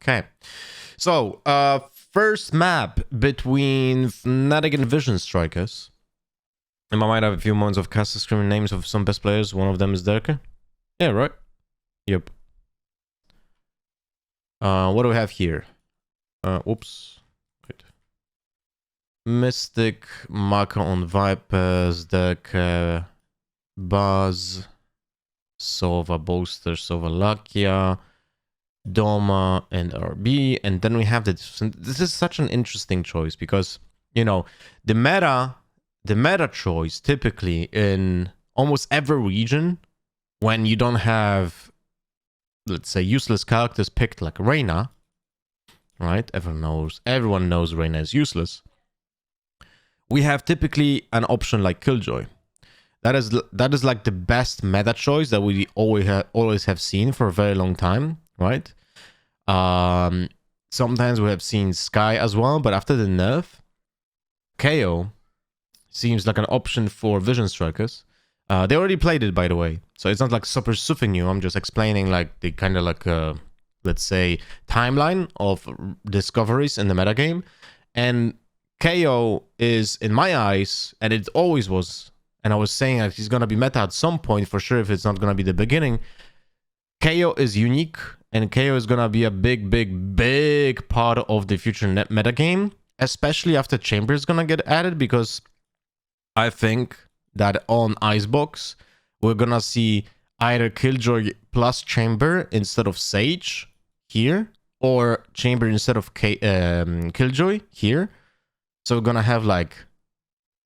Okay. So, first map between Fnatic and Vision Strikers. And I might have a few moments of cast screaming names of some best players. One of them is Dagger. Yeah, right? Yep. What do we have here? Oops. Wait. Mystic, Maka on Vipers, Dagger, Buzz, Sova, Boaster, Sova, Lakia, Doma, and RB. And then we have this. This is such an interesting choice because, you know, the meta choice typically in almost every region, when you don't have, let's say, useless characters picked like Reyna, right? Everyone knows Reyna is useless. We have typically an option like Killjoy. That is like the best meta choice that we always have seen for a very long time, right? Sometimes we have seen Sky as well, but after the nerf, KO seems like an option for Vision Strikers. They already played it, by the way, so it's not like super new. I'm just explaining like the kind of like let's say timeline of discoveries in the metagame. And KO is, in my eyes, and it always was, and I was saying that he's gonna be meta at some point for sure if it's not gonna be the beginning. KO is unique, and KO is gonna be a big part of the future metagame, especially after Chamber is gonna get added, because I think that on Icebox, we're gonna see either Killjoy plus Chamber instead of Sage here, or Chamber instead of Killjoy here. So we're gonna have like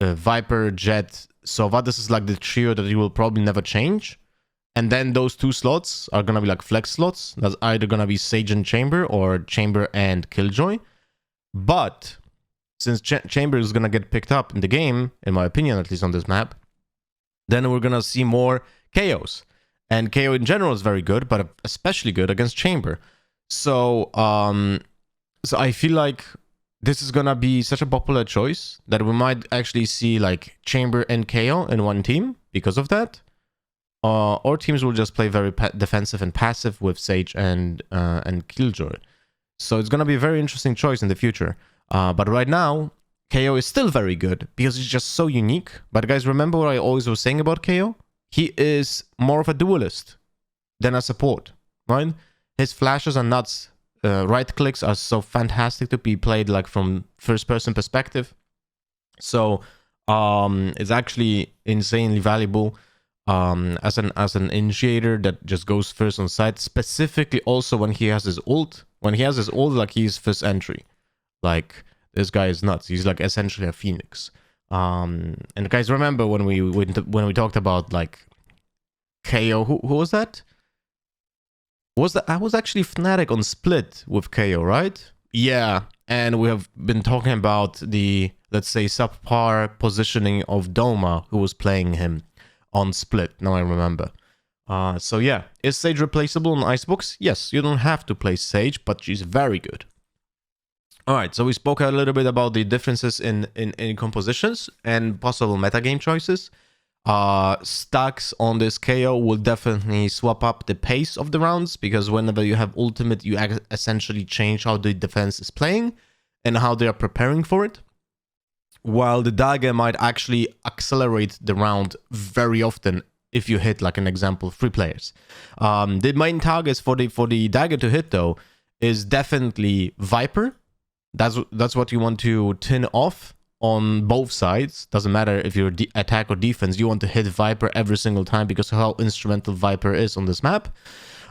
Viper, Jet, Sova. This is like the trio that you will probably never change. And then those two slots are gonna be like flex slots. That's either gonna be Sage and Chamber or Chamber and Killjoy. But since Chamber is gonna get picked up in the game, in my opinion, at least on this map, then we're gonna see more KOs. And KO in general is very good, but especially good against Chamber. So, so I feel like this is gonna be such a popular choice that we might actually see like Chamber and KO in one team because of that. Or teams will just play very defensive and passive with Sage and Killjoy. So it's gonna be a very interesting choice in the future. But right now, KO is still very good because it's just so unique. But guys, remember what I always was saying about KO? He is more of a duelist than a support, right? His flashes and nuts, right clicks are so fantastic to be played like from first person perspective. So it's actually insanely valuable as an initiator that just goes first on site, specifically also when he has his ult. When he has his ult, like he's first entry. Like, this guy is nuts. He's like essentially a phoenix. And guys, remember when we talked about like KO? Who was that? I was actually Fnatic on Split with KO, right? Yeah, and we have been talking about the, let's say, subpar positioning of Doma, who was playing him on Split. Now I remember. So yeah, is Sage replaceable in Icebox? Yes, you don't have to play Sage, but she's very good. Alright, so we spoke a little bit about the differences in compositions and possible metagame choices. Stacks on this KO will definitely swap up the pace of the rounds, because whenever you have ultimate, you essentially change how the defense is playing and how they are preparing for it. While the Dagger might actually accelerate the round very often if you hit, like an example, 3 players. The main targets for the Dagger to hit though is definitely Viper. That's what you want to tin off on both sides. Doesn't matter if you're attack or defense, you want to hit Viper every single time because of how instrumental Viper is on this map.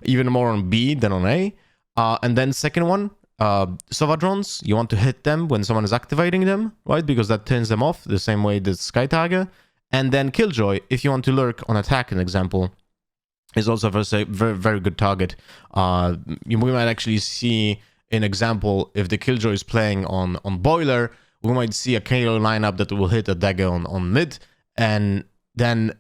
Even more on B than on A. And then second one, Sova drones, you want to hit them when someone is activating them, right? Because that turns them off the same way the Sky Dagger. And then Killjoy, if you want to lurk on attack, an example, is also a very good target. We might actually see an example, if the Killjoy is playing on Boiler, we might see a KO lineup that will hit a Dagger on mid, and then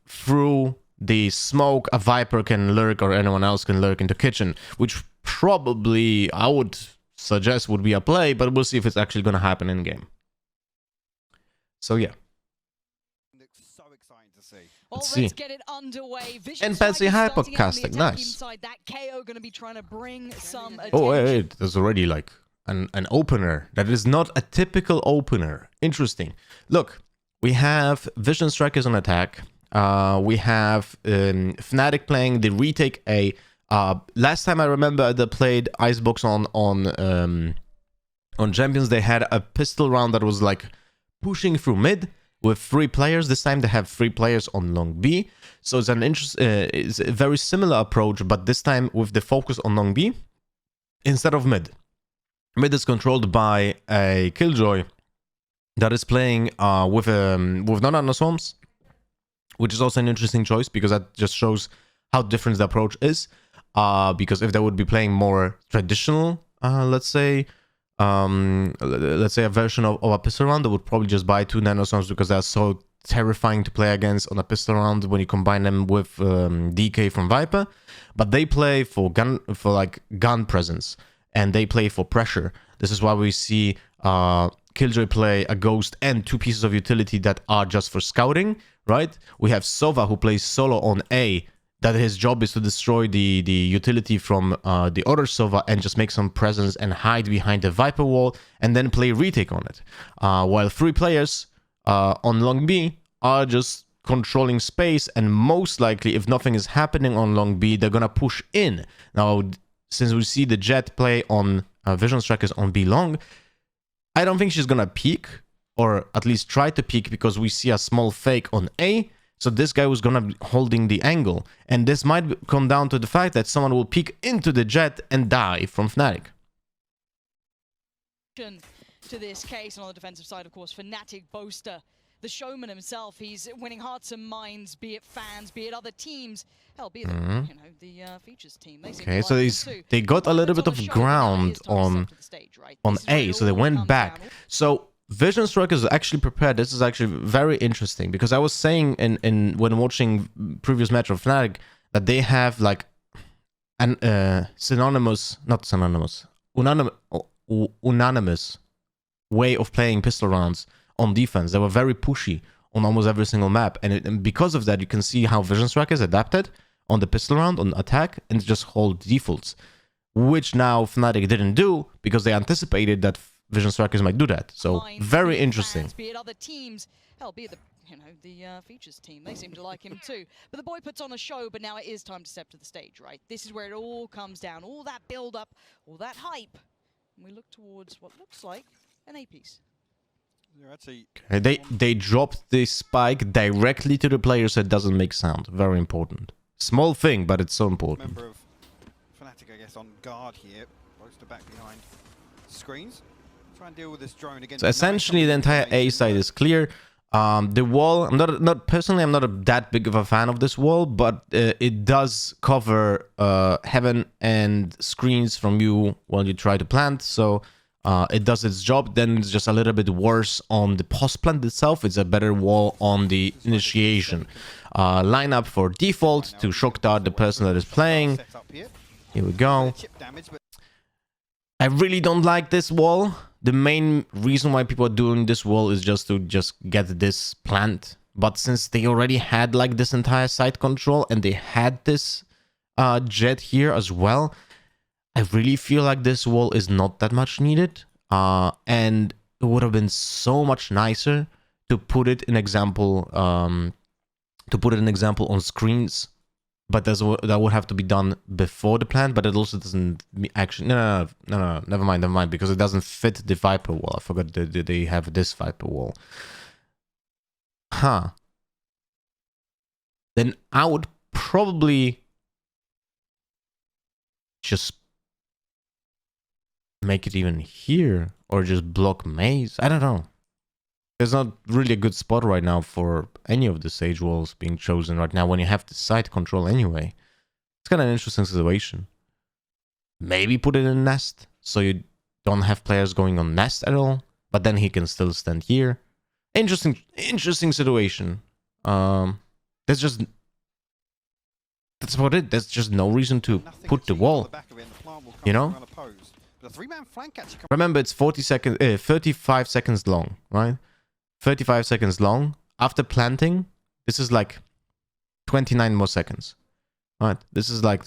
through the smoke, a Viper can lurk or anyone else can lurk into kitchen, which probably I would suggest would be a play, but we'll see if it's actually going to happen in game. So yeah. So exciting to see. Let's see. Let's get it underway. And fancy hypercasting, nice. That KO going to be trying to bring some oh, wait, there's already like an opener. That is not a typical opener. Interesting. Look, we have Vision Strikers on attack. We have Fnatic playing the retake A. Last time I remember they played Icebox on Champions, they had a pistol round that was like pushing through mid with 3 players. This time they have 3 players on long B. So it's it's a very similar approach, but this time with the focus on long B instead of mid. Mid is controlled by a Killjoy that is playing with non-Nano Swarms, which is also an interesting choice because that just shows how different the approach is. Because if they would be playing more traditional, let's say a version of a pistol round, they would probably just buy 2 nanoswarms because they're so terrifying to play against on a pistol round when you combine them with DK from Viper. But they play for gun presence, and they play for pressure. This is why we see Killjoy play a Ghost and 2 pieces of utility that are just for scouting, right? We have Sova who plays solo on A, that his job is to destroy the utility from the other Sova and just make some presence and hide behind the Viper wall and then play retake on it. While 3 players on long B are just controlling space, and most likely, if nothing is happening on long B, they're gonna push in. Now, since we see the Jet play on Vision Strikers on B long, I don't think she's gonna peek, or at least try to peek, because we see a small fake on A. So this guy was gonna be holding the angle, and this might come down to the fact that someone will peek into the Jet and die from Fnatic. To this case, and on the defensive side, of course, Fnatic Boaster, the showman himself, he's winning hearts and minds, be it fans, be it other teams. Hell, be it the features team. Okay, so they got a little bit of ground on A, so they went back. So Vision Strikers is actually prepared. This is actually very interesting, because I was saying when watching previous match of Fnatic that they have like an unanimous way of playing pistol rounds on defense. They were very pushy on almost every single map, and because of that, you can see how Vision Strikers adapted on the pistol round on attack and just hold defaults, which now Fnatic didn't do because they anticipated that Vision Strikers might do that. So very interesting. Be it other teams, hell, be it the features team, they seem to like him too. But the boy puts on a show, but now it is time to step to the stage, right? This is where it all comes down, all that build up, all that hype. And we look towards what looks like an A piece. They dropped the spike directly to the player, so it doesn't make sound. Very important. Small thing, but it's so important. Member of Fnatic, I guess, on guard here. Close to back behind screens. Try and deal with this drone again. So essentially, the entire A side is clear. The wall, I'm not personally, I'm not that big of a fan of this wall, but it does cover heaven and screens from you while you try to plant. So it does its job. Then it's just a little bit worse on the post plant itself. It's a better wall on the initiation. Line up for default to shock dart the person that is playing. Here we go. I really don't like this wall. The main reason why people are doing this wall is just to get this plant. But since they already had like this entire side control and they had this Jet here as well, I really feel like this wall is not that much needed. And it would have been so much nicer to put it in example on screens. But that would have to be done before the plant, but it also doesn't actually... No, never mind, because it doesn't fit the Viper wall. I forgot that they have this Viper wall. Huh. Then I would probably just make it even here, or just block maze. I don't know. There's not really a good spot right now for any of the sage walls being chosen right now when you have the side control anyway. It's kind of an interesting situation. Maybe put it in nest so you don't have players going on nest at all, but then he can still stand here. Interesting situation. That's about it. There's just no reason to put the wall, you know? Remember, it's 35 seconds long, right? 35 seconds long. After planting, this is like 29 more seconds. Right? This is like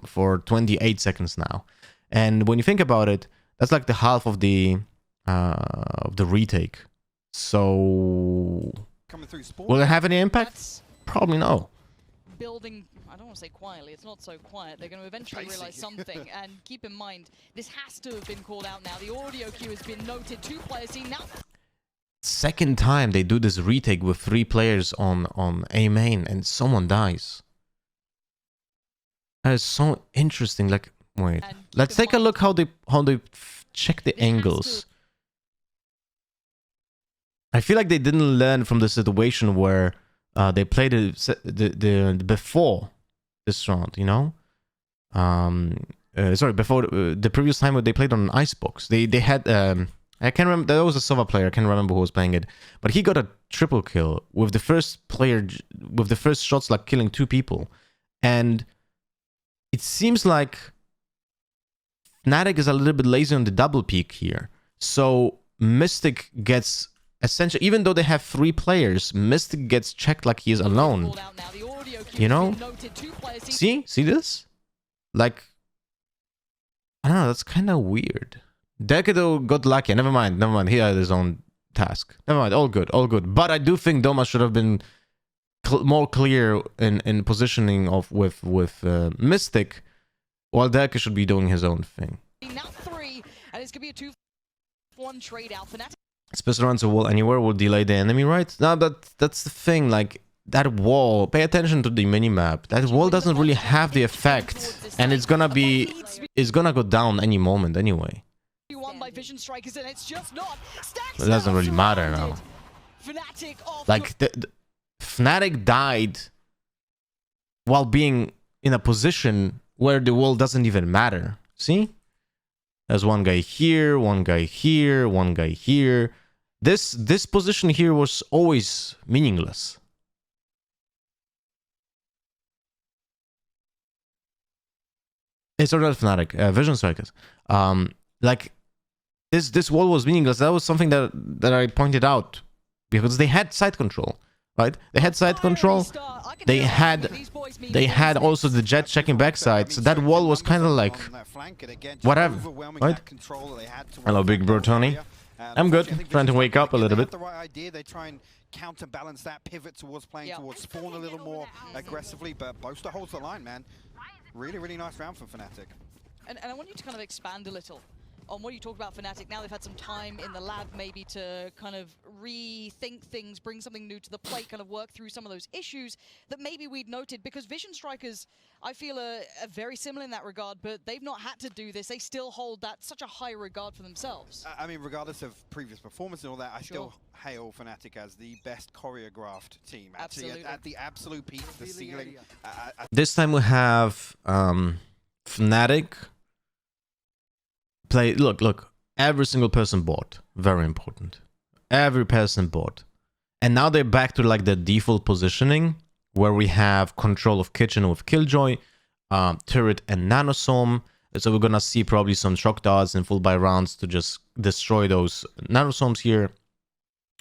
for 28 seconds now. And when you think about it, that's like the half of the retake. So Coming through will it have any impact? That's Probably no. building, I don't want to say quietly, it's not so quiet. They're going to eventually Pacey. realize something. And keep in mind, this has to have been called out now. The audio cue has been noted. 2 players seen now. Second time they do this retake with 3 players on A main and someone dies. That is so interesting. Like, wait, And let's keep in take a mind, look how they check the This has angles. I feel like they didn't learn from the situation where they played the before this round, you know. Sorry, before the previous time when they played on an icebox, they had I can't remember. There was a Sova player. I can't remember who was playing it, but he got a triple kill with the first player with the first shots, like killing 2 people, and it seems like Fnatic is a little bit lazy on the double peek here. So Mystic gets essentially, even though they have 3 players, Mystic gets checked like he is alone. called out now. The audio cue You know? has been noted. 2 players seen. See this? Like, I don't know. That's kind of weird. Dagger though got lucky. Never mind. He had his own task. Never mind. All good. But I do think Doma should have been more clear in positioning of with Mystic, while Dagger should be doing his own thing. Now 3, and it's going to be a 2-1 trade out. Fnatic Space around the wall anywhere will delay the enemy, right? No, that's the thing. Like, that wall, pay attention to the minimap. That wall doesn't really have the effect, and it's gonna go down any moment anyway. won by Vision Strikers, and it's just not. It doesn't really matter now. Fnatic off. Like, the Fnatic died while being in a position where the wall doesn't even matter. See? There's one guy here, one guy here, one guy here. This position here was always meaningless. It's not Fnatic, Vision Strikers. Like, this wall was meaningless. That was something that I pointed out because they had side control, right? They had side control. They had also the jet checking backside. So that wall was kind of like whatever, right? Hello, big bro Tony. I'm good. Trying to wake up a little bit. The right idea. They try and counterbalance that, pivot towards playing towards spawn a little more aggressively, but Boaster holds the line, man. Really nice round for Fnatic. And I want you to kind of expand a little on what you talked about Fnatic. Now they've had some time in the lab maybe to kind of rethink things, bring something new to the plate, kind of work through some of those issues that maybe we'd noted, because Vision Strikers, I feel, are very similar in that regard, but they've not had to do this. They still hold that such a high regard for themselves. I mean, regardless of previous performance and all that, I still hail Fnatic as the best choreographed team. Actually, at the absolute peak, the ceiling. This time we have Fnatic play. Look, every single person bought. Very important. Every person bought. And now they're back to like the default positioning where we have control of kitchen with Killjoy, turret and nanoswarm. So we're gonna see probably some shock darts and full buy rounds to just destroy those nanoswarms here.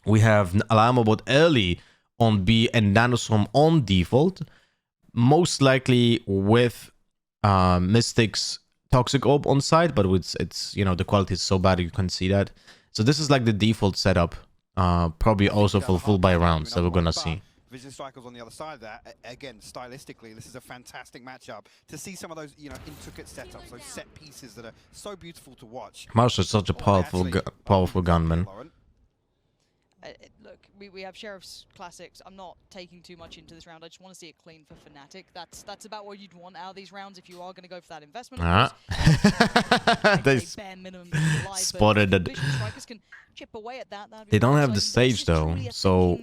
We have Alarmo bot early on B and nanoswarm on default. Most likely with Mystic's Toxic Orb on side, but it's you know, the quality is so bad you can see that. So this is like the default setup, probably also for full buy rounds that we're gonna see. Vision Strikers on the other side of that. Again, stylistically, this is a fantastic matchup. To see some of those, you know, intricate setups, those set pieces that are so beautiful to watch. Marshall is such a powerful gunman. Look, we have Sheriff's Classics. I'm not taking too much into this round. I just want to see it clean for Fnatic. That's about what you'd want out of these rounds if you are going to go for that investment. They bare minimum spotted it. Vision Strikers can chip away at that. They don't have the stage though, so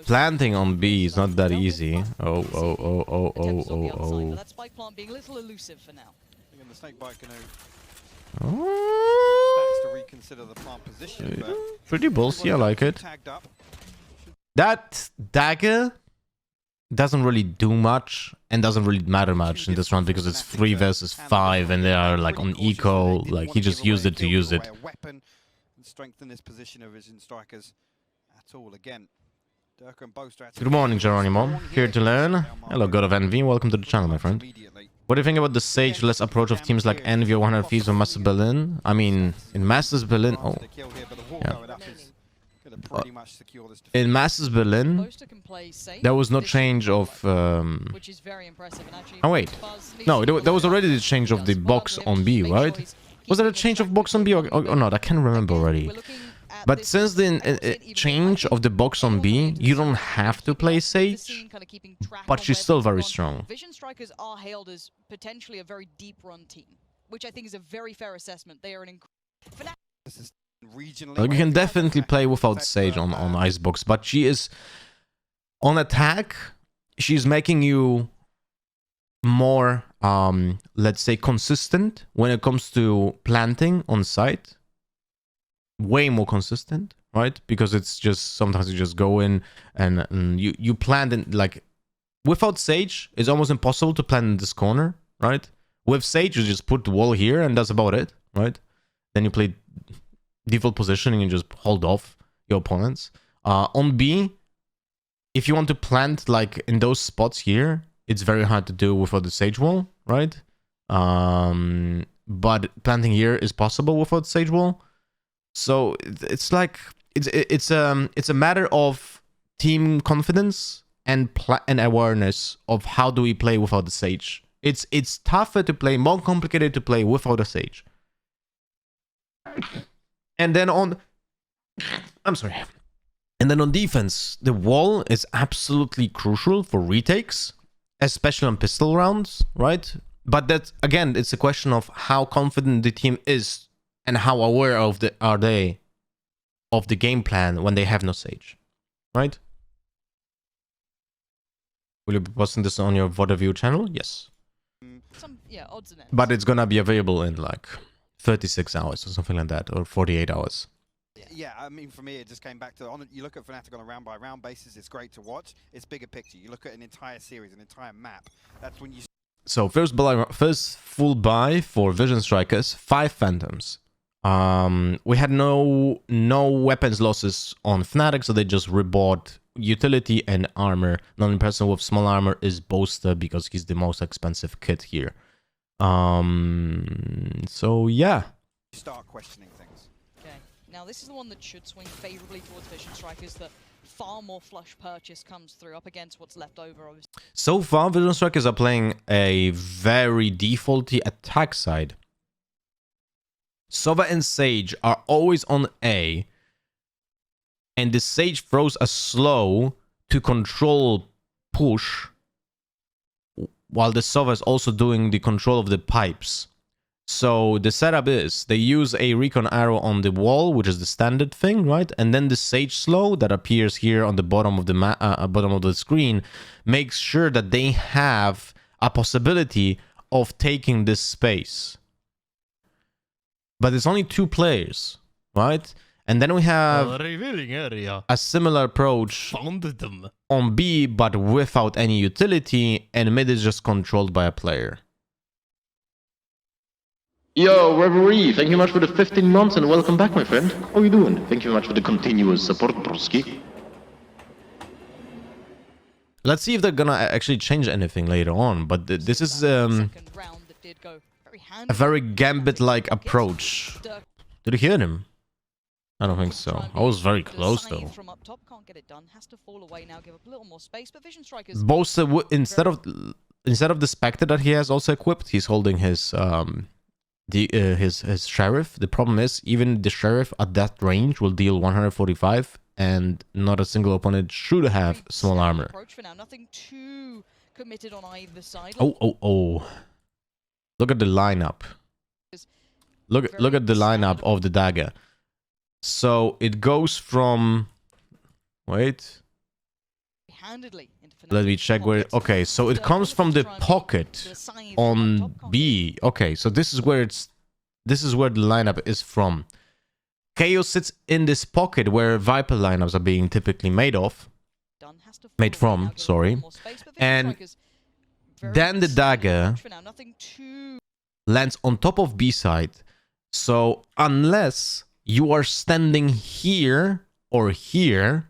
planting on B is not that easy. Oh. That spike plant being a little elusive for now. Again, the snake bite going to Oh, to reconsider the plant position, but pretty ballsy, I like it. That Dagger doesn't really do much and doesn't really matter much in this round because it's 3 versus 5 and they are like on eco. Like, he just used it to use it. Weapon and strengthen this position of Vision Strikers at all. Again, Dirk and Boast are actually Good morning, Geronimo. Here to learn. Hello, God of Envy. Welcome to the channel, my friend. What do you think about the sage-less approach of teams like Envy or 100 Thieves or Masters Berlin? I mean, in Masters Berlin... Oh, yeah. In Masters Berlin, there was no change of... Oh, wait. No, there was already the change of the box on B, right? Was there a change of box on B or not? I can't remember already. But since the change of the box on B, you don't have to play Sage, but she's still very strong. Vision Strikers are hailed as potentially a very deep-run team, which I think is a very fair assessment. They are an You can definitely play without Sage on Icebox, but she is... On attack, she's making you more, let's say, consistent when it comes to planting on site. Way more consistent, right? Because it's just sometimes you just go in and you plant in, like, without Sage it's almost impossible to plant in this corner, right? With Sage you just put the wall here and that's about it, right? Then you play default positioning and just hold off your opponents. On B, if you want to plant like in those spots here, it's very hard to do without the Sage wall, right? But planting here is possible without Sage wall. So it's like it's a matter of team confidence and awareness of how do we play without the Sage. It's tougher to play, more complicated to play without a Sage. And then on I'm sorry. And then on defense, the wall is absolutely crucial for retakes, especially on pistol rounds, right? But that again, it's a question of how confident the team is and how aware are they of the game plan when they have no Sage, right? Will you be posting this on your VOD view channel? Yes. Yeah, odds and ends. But it's gonna be available in like 36 hours or something like that, or 48 hours. Yeah, I mean, for me, it just came back to... you look at Fnatic on a round-by-round basis, it's great to watch. It's bigger picture. You look at an entire series, an entire map. That's when you... So first full buy for Vision Strikers, 5 Phantoms. We had no weapons losses on Fnatic, so they just rebought utility and armor. The only person with small armor is Boaster because he's the most expensive kit here. So yeah. Start questioning things. Okay, now this is the one that should swing favorably towards Vision Strikers. That far more flush purchase comes through up against what's left over. Obviously. So far, Vision Strikers are playing a very defaulty attack side. Sova and Sage are always on A, and the Sage throws a slow to control push, while the Sova is also doing the control of the pipes. So the setup is, they use a recon arrow on the wall, which is the standard thing, right? And then the Sage slow that appears here on the bottom of the bottom of the screen makes sure that they have a possibility of taking this space. But it's only 2 players, right? And then we have a similar approach on B, but without any utility, and mid is just controlled by a player. Yo, Reverie, thank you much for the 15 months and welcome back, my friend. How are you doing? Thank you very much for the continuous support, broski. Let's see if they're gonna actually change anything later on, but this is a very Gambit-like approach. Did you hear him? I don't think so. I was very close though. Both instead of the Spectre that he has also equipped, he's holding his his Sheriff. The problem is even the Sheriff at that range will deal 145, and not a single opponent should have small armor. Oh. Look at the lineup. Look at the lineup of the Dagger. So it goes from... Wait. Let me check where... Okay, so it comes from the pocket on B. Okay, so this is where it's... This is where the lineup is from. Chaos sits in this pocket where Viper lineups are being typically made from, sorry. And then the Dagger lands on top of B side. So unless you are standing here or here,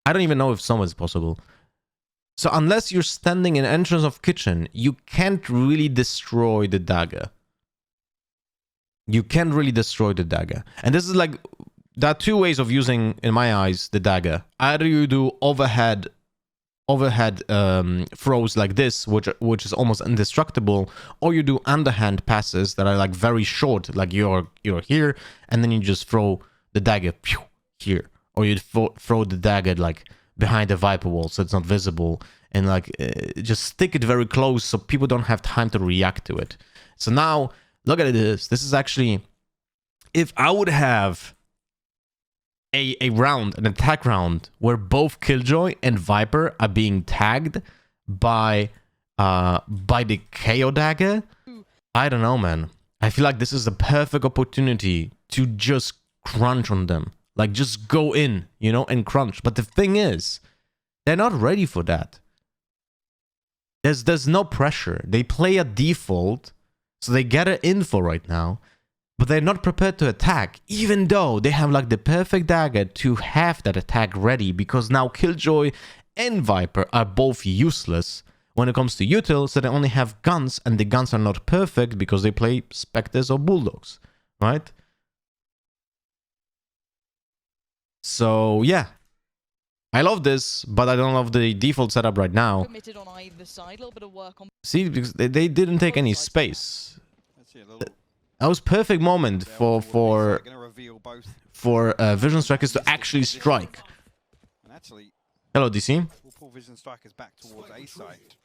I don't even know if some is possible. So unless you're standing in entrance of kitchen, you can't really destroy the dagger. You can't really destroy the dagger. And this is like, there are two ways of using, in my eyes, the dagger. Either you do overhead throws like this, which is almost indestructible, or you do underhand passes that are like very short, like you're here, and then you just throw the dagger here, or you throw the dagger like behind the Viper wall so it's not visible, and like just stick it very close so people don't have time to react to it. So now look at this. This is actually, if I would have a round, an attack round, where both Killjoy and Viper are being tagged by the KO dagger, I don't know, man. I feel like this is the perfect opportunity to just crunch on them. Like, just go in, you know, and crunch. But the thing is, they're not ready for that. There's no pressure. They play a default, so they get an info right now. But they're not prepared to attack, even though they have like the perfect dagger to have that attack ready, because now Killjoy and Viper are both useless when it comes to util, so they only have guns, and the guns are not perfect because they play Spectres or Bulldogs, right? So yeah, I love this, but I don't love the default setup right now. Committed on either side, a little bit of work on. See, because they didn't take any space. That was perfect moment for Vision Strikers to actually strike. Hello, DC. Vision Strikers back towards A side.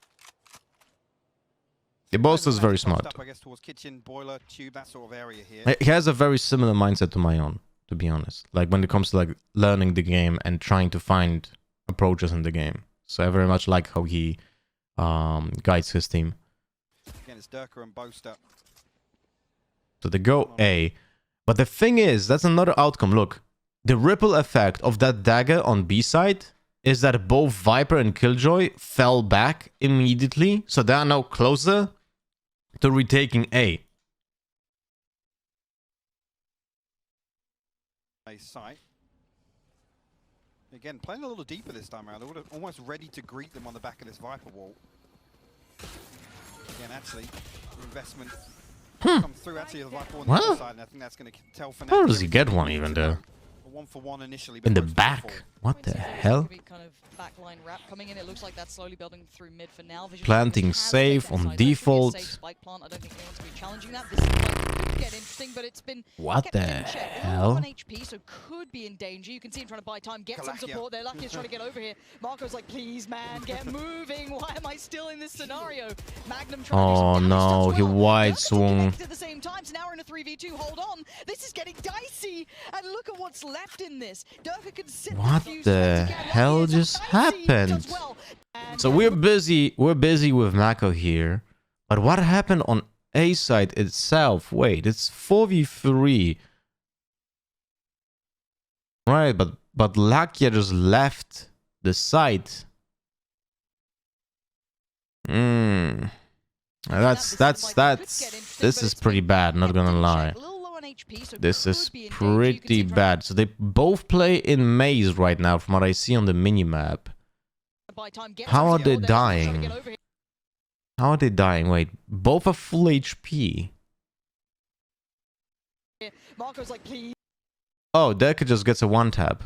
The boss is very smart. Up, I guess, towards kitchen, boiler, tube, that sort of area here. He has a very similar mindset to my own, to be honest. Like when it comes to like learning the game and trying to find approaches in the game. So I very much like how he guides his team. Again, it's Durka and Boaster. So they go A. But the thing is, that's another outcome. Look, the ripple effect of that dagger on B side is that both Viper and Killjoy fell back immediately. So they are now closer to retaking A. A site. Again, playing a little deeper this time around. They're almost ready to greet them on the back of this Viper wall. Again, actually, the investment come through actually the Viper on the other side, and I think that's going to tell Fnatic. How does he get one even there? One for one initially, in the back? What the hell? Kind of backline wrap coming in. It looks like that's slowly building through mid for now. Vision Planting safe on default. Spike plant. I don't think anyone's going to be challenging that. This could get interesting, but it's been what the hell? 1 HP, so could be in danger. You can see him trying to buy time, get some support there. Lucky is trying to get over here. Marco's like, please, man, get moving. Why am I still in this scenario? Magnum trying to do some damage no, as he well. wide swung. At the same time, so now we're in a 3v2. Hold on, this is getting dicey, and look at what's left in this. Durka can sit what the hell just happened? Well. So we're busy with Mako here, but what happened on A side itself? Wait, it's 4v3, right? But Lakia just left the site. This is pretty bad, not gonna lie. This is pretty bad. So they both play in maze right now from what I see on the minimap. How are they dying? How are they dying? Wait, both are full HP. Oh, Dagger just gets a one tap.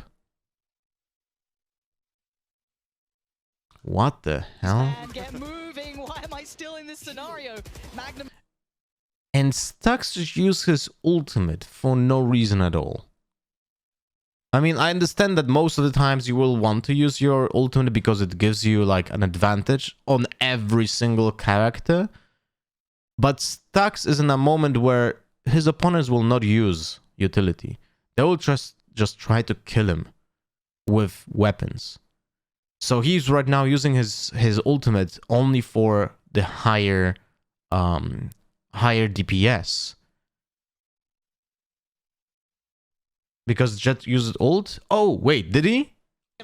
What the hell? Get moving. Why am I still in this scenario? Magnum. And Stux just used his ultimate for no reason at all. I mean, I understand that most of the times you will want to use your ultimate because it gives you like an advantage on every single character. But Stux is in a moment where his opponents will not use utility. They will just try to kill him with weapons. So he's right now using his ultimate only for the higher DPS. Because Jet used ult? Oh, wait, did he?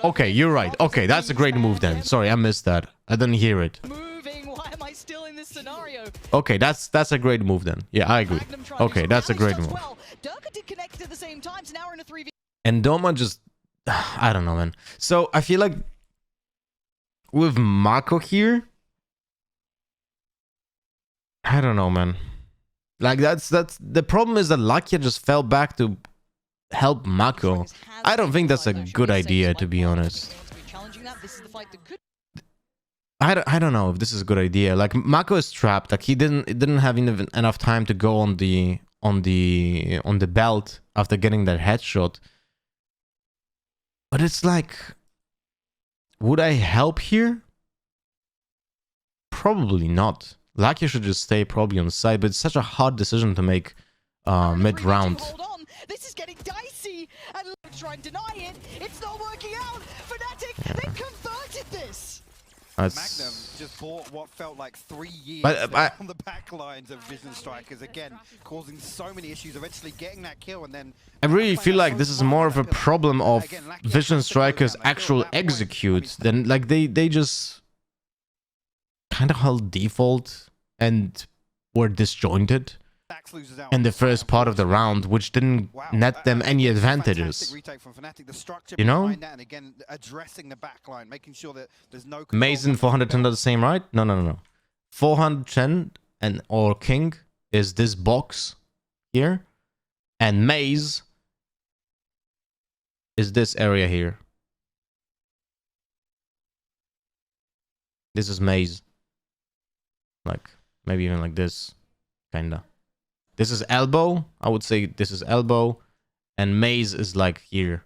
Okay, you're right. Okay, that's a great move then. Sorry, I missed that. I didn't hear it. Why am I still in this scenario? Okay, that's a great move then. Yeah, I agree. Okay, that's a great move. Durka did connect at the same time, so now we're in a 3v. And Doma just I don't know, man. So I feel like with Mako here, I don't know, man. Like that's the problem is that Lakia just fell back to help Mako. I don't think that's a good idea, to be honest. I don't know if this is a good idea. Like Mako is trapped. Like he didn't have enough time to go on the belt after getting that headshot. But it's like, would I help here? Probably not. Lakia should just stay probably on side, but it's such a hard decision to make mid-round. This is getting dicey, and try and deny it. It's not working out. Fnatic, they converted this. Magnum just bought what felt like 3 years on the back lines of Vision Strikers, again, causing so many issues, eventually getting that kill, and then... I really feel like this is more of a problem of Vision Strikers' actual execute than, like, they just kind of held default and were disjointed in the first part of the round, which didn't net them any advantages. You know? Mason 410 are the same, right? No. 410 and or King is this box here, and Maze is this area here. This is Maze. Like, maybe even like this, kinda. This is elbow. I would say this is elbow, and Maze is like here.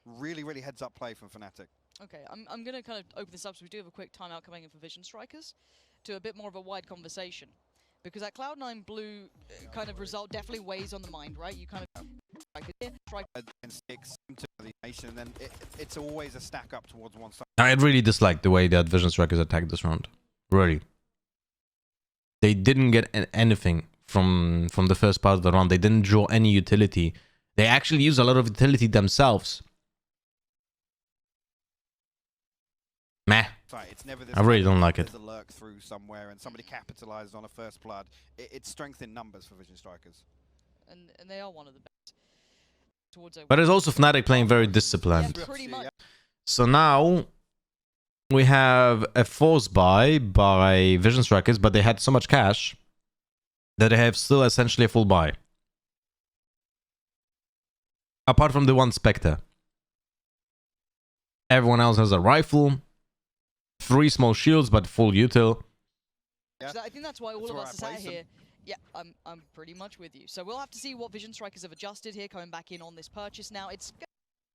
Really heads up play from Fnatic. Okay, I'm gonna kind of open this up, so we do have a quick timeout coming in for Vision Strikers to a bit more of a wide conversation, because that Cloud9 blue kind of result definitely weighs on the mind, right? You kind of and six to the nation, and then it's always a stack up towards one side. I really dislike the way that Vision Strikers attacked this round. Really. They didn't get anything from the first part of the round. They didn't draw any utility. They actually used a lot of utility themselves. Meh. It's never I really don't like it. There's a lurk through somewhere, and somebody capitalized on a first blood. It's strength in numbers for Vision Strikers. And they are one of the best. But it's also Fnatic playing very disciplined. Yeah, pretty much. So now we have a force buy by Vision Strikers, but they had so much cash that they have still essentially a full buy. Apart from the one Spectre. Everyone else has a rifle, 3 small shields, but full util. Yeah. I think that's why all of us are sat here. Yeah, I'm pretty much with you. So we'll have to see what Vision Strikers have adjusted here, coming back in on this purchase now. It's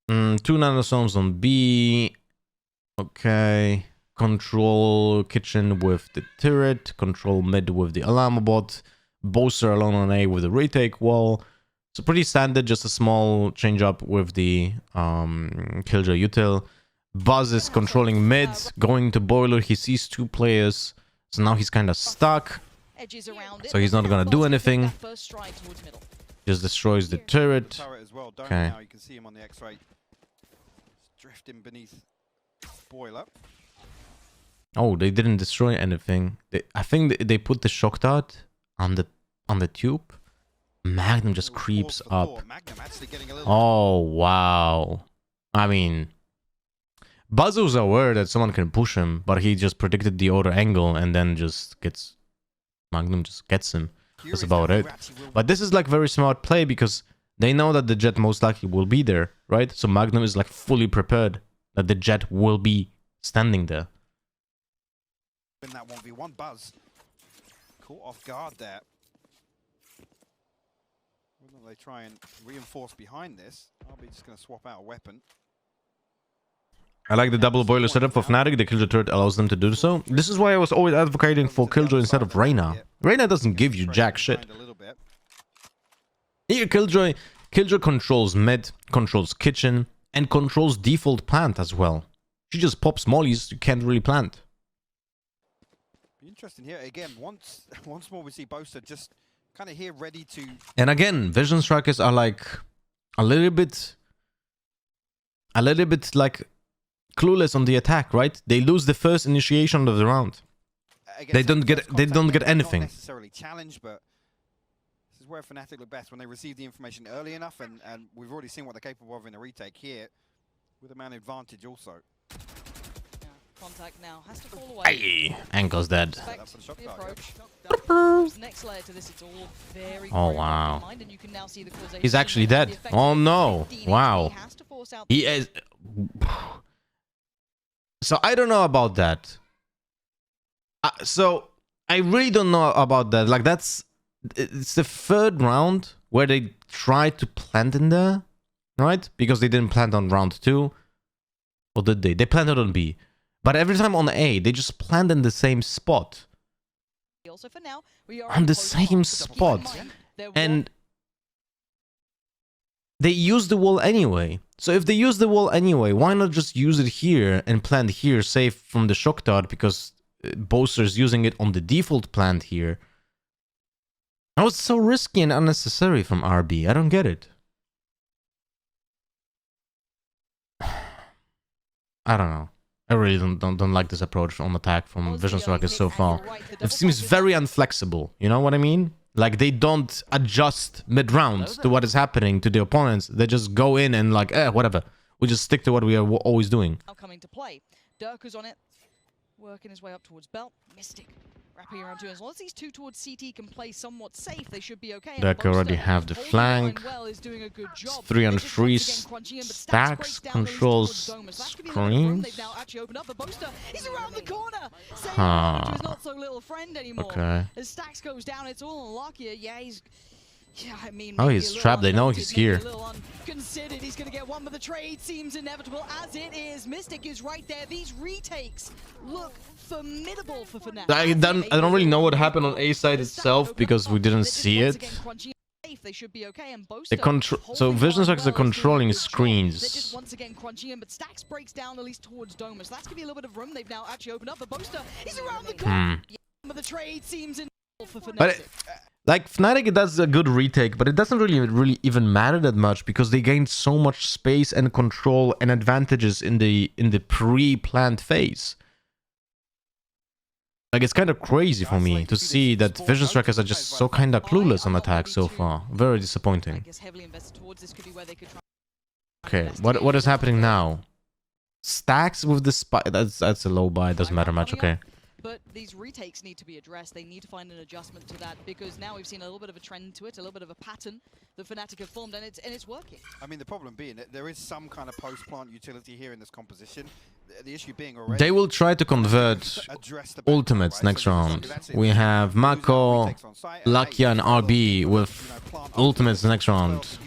2 nanosomes on B. Okay. Control kitchen with the turret. Control mid with the alarm bot. Bowser alone on A with the retake wall. So pretty standard, just a small change up with the Killjoy util. Buzz is controlling mid, going to boiler. He sees 2 players, so now he's kind of stuck. So he's not gonna do anything. Just destroys the turret. Okay. You can see him on the X-ray, drifting beneath boiler. Oh, they didn't destroy anything. I think they put the shock dart on the tube. Magnum just creeps up. Oh wow! I mean, Buzz was aware that someone can push him, but he just predicted the other angle and then just gets. Magnum just gets him. That's about it. But this is like very smart play because they know that the Jet most likely will be there, right? So Magnum is like fully prepared that the Jet will be standing there. In that 1v1, Buzz caught off guard there. Why don't they try and reinforce behind this? I'll be just going to swap out a weapon. I like the double boiler setup for Fnatic. The Killjoy turret allows them to do so. This is why I was always advocating for Killjoy instead of Reyna. Reyna doesn't give you jack shit. Here, Killjoy controls mid, controls kitchen, and controls default plant as well. She just pops mollies, you can't really plant. Interesting here. Again, once more we see Bosa just kind of here ready to... And again, Vision Strikers are like a little bit like clueless on the attack, right? They lose the first initiation of the round. They don't get anything. Not necessarily challenge, but this is is where Fnatic look best when they receive the information early enough, and we've already seen what they're capable of in a retake here, with a man advantage also. Yeah, contact now has to fall away. Aye, ankle's dead. That's the shock The target. approach. Next layer to this, it's all very Oh, choreographed wow. in mind, and you can now see the causation. He's actually The dead. effect Oh of no. 15 Wow. HP has to force out He is. So I don't know about that. So I really don't know about that. Like it's the third round where they tried to plant in there, right? Because they didn't plant on round 2. Or did they? They planted on B. But every time on A, they just plant in the same spot. Also for now, we are On the close same time, but spot. keep in mind, there And they use the wall anyway. So if they use the wall anyway, why not just use it here and plant here, safe from the shock dart, because Boaster's using it on the default plant here. Now it's so risky and unnecessary from RB. I don't get it. I don't know. I really don't like this approach on attack from Vision Strikers so far. It seems very unflexible. You know what I mean? Like they don't adjust mid-round to what is happening to the opponents. They just go in and like, whatever. We just stick to what we are always doing. now coming to play. Dirk is on it, working his way up towards Belt. Mystic wrapping around 2. As long as these 2 towards CT can play somewhat safe, they should be okay. And Dirk already Boaster, have the holding flank. the line well, is doing a good job. 3 on They just 3 once again crunching in, but stacks, breaks down the lead controls towards Domus. That could be a little bit of room. screens. They've now actually opened up, but Boaster is around the corner. Saying Huh. to his not so little friend anymore. Okay. As Stacks goes down, it's all unlucky. Yeah, he's. Yeah, I mean, Oh, maybe he's a little trapped. They know he's unnoted, maybe here. A little unconsidered. He's going to get one, but the trade seems inevitable as it is. Mystic is right there. These retakes look formidable for Fnatic. I don't really know what happened on A side itself because we didn't see it. They should be okay, and The so Vision Strikers are controlling They're just screens. once again crunching in, but Stacks breaks down at least towards Domus. That's gonna be a little bit of room. They've now actually opened up, but Boaster is around the corner. Yeah, but the trade seems inevitable for Fnatic. But like Fnatic, it does a good retake, but it doesn't really even matter that much because they gained so much space and control and advantages in the pre-planned phase. Like it's kind of crazy for me to see that Vision Strikers are just so kind of clueless on attack so far. Very I disappointing. guess heavily invested towards this could be where they could try. Okay, what is happening now? Stacks with the spy. That's a low buy. Doesn't matter much. Okay. But these retakes need to be addressed. They need to find an adjustment to that because now we've seen a little bit of a trend to it, a little bit of a pattern that Fnatic have formed, and it's working. I mean, the problem being that there is some kind of post-plant utility here in this composition. The issue being already... They will try to convert ultimates next round. We have Mako, Lakia, and RB with ultimates next round.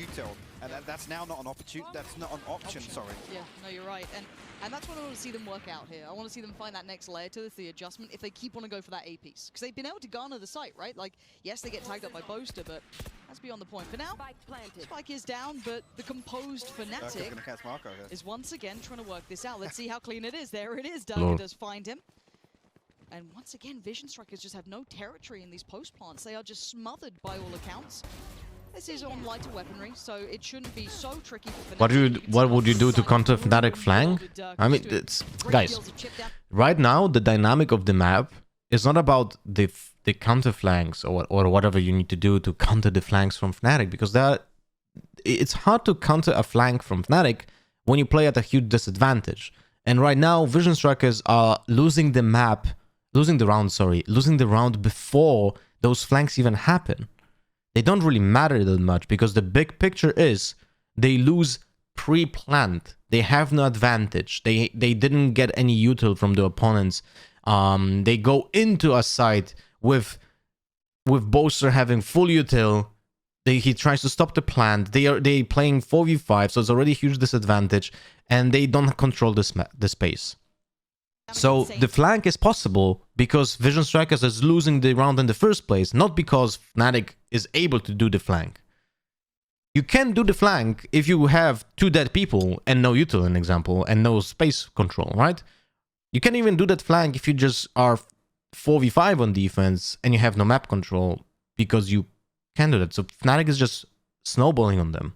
That's now not an opportunity. That's not an option. Sorry. Yeah, no, you're right, and that's what I want to see them work out here. I want to see them find that next layer to this, the adjustment, if they keep on to go for that A piece, because they've been able to garner the site, right? Like, yes, they get tagged up by Boaster, but that's beyond the point. For now, Spike is down, but the composed Fnatic is once again trying to work this out. Let's see how clean it is. There it is. Dagger does find him. And once again, Vision Strikers just have no territory in these post plants. They are just smothered by all accounts. This is on lighter weaponry, so it shouldn't be so tricky for Fnatic. What would you do to counter Fnatic flank? I mean, it's guys. Right now, the dynamic of the map is not about the counter flanks or whatever you need to do to counter the flanks from Fnatic, because it's hard to counter a flank from Fnatic when you play at a huge disadvantage. And right now, Vision Strikers are losing the round before those flanks even happen. They don't really matter that much because the big picture is they lose pre-planned. They have no advantage. They didn't get any util from the opponents. They go into a site with Boaster having full util. He tries to stop the plant. They playing 4v5, so it's already a huge disadvantage, and they don't control the space. So the flank is possible because Vision Strikers is losing the round in the first place, not because Fnatic is able to do the flank. You can do the flank if you have 2 dead people and no util, an example, and no space control, right? You can even do that flank if you just are 4v5 on defense and you have no map control, because you can do that. So Fnatic is just snowballing on them.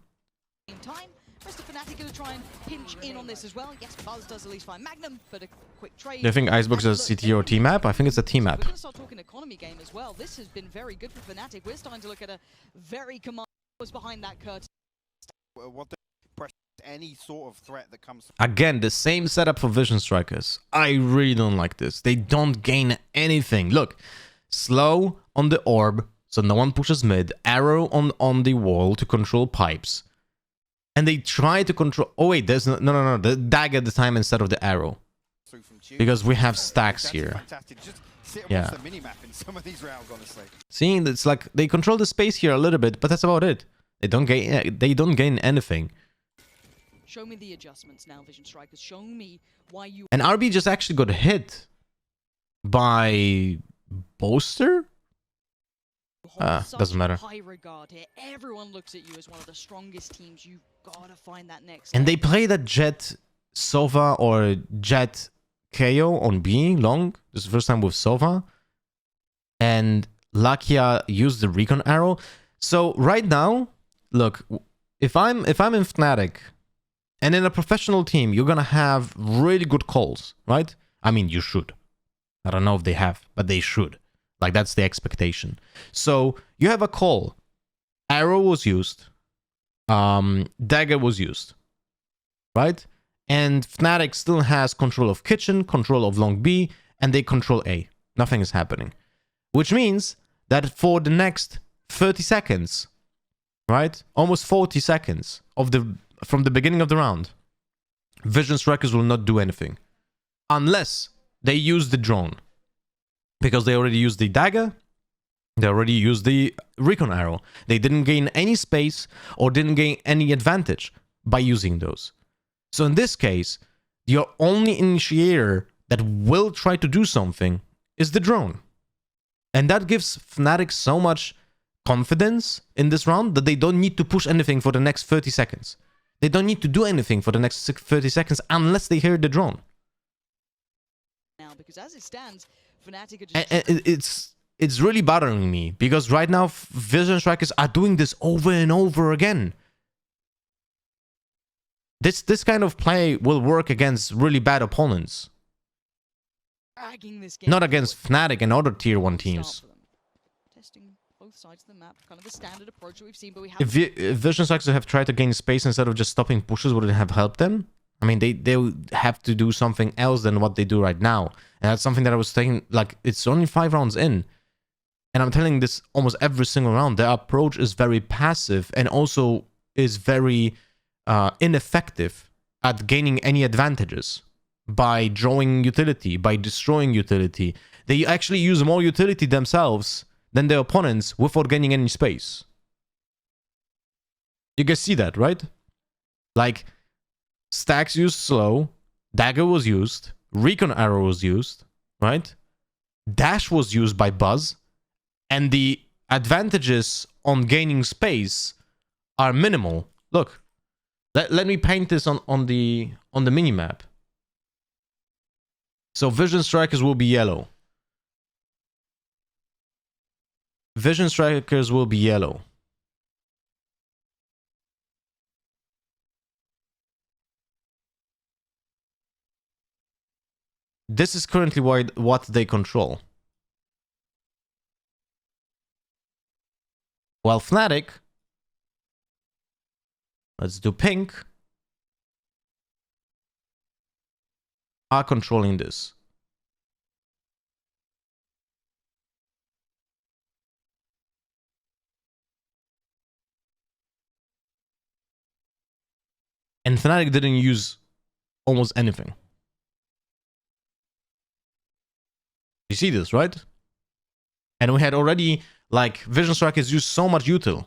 Time, Mr. Fnatic gonna try and pinch in on this as well. Yes, Buzz does at least find Magnum, but a quick trade. Do you think Icebox is a CT or T map? I think it's a T map. We're going to start talking economy game as well. This has been very good for Fnatic. We're starting to look at a very command was behind that curtain. What the press any sort of threat that comes. Again, the same setup for Vision Strikers. I really don't like this. They don't gain anything. Look, slow on the orb, so no one pushes mid. Arrow on the wall to control pipes. And they try to control... Oh wait, there's no. The dagger at the time instead of the arrow. Because we have stacks here. Yeah. The minimap in some of these rounds, honestly. Seeing it's like they control the space here a little bit, but that's about it. They don't gain anything. Show me the adjustments now, Vision Strikers. Show me why you... And RB just actually got hit by Boaster? Doesn't matter. High regard here. Everyone looks at you as one of the strongest teams. You've got to find that next. And they play that Jet Sova or Jet KO on B long. This is the first time with Sova. And Lakia used the recon arrow. So right now, look, if I'm in Fnatic and in a professional team, you're gonna have really good calls, right? I mean, you should. I don't know if they have, but they should. Like, that's the expectation. So you have a call. Arrow was used. Dagger was used. Right? And Fnatic still has control of kitchen, control of long B, and they control A. Nothing is happening. Which means that for the next 30 seconds, right? Almost 40 seconds from the beginning of the round, Vision Strikers will not do anything. Unless they use the drone. Because they already used the dagger, they already used the recon arrow. They didn't gain any space or didn't gain any advantage by using those. So in this case, your only initiator that will try to do something is the drone. And that gives Fnatic so much confidence in this round that they don't need to push anything for the next 30 seconds. They don't need to do anything for the next 30 seconds unless they hear the drone. Now, because as it stands, Fnatic are just... And it's really bothering me because right now Vision Strikers are doing this over and over again. This kind of play will work against really bad opponents. This game not against Fnatic and other tier 1 teams. Testing both sides of the map, kind of the standard approach that we've seen, but we have... If Vision Strikers have tried to gain space instead of just stopping pushes, would it have helped them? I mean, they would have to do something else than what they do right now. And that's something that I was saying, like, it's only 5 rounds in. And I'm telling this almost every single round. Their approach is very passive and also is very ineffective at gaining any advantages by drawing utility, by destroying utility. They actually use more utility themselves than their opponents without gaining any space. You guys see that, right? Like, stacks used slow, dagger was used, recon arrow was used, right? Dash was used by Buzz, and the advantages on gaining space are minimal. Look, let me paint this on the minimap. So Vision Strikers will be yellow. Vision Strikers will be yellow. This is currently what they control. While Fnatic, let's do pink, are controlling this. And Fnatic didn't use almost anything. You see this, right? And we had already, like, Vision Strikers used so much util.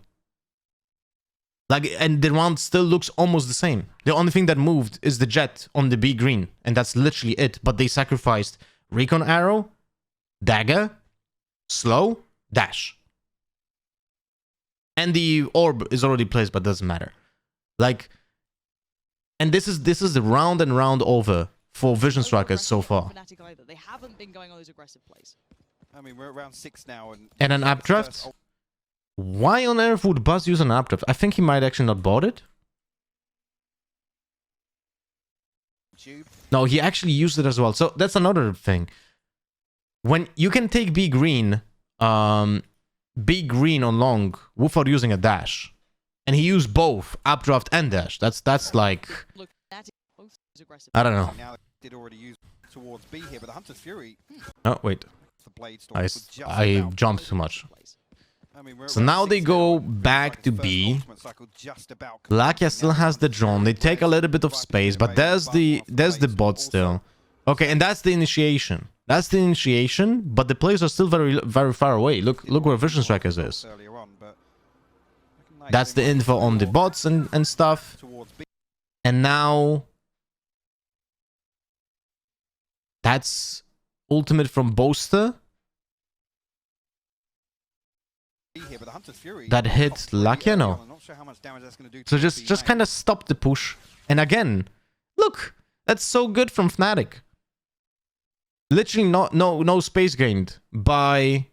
Like, and the round still looks almost the same. The only thing that moved is the jet on the B green. And that's literally it. But they sacrificed recon arrow, dagger, slow, dash. And the orb is already placed, but doesn't matter. Like, and this is the round and round over for Vision Strikers so far. They haven't been going on those aggressive plays. I mean, we're at round 6 now, and an updraft. Why on earth would Buzz use an updraft? I think he might actually not bought it. tube. No, he actually used it as well. So that's another thing. When you can take B green on long without using a dash. And he used both updraft and dash. That's like, Look, that is aggressive. I don't know. Now they did already use towards B here, but the Hunter's Fury, Oh, wait. the Blade Storm, was just I about- jumped too much. I mean, we're So at now they 6 go now. back Looks to like his B. first ultimate cycle just about Lakia complete. still Now has the drone. They take a little bit of space, but there's the bot still. Okay, and that's the initiation. That's the initiation, but the players are still very far away. Look where Vision Strikers is. Earlier on, but looking like That's they the might info on the go bots and stuff. towards B. And now that's ultimate from Boaster Here, but the Hunter's Fury that hit popped pretty Lakia. early No. on. I'm not sure how much damage that's going to do. So to just B kind of stop the push. And again, look, that's so good from Fnatic. Literally no space gained by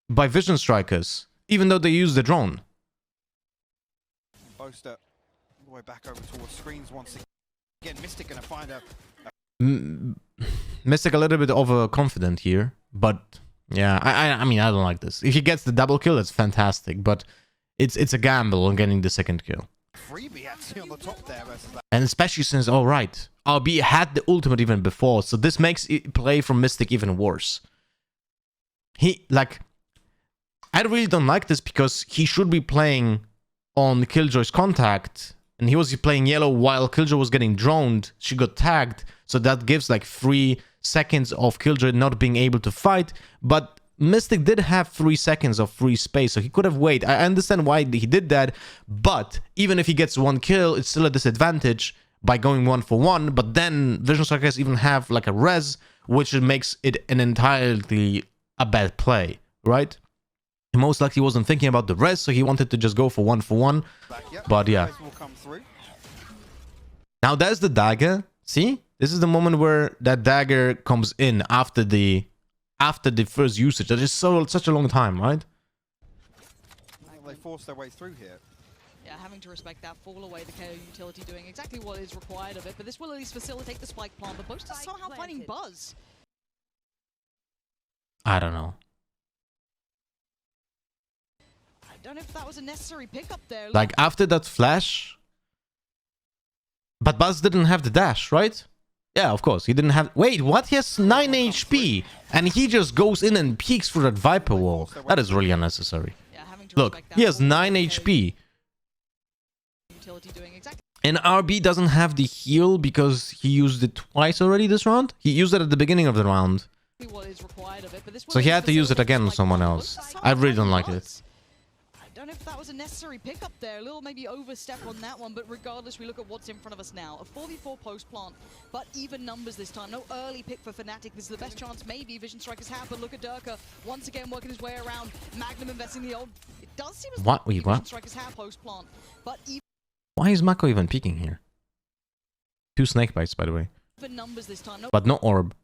Vision Strikers, even though they use the drone. Boaster all the way back over towards screens once again. Mystic going to find a Mystic a little bit overconfident here, but yeah, I mean I don't like this. If he gets the double kill, it's fantastic, but it's a gamble on getting the second kill. freebie actually on the top there versus that. And especially since, all right, RB had the ultimate even before, so this makes it play from Mystic even worse. He, like, I really don't like this because he should be playing on Killjoy's contact, and he was playing yellow while Killjoy was getting droned. She got tagged, so that gives like 3 seconds of Killjoy not being able to fight, but Mystic did have 3 seconds of free space, so he could have waited. I understand why he did that, but even if he gets 1 kill, it's still a disadvantage by going 1-for-1, but then Vision Strikers even have like a res, which makes it an entirely a bad play, right? He most likely wasn't thinking about the res, so he wanted to just go for 1-for-1, but yeah. Will come through. Now there's the dagger. See? This is the moment where that dagger comes in after the first usage. That is such a long time, right? They force their way through here. Yeah, having to respect that fall away, the KO utility doing exactly what is required of it, but this will at least facilitate the spike plant. But Boaster's somehow finding Buzz. I don't know. I don't know if that was a necessary pickup there. Like after that flash, but Buzz didn't have the dash, right? Yeah, of course. He didn't have... Wait, what? He has 9 HP. And he just goes in and peeks through that Viper wall. That is really unnecessary. Yeah, having to Look, respect that he has fall away, 9 the KO HP. utility doing exactly And RB doesn't have the heal because he used it twice already this round. He used it at the beginning of the round. what is required of it, but this will So he at had to least use it facilitate again the on spike someone plant. else. Boaster's I really somehow don't like finding it. Buzz. I don't know if that was a necessary pickup there. A little maybe overstep on that one, but regardless, we look at what's in front of us now. A 4v4 post plant, but even numbers this time. No early pick for Fnatic. This is the best chance maybe Vision Strikers have, but look at Durka once again working his way around. Magnum investing the old. It does seem as What? though Wait, what? Vision Strikers have post plant, but Why is Mako even peeking here? 2 snake bites, by the way. even numbers this time. No But no orb.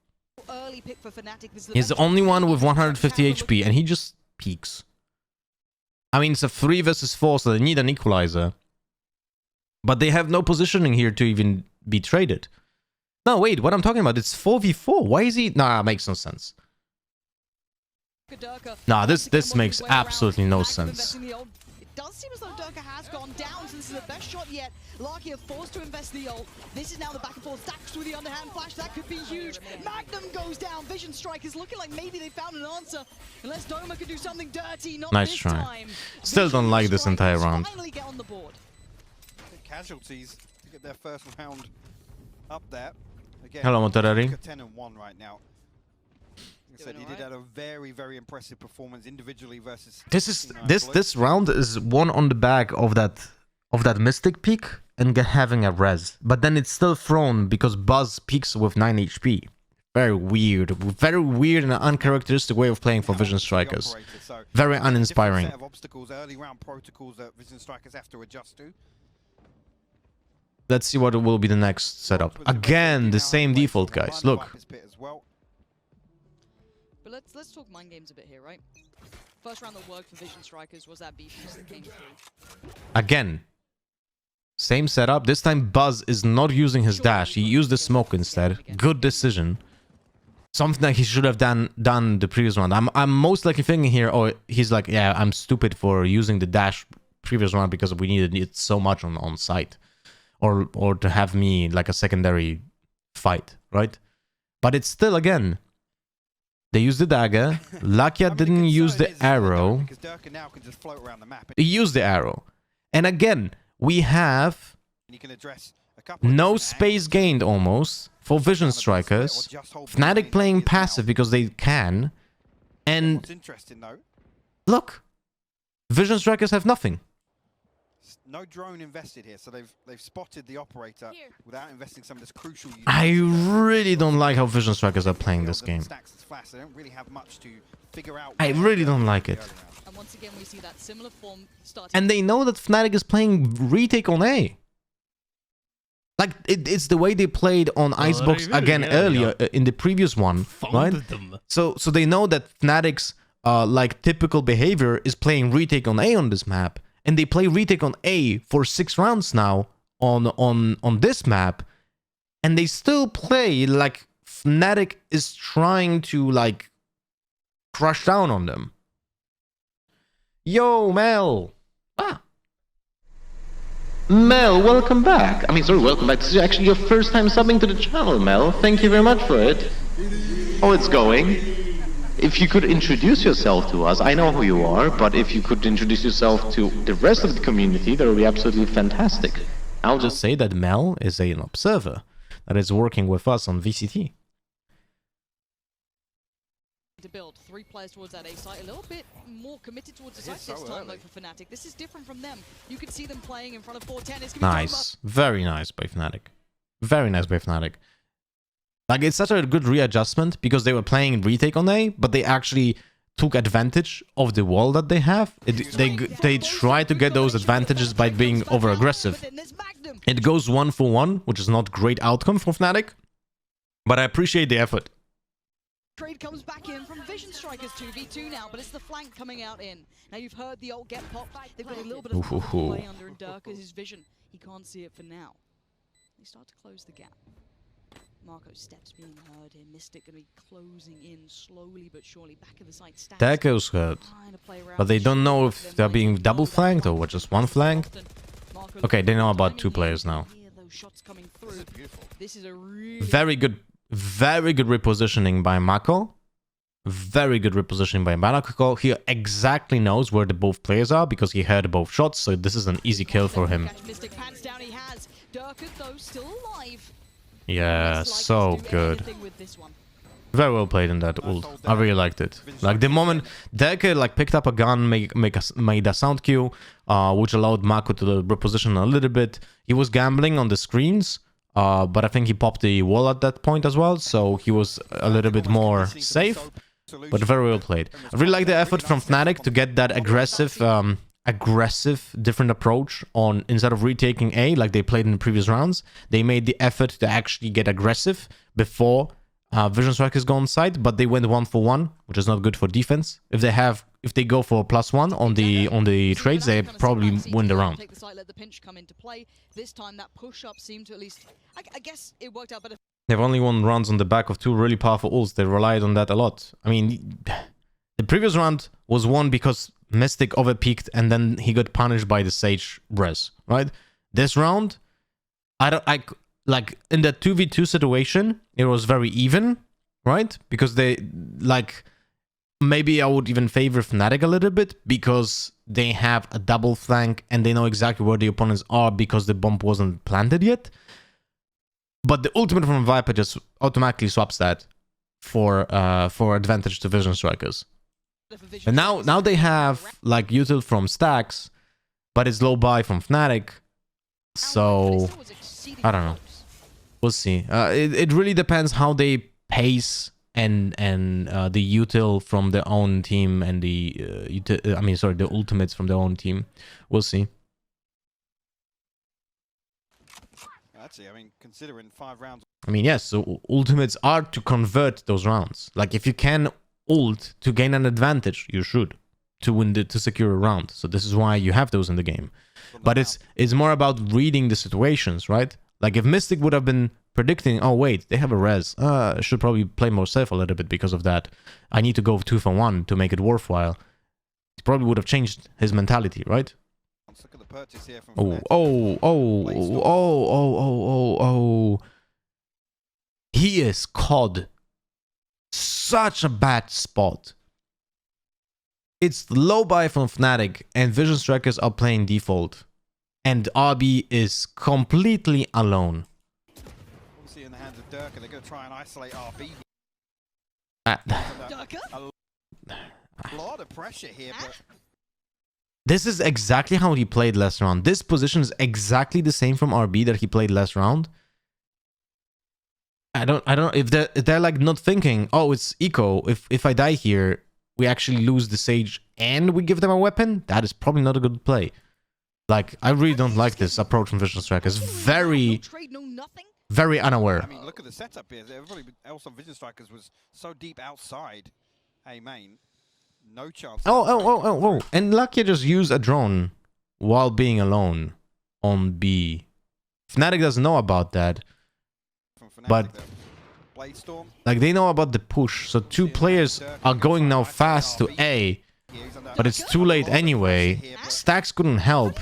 early pick for Fnatic. This is He's the best only chance one maybe with Vision Strikers 150 have, but HP, and he just peeks. I mean, it's a 3 versus 4, so they need an equalizer. But they have no positioning here to even be traded. No, wait, what I'm talking about, it's 4v4. Why is he... Nah, makes no sense. look at Durka Nah, once this again working makes his way around. absolutely no Magnum sense. investing the old. It does seem as though Durka has gone down, so this is the best shot yet. Lakia forced to invest the ult. This is now the back and forth. Stacks through the underhand flash. That could be huge. Magnum goes down. Vision Strike is looking like maybe they found an answer. Unless Doma could do something dirty. Not Nice this try. time. Still don't Vision like this entire Strikers round. finally get on the board. Good casualties to get their first round up there. Again, Hello, Motorari. 10-1 right now. Like I said, Doing he did alright. have a very, very impressive performance individually versus. This is 69 this bullets. this round is one on the back of that Mystic peak and having a res, but then it's still thrown because Buzz peaks with 9 HP. Very weird and uncharacteristic way of playing for How Vision he Strikers. operated, so Very different uninspiring. set of obstacles, early round protocols that Vision Strikers have to adjust to. Let's see what will be the next setup. Again, the same default, guys. Look. But let's talk mind games a bit here, right? First round that worked for Vision Strikers was that B boost that came through. Again, Same setup. This time Buzz is not using his dash. He used the smoke instead. Good decision. Something that he should have done the previous round. I'm most likely thinking here, oh, he's like, yeah, I'm stupid for using the dash previous round because we needed it so much on site. Or to have me like a secondary fight, right? But it's still, again, they used the dagger. Lakia didn't use the arrow. Because Durka now can just float around the map. He used the arrow. And again, we have You can address a couple of no different space angles. gained almost for Vision Strikers. Fnatic playing passive because they can. And What's interesting though, look, Vision Strikers have nothing. no drone invested here, so they've spotted the operator without investing some of this crucial. I really don't like how Vision Strikers are playing this game. Stacks is fast. They don't really have much to figure out. I where really they're don't going like in it. the early rounds. And once again, we see that similar form starting. And they know that Fnatic is playing retake on A. Like, it's the way they played on Icebox again earlier in the previous one, right? So they know that Fnatic's like typical behavior is playing retake on A on this map, and they play retake on A for 6 rounds now on this map, and they still play like Fnatic is trying to like crush down on them. Yo, Mel. Ah. Mel, welcome back. I mean, sorry, welcome back. This is actually your first time subbing to the channel, Mel. Thank you very much for it. How it's going? If you could introduce yourself to us, I know who you are, but if you could introduce yourself to the rest of the community, that would be absolutely fantastic. I'll just say that Mel is an observer that is working with us on VCT. To build 3 players towards that A site, a little bit more committed towards the site so this time early. though for Fnatic. This is different from them. You can see them playing in front of 410. It's Nice. Very nice by Fnatic. Very nice by Fnatic. Like, it's such a good readjustment because they were playing retake on A, but they actually took advantage of the wall that they have. They try to get those advantages by being over-aggressive. It goes 1-for-1, which is not great outcome for Fnatic, but I appreciate the effort. Trade comes back in from Vision Strikers 2v2 now, but it's the flank coming out in. Now you've heard the ult get popped. They've got a little bit of time to play under, and Durka's his vision. He can't see it for now. They start to close the gap. Marco's steps being heard here. Mystic going to be closing in slowly but surely. Back of the site. Stats Dagger's hurt, trying to play around but they the don't know shoulder. if they're being double flanked or just one flank. Marco Okay, they know about timing 2 here. players You can now. hear those shots coming through. This is beautiful. This is a really Very good repositioning by Mako. Very good repositioning by Mako. He exactly knows where the both players are because he heard both shots, so this is an easy kill for him. Catch Mystic pants down. He has Durka though still alive. Yeah, Looks like so he can do good. anything with this one. Very well played in that ult. I really liked it. Like, the moment Dagger like picked up a gun, made a sound cue, which allowed Mako to reposition a little bit. He was gambling on the screens, but I think he popped the wall at that point as well, so he was a little bit more safe. But very well played. I really like the effort from Fnatic to get that aggressive different approach on instead of retaking A like they played in the previous rounds. They made the effort to actually get aggressive before Vision Strikers go on site, but they went 1-for-1, which is not good for defense. If they go for +1 on the trades, they probably win the round. Take the site, let the pinch come into play. This time that push up seemed to at least I guess it worked out better. They've only won rounds on the back of 2 really powerful ults. They relied on that a lot. I mean, the previous round was won because Mystic overpeaked and then he got punished by the Sage res, right? This round, like in that 2v2 situation, it was very even, right? Because they, like, maybe I would even favor Fnatic a little bit because they have a double flank and they know exactly where the opponents are because the bomb wasn't planted yet. But the ultimate from Viper just automatically swaps that for advantage to Vision Strikers. And now they have like util from Stacks, but it's low buy from Fnatic. So I don't know. We'll see. It really depends how they pace and the util from their own team and the the ultimates from their own team. We'll see. Actually, I mean, considering 5 rounds. I mean, yes, so ultimates are to convert those rounds. Like, if you can ult to gain an advantage, you should. to win to secure a round. So this is why you have those in the game. But it's more about reading the situations, right? Like if Mystic would have been predicting, oh wait, they have a res, I should probably play more safe a little bit because of that. I need to go 2 for 1 to make it worthwhile. He probably would have changed his mentality, right? Look at the purchase here from Oh, oh, oh, oh, oh, oh, oh, oh. He is caught. Such a bad spot. It's low buy from Fnatic and Vision Strikers are playing default. And RB is completely alone. Obviously in the hands of Dagger, they're going to try and isolate RB. Dagger? A lot of pressure here, but... This is exactly how he played last round. This position is exactly the same from RB that he played last round. I don't if they're like not thinking, oh, it's eco. If I die here, we actually lose the Sage and we give them a weapon. That is probably not a good play. Like, I really don't like this approach from Vision Strikers. Very unaware. I mean, look at the setup here. Everybody else on Vision Strikers was so deep outside A main. No chance. Oh. And Lakia just used a drone while being alone on B. Fnatic doesn't know about that. Fnatic, but like they know about the push. So 2 players are going now fast to A. But it's too late anyway. Stacks couldn't help.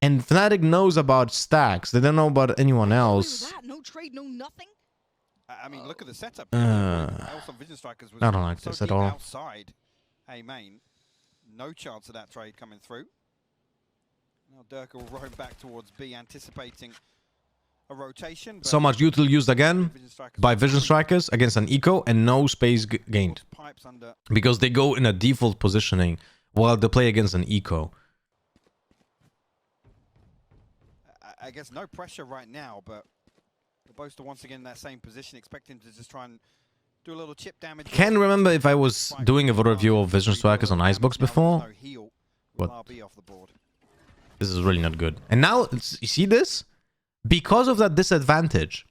And Fnatic knows about Stacks. They don't know about anyone else. No trade, no nothing. I mean, look at the setup. Vision Strikers was I don't like this at all. Outside A main. No chance of that trade coming through. Now Dirk will roam back towards B, anticipating a rotation. So much util used again by Vision Strikers against an eco and no space gained. Because they go in a default positioning while they play against an eco. I guess no pressure right now, but the Boaster once again in that same position, expecting to just try and do a little chip damage. Can't remember if I was doing a VOD review of Vision Strikers on Icebox before. But this is really not good. And now, you see this? Because of that disadvantage,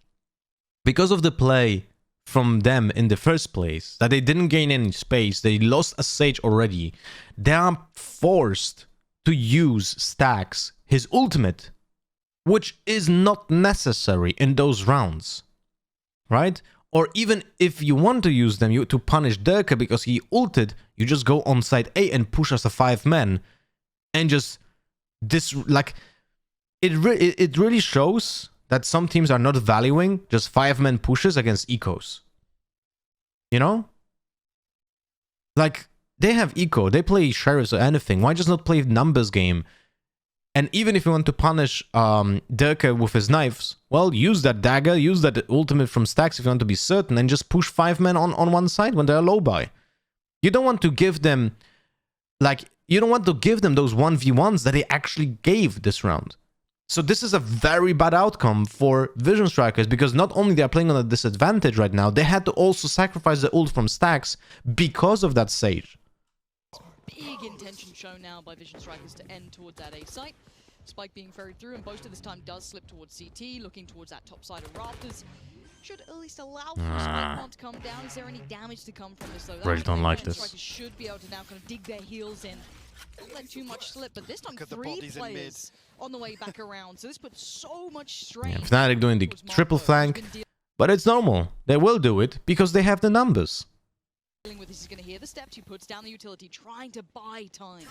because of the play from them in the first place, that they didn't gain any space, they lost a Sage already, they are forced to use Stacks, his ultimate, which is not necessary in those rounds, right? Or even if you want to use them to punish Dirk because he ulted, you just go on side A and push as a 5-man and just it really shows that some teams are not valuing just 5-man pushes against ecos. You know? Like, they have eco, they play sheriffs or anything. Why just not play numbers game? And even if you want to punish Dirk with his knives, well, use that dagger, use that ultimate from Stacks if you want to be certain, and just push 5-men on one side when they're low buy. You don't want to give them, like, you don't want to give them those 1v1s that they actually gave this round. So this is a very bad outcome for Vision Strikers, because not only they are playing on a disadvantage right now, they had to also sacrifice the ult from Stacks because of that Sage. Big intention shown now by Vision Strikers to end towards that A site. Spike being ferried through, and Boaster this time does slip towards CT, looking towards that top side of Rafters. Should at least allow for Spike to come down. Is there any damage to come from this though? Really don't like this. Strikers should be able to now kind of dig their heels in. Don't let too much slip, but this time 3 players on the way back around. So this puts so much strain. Yeah, Fnatic doing the triple flank, but it's normal. They will do it because they have the numbers. With this, he's going to hear the steps. He puts down the utility, trying to buy time.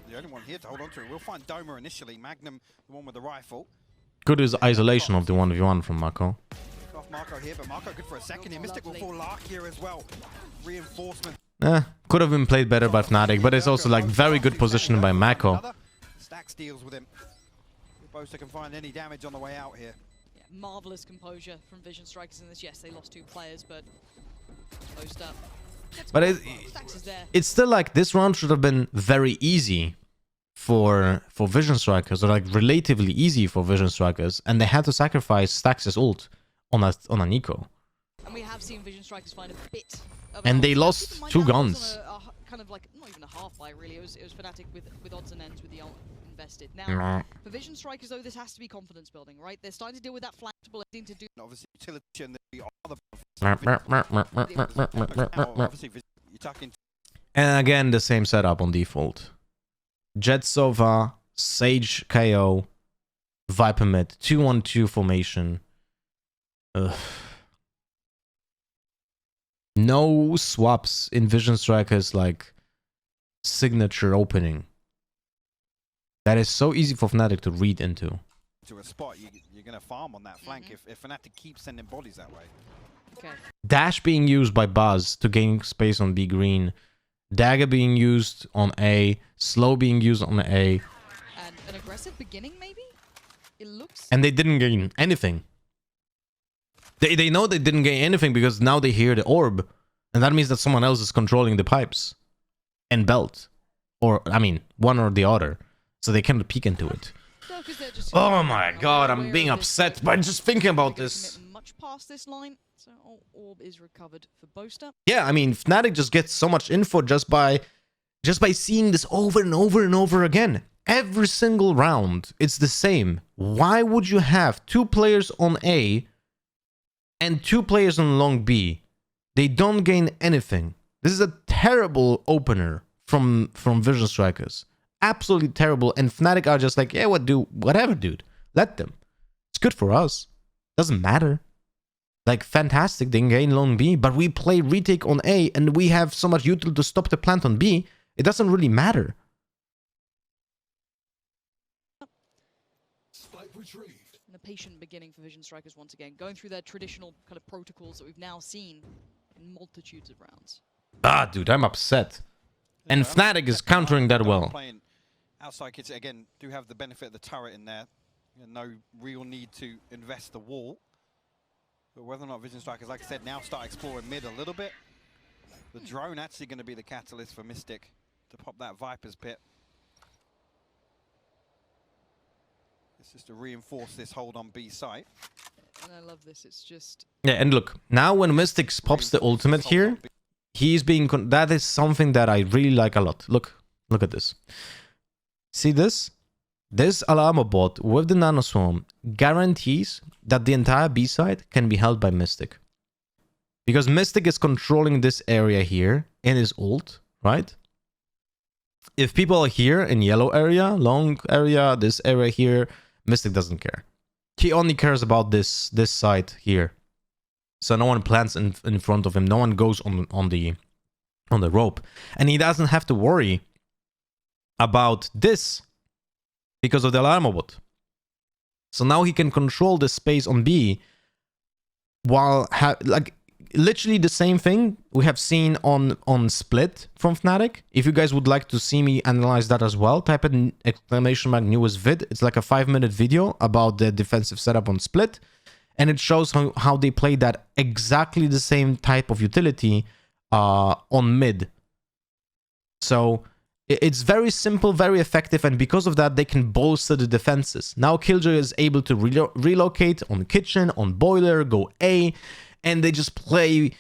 The only one here to hold on to it. We'll find Doma initially. Magnum, the one with the rifle. Good is isolation of the 1v1 from Mako. Off Marco here, but Marco good for a second here. Mystic will fall Lark here as well. Reinforcement. Could have been played better by Fnatic, but it's also like very good positioning by Mako. Stack steals with him. Boaster can find any damage on the way out here. Yeah, marvelous composure from Vision Strikers in this. Yes, they lost 2 players, but Boaster. But it's still like this round should have been very easy for Vision Strikers, or like relatively easy for Vision Strikers, and they had to sacrifice Stacks' ult on an eco. And we have seen Vision Strikers find a bit of and they lost 2 guns. Kind of like, not even a half buy really, it was Fnatic with odds and ends with the ult invested. Now, for Vision Strikers though, this has to be confidence building, right? They're starting to deal with that flexible thing to do. Obviously, utility and the other. You're talking And again, the same setup on default. Jet Sova, Sage KO, Viper mid, 2-1-2 formation. Ugh. No swaps in Vision Striker's like signature opening. That is so easy for Fnatic to read into. to a spot, you're going to farm on that flank if Fnatic keeps sending bodies that way. Okay. Dash being used by Buzz to gain space on B green. Dagger being used on A. Slow being used on A. And an aggressive beginning, maybe? It looks... And they didn't gain anything. They know they didn't gain anything because now they hear the orb. And that means that someone else is controlling the pipes. And belt. Or, I mean, one or the other. So they cannot peek into it. Oh my god, I'm being upset by just thinking about this. Much past this line, so orb is recovered for Boaster. Yeah, I mean, Fnatic just gets so much info just by seeing this over and over and over again. Every single round, it's the same. Why would you have 2 players on A and 2 players on long B? They don't gain anything. This is a terrible opener from Vision Strikers. Absolutely terrible. And Fnatic are just like, yeah, whatever, dude. Let them. It's good for us. Doesn't matter. Like, fantastic, they gain long B, but we play retake on A and we have so much util to stop the plant on B. It doesn't really matter. And a patient beginning for Vision Strikers once again, going through their traditional kind of protocols that we've now seen in multitudes of rounds. Ah, dude, I'm upset. Yeah, And Fnatic is countering that well. Playing outside kids, again, do have the benefit of the turret in there. No real need to invest the wall. But whether or not Vision Strikers, like I said, now start exploring mid a little bit. The drone actually going to be the catalyst for Mystic to pop that Viper's pit. It's just to reinforce this hold on B site. And I love this, it's just... Yeah, and look, now when Mystic pops the ultimate here, he's being... that is something that I really like a lot. Look at this. See this? This Alarma bot with the Nanoswarm guarantees that the entire B side can be held by Mystic. Because Mystic is controlling this area here in his ult, right? If people are here in yellow area, long area, this area here, Mystic doesn't care. He only cares about this side here. So no one plants in front of him. No one goes on the rope. And he doesn't have to worry about this because of the Alarma bot. So now he can control the space on B while like literally the same thing we have seen on Split from Fnatic. If you guys would like to see me analyze that as well, type in !newest vid. It's like a 5-minute video about the defensive setup on Split. And it shows how they play that exactly the same type of utility on mid. So it's very simple, very effective, and because of that, they can bolster the defenses. Now Killjoy is able to relocate on Kitchen, on Boiler, go A, and they just play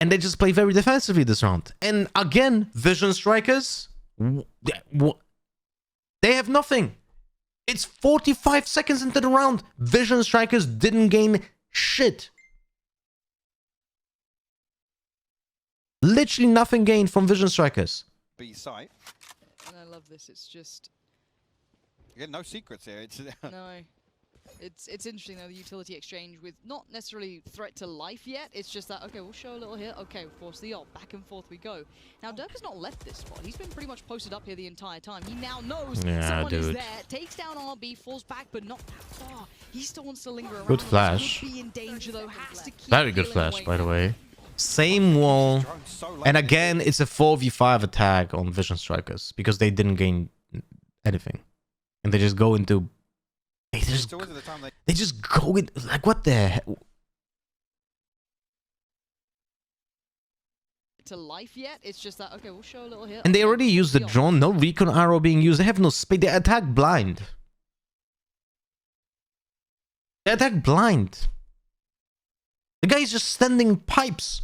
very defensively this round. And again, Vision Strikers, they have nothing. It's 45 seconds into the round. Vision Strikers didn't gain shit. Literally nothing gained from Vision Strikers. B site. And I love this, it's just... Again, no secrets here. It's No. It's interesting though, the utility exchange with not necessarily threat to life yet. It's just that, okay, we'll show a little here. Okay, we'll force the ult. Back and forth we go. Now, Dirk has not left this spot. He's been pretty much posted up here the entire time. He now knows someone is there. Takes down RB, falls back, but not that far. He still wants to linger around. Good flash. Could be in danger though. Has to keep Very good peeling flash, away by the now. way. Same wall. And again, it's a 4v5 attack on Vision Strikers because they didn't gain anything. And they just go into... They just go in... Like, what the heck? To life yet, it's just that, okay, we'll show a little here. And they already used the drone. No recon arrow being used. They have no space. They attack blind. They attack blind. The guy is just standing pipes.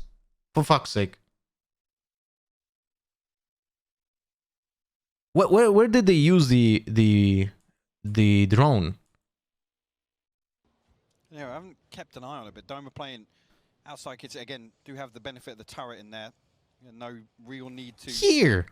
For fuck's sake. Where did they use the drone? Yeah, I haven't kept an eye on it, but Doma playing outside kids again do have the benefit of the turret in there. No real need to. Here.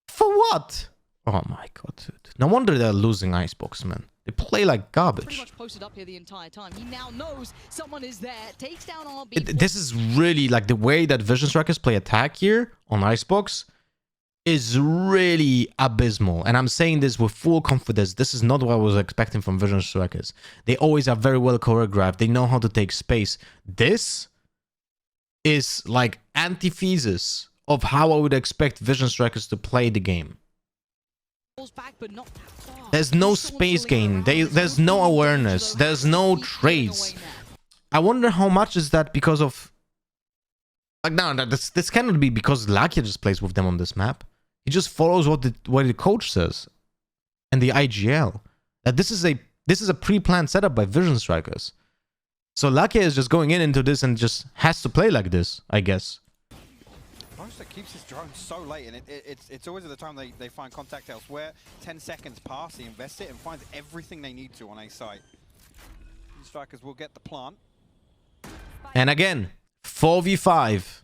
For what? Oh my god, dude. No wonder they're losing Icebox, man. They play like Pretty garbage. much posted up here the entire time. He now knows someone is there. Takes down RB. This is really like the way that Vision Strikers play attack here on Icebox is really abysmal. And I'm saying this with full confidence. This is not what I was expecting from Vision Strikers. They always are very well choreographed. They know how to take space. This is like antithesis of how I would expect Vision Strikers to play the game. Back, but not that far. There's no He space still wants to linger gain. around. There's no awareness. There's no trades. I wonder how much is that because of... Like, no, this cannot be because Lakia just plays with them on this map. He just follows what the coach says. And the IGL. That this is a pre-planned setup by Vision Strikers. So Lakia is just going into this and just has to play like this, I guess. That keeps his drone so late, and it's always at the time they find contact elsewhere. 10 seconds pass, he invests it and finds everything they need to on A site. These strikers will get the plant. And again, 4v5.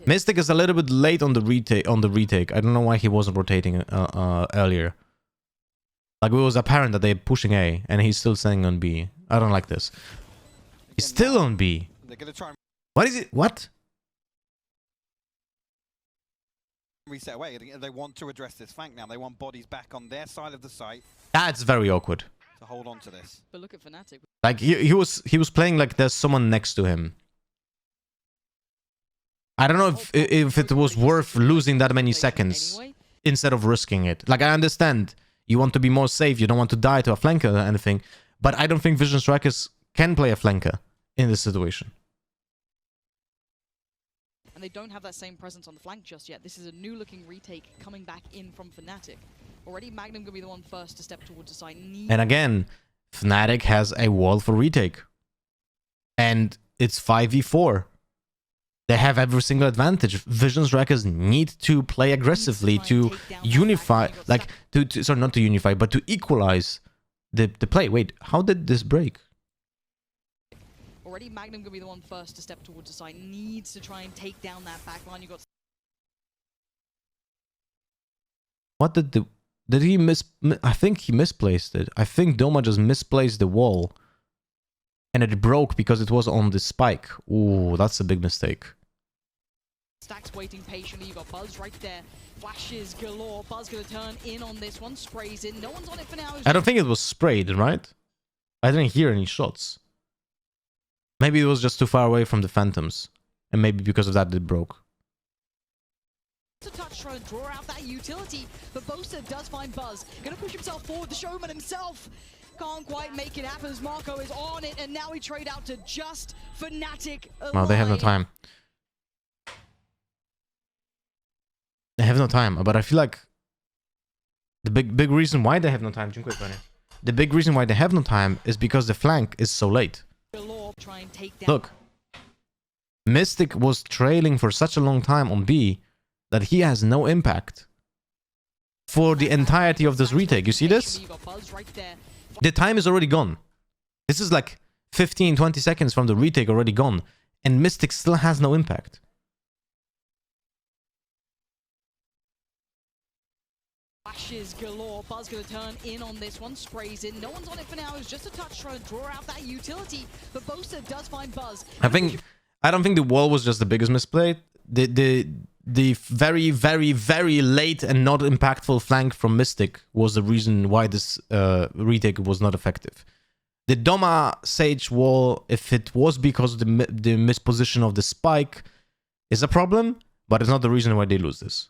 Mystic is a little bit late on the retake. I don't know why he wasn't rotating earlier. Like, it was apparent that they're pushing A, and he's still standing on B. I don't like this. He's still on B. They're gonna try and What is it? What? reset away. They want to address this flank now. They want bodies back on their side of the site That's very awkward. to hold on to this. But look at Fnatic. Like, he was playing like there's someone next to him. I don't know if it was worth losing that many seconds instead of risking it. Like, I understand you want to be more safe, you don't want to die to a flanker or anything, but I don't think Vision Strikers can play a flanker in this situation. And they don't have that same presence on the flank just yet. This is a new-looking retake coming back in from Fnatic. Already, Magnum gonna be the one first to step towards the site. And again, Fnatic has a wall for retake. And it's 5v4. They have every single advantage. Vision Strikers need to play aggressively to unify, like, sorry, not to unify, but to equalize the play. Wait, how did this break? Already, Magnum gonna be the one first to step towards the site. Needs to try and take down that backline. You got. What did he I think he misplaced it. I think Doma just misplaced the wall. And it broke because it was on the spike. Ooh, that's a big mistake. Stacks waiting patiently. You got Buzz right there. Flashes galore. Buzz gonna turn in on this one. Sprays in. No one's on it for now. I don't think it was sprayed, right? I didn't hear any shots. Maybe it was just too far away from the Phantoms. And maybe because of that it broke. To touch, trying to draw out that utility. But Bosa does find Buzz. Gonna push himself forward. The showman himself can't quite make it happen as Marco is on it. And now we trade out to just Fnatic. Well, they have no time. They have no time, but I feel like the big reason why they have no time, the big reason why they have no time is because the flank is so late. Look, Mystic was trailing for such a long time on B that he has no impact for the entirety of this retake. You see this? The time is already gone. This is like 15-20 seconds from the retake already gone, and Mystic still has no impact. Flashes galore. Buzz gonna turn in on this one. Sprays in. No one's on it for now. It's just a touch trying to draw out that utility. But Bosa does find Buzz. I don't think the wall was just the biggest misplay. The very, very, very late and not impactful flank from Mystic was the reason why this retake was not effective. The Doma Sage wall, if it was because of the misposition of the spike, is a problem, but it's not the reason why they lose this.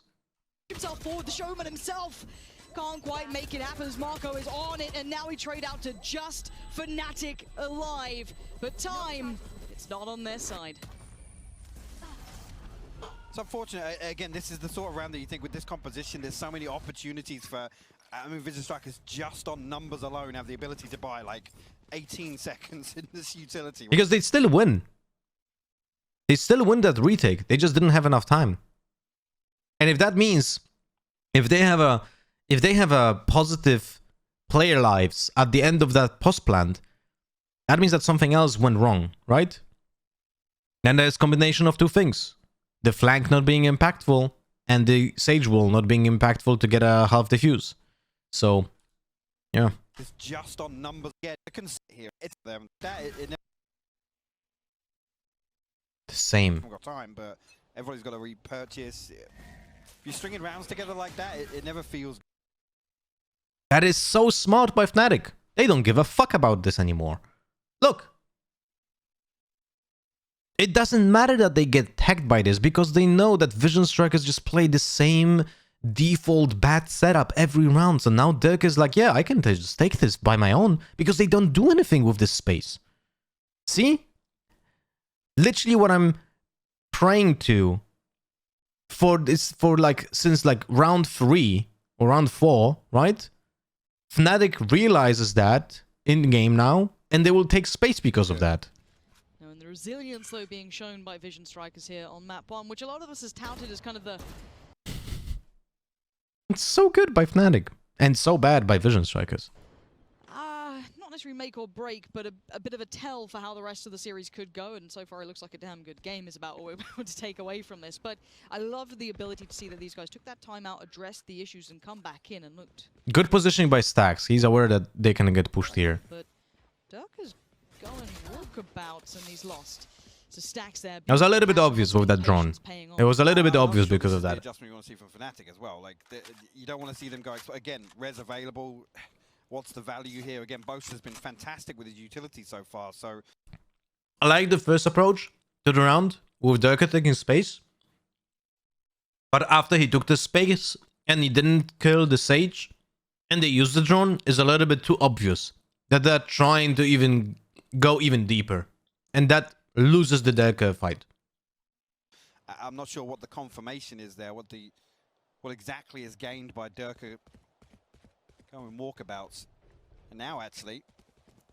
Himself forward, the showman himself can't quite make it happen as Marco is on it, and now we trade out to just Fnatic alive. But time, it's not on their side. It's unfortunate. Again, this is the sort of round that you think with this composition, there's so many opportunities for, I mean, Vision Strikers just on numbers alone have the ability to buy like 18 seconds in this utility. Because they still win. They still win that retake. They just didn't have enough time. And if that means, if they have a positive player lives at the end of that post plant, that means that something else went wrong, right? And there's a combination of two things. The flank not being impactful and the Sage wall not being impactful to get a half defuse. So, yeah. It's just on numbers. Yeah, you can see here. It's them. It The same. never got time, but everybody's got to repurchase. If you're stringing rounds together like that, it never feels. That is so smart by Fnatic. They don't give a fuck about this anymore. Look. It doesn't matter that they get tagged by this because they know that Vision Strikers just play the same default bad setup every round. So now Dirk is like, yeah, I can just take this by my own because they don't do anything with this space. See? Literally what I'm praying to for this, since round 3 or round 4, right? Fnatic realizes that in game now and they will take space because of that. And the resilience, though, being shown by Vision Strikers here on map 1, which a lot of us has touted as kind of the... It's so good by Fnatic, and so bad by Vision Strikers. Not necessarily make or break, but a bit of a tell for how the rest of the series could go, and so far it looks like a damn good game is about all we're able to take away from this. But I love the ability to see that these guys took that time out, addressed the issues, and come back in and looked... Good positioning by Stacks. He's aware that they can get pushed here. But Dirk is going walkabouts and he's lost. So Stacks there. It was a little bit obvious with that drone. It was a little bit obvious I'm sure because this of is the that. adjustment you want to see from Fnatic as well. Like you don't want to see them go again. Res available. What's the value here? Again, Boast has been fantastic with his utility so far. So I like the first approach to the round with Dirk taking space. But after he took the space and he didn't kill the Sage and they used the drone, is a little bit too obvious that they're trying to even go even deeper. And that loses the Dirk fight. I'm not sure what the confirmation is there. What exactly is gained by Dirk going walkabouts. And now actually,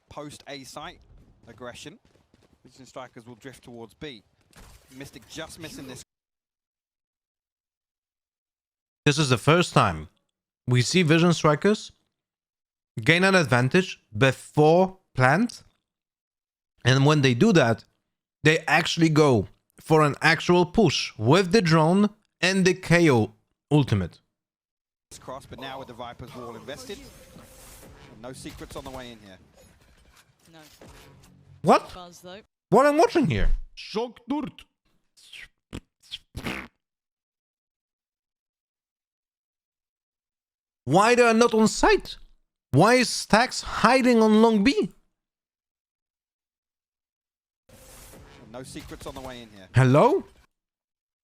post A site aggression, Vision Strikers will drift towards B. Mystic just missing this. This is the first time we see Vision Strikers gain an advantage before plant. And when they do that, they actually go for an actual push with the drone and the KO ultimate. Cross, but now with the Viper's wall invested, no secrets on the way in here. No. What? Buzz, though. What I'm watching here? Shock dirt. Why they are not on site? Why is Stacks hiding on long B? No secrets on the way in here. Hello?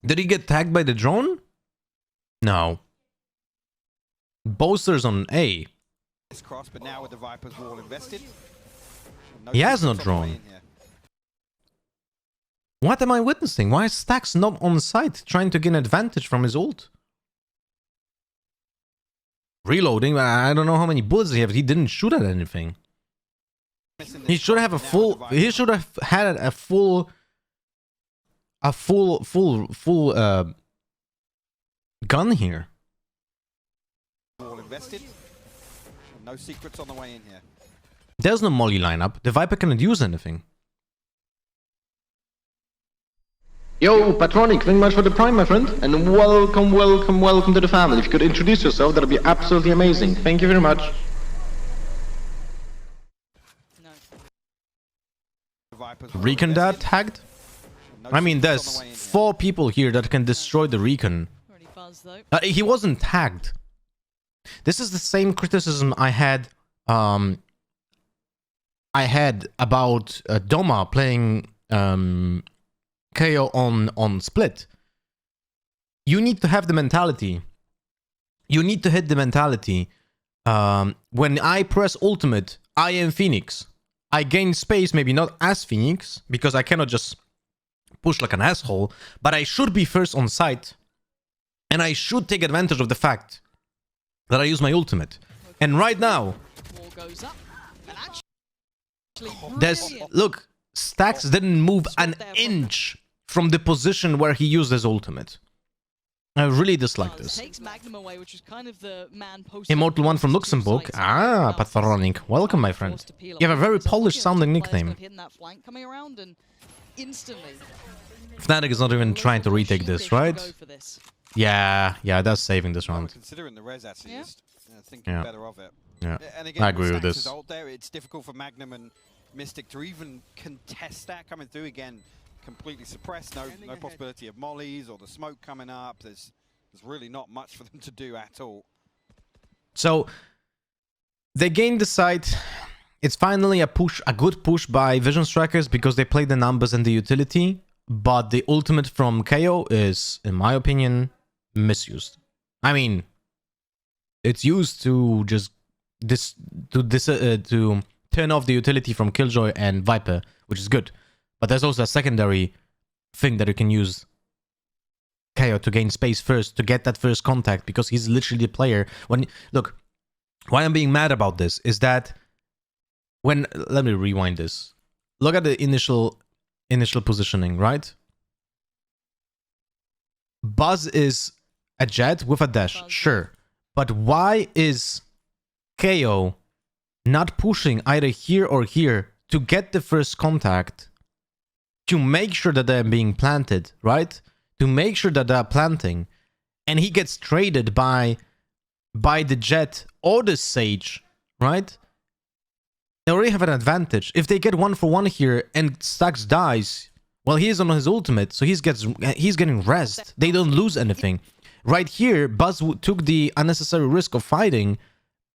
Did he get tagged by the drone? No. Boasters on A. Cross, but now with the Viper's wall invested, He has no secrets on the way drone. in here. What am I witnessing? Why is Stacks not on site trying to gain advantage from his ult? Reloading, I don't know how many bullets he has. He didn't shoot at anything. He should have a full. He should have had a full gun here. Wall invested, no secrets on the way in here. There's no molly lineup. The Viper cannot use anything. Yo, Patronic, thank you much for the prime, my friend. And welcome, welcome, welcome to the family. If you could introduce yourself, that would be absolutely amazing. Thank you very much. No. Recon that tagged? I mean, there's 4 people here that can destroy the Recon. Already Buzz, though. He wasn't tagged. This is the same criticism I had about Doma playing KO on Split. You need to have the mentality. You need to hit the mentality. When I press ultimate, I am Phoenix. I gain space, maybe not as Phoenix, because I cannot just push like an asshole, but I should be first on site. And I should take advantage of the fact that I use my ultimate. And right now, Wall goes up. And actually, there's... Look, Stacks didn't move an inch from the position where he used his ultimate. I really dislike this. Takes Magnum away, which is kind of the man Immortal One from Luxembourg. Ah, Patronic. Welcome, my friend. You have a very Polish-sounding nickname. Hitting that flank coming around, and instantly. Fnatic is not even trying to retake this, right? Go for this. Yeah, that's saving this Well, round. considering the res actually Yeah. is thinking Yeah. better of it. Yeah, And again, I agree with Stax' this. ult there, it's difficult for Magnum and Mystic to even contest that coming through again. Completely suppressed, no possibility of mollies or the smoke coming up. There's really not much for them to do at all. So they gained the site. It's finally a good push by Vision Strikers because they play the numbers and the utility. But the ultimate from KO is, in my opinion, misused. I mean, it's used to just to turn off the utility from Killjoy and Viper, which is good. But there's also a secondary thing that you can use KO to gain space first, to get that first contact, because he's literally the player. Look, why I'm being mad about this is that let me rewind this. Look at the initial positioning, right? Buzz is a jet with a dash, sure. But why is KO not pushing either here or here to get the first contact, to make sure that they're being planted, right? To make sure that they're planting, and he gets traded by the jet or the sage, right? They already have an advantage. If they get 1-for-1 here and Stax dies, well, he is on his ultimate, so he's getting rest. They don't lose anything. Right here, Buzz took the unnecessary risk of fighting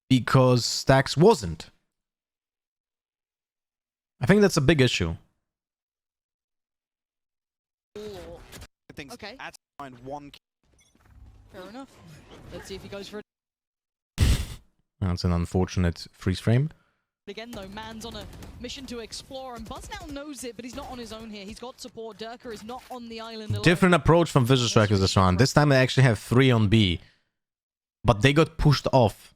because Stax wasn't. I think that's a big issue. Okay. At find one. Fair enough. Let's see if he goes for it That's an unfortunate freeze frame. again, though. Man's on a mission to explore, and Buzz now knows it, but he's not on his own here. He's got support. Durka is not on the island alone. Different approach from Vision Strikers this round. This time they actually have 3 on B. But they got pushed off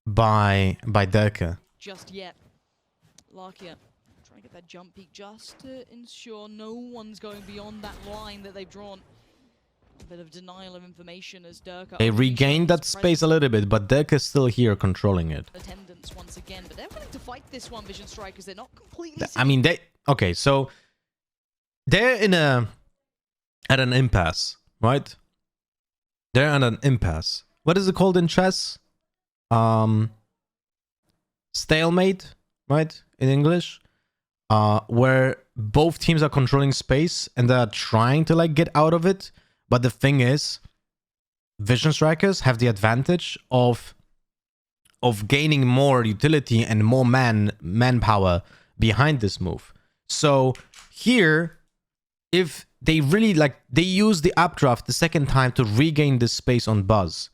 by Durka. Just yet. Larkia trying to get that jump peak just to ensure no one's going beyond that line that they've drawn. A bit of denial of information as Durka... They regained that space a little bit, but Durka's still here controlling it. Attendance once again, but they're willing to fight this one, Vision Strikers. They're not completely... I mean, okay, so they're at an impasse, right? They're at an impasse. What is it called in chess? Stalemate, right? In English, where both teams are controlling space and they're trying to like get out of it. But the thing is, Vision Strikers have the advantage of gaining more utility and more manpower behind this move. So here, if they really they use the updraft the second time to regain this space on Buzz.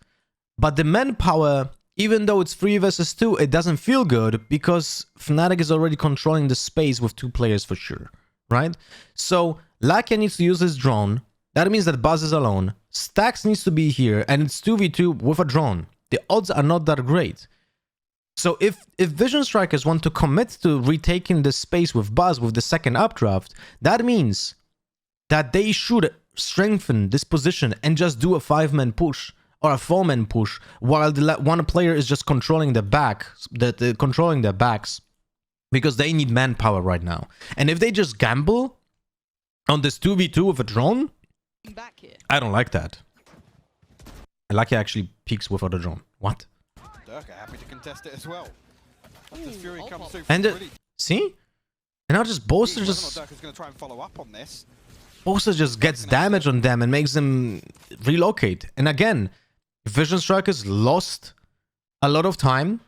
But the manpower, even though it's 3 versus 2, it doesn't feel good because Fnatic is already controlling the space with 2 players for sure, right? So Lakia needs to use his drone. That means that Buzz is alone. Stax needs to be here, and it's 2v2 with a drone. The odds are not that great. So if Vision Strikers want to commit to retaking the space with Buzz with the second updraft, that means that they should strengthen this position and just do a 5-man push or a 4-man push while the one player is just controlling the back, controlling their backs, because they need manpower right now. And if they just gamble on this 2v2 with a drone, back here. I don't like that. Lucky actually peeks without a drone. What? Durka happy to contest it as well. This Fury comes through And really see? And now just Boaster Whether or just... not Durka's going to try and follow up on this. Boaster just gets damage on them and makes them relocate. And again, Vision Strikers lost a lot of time.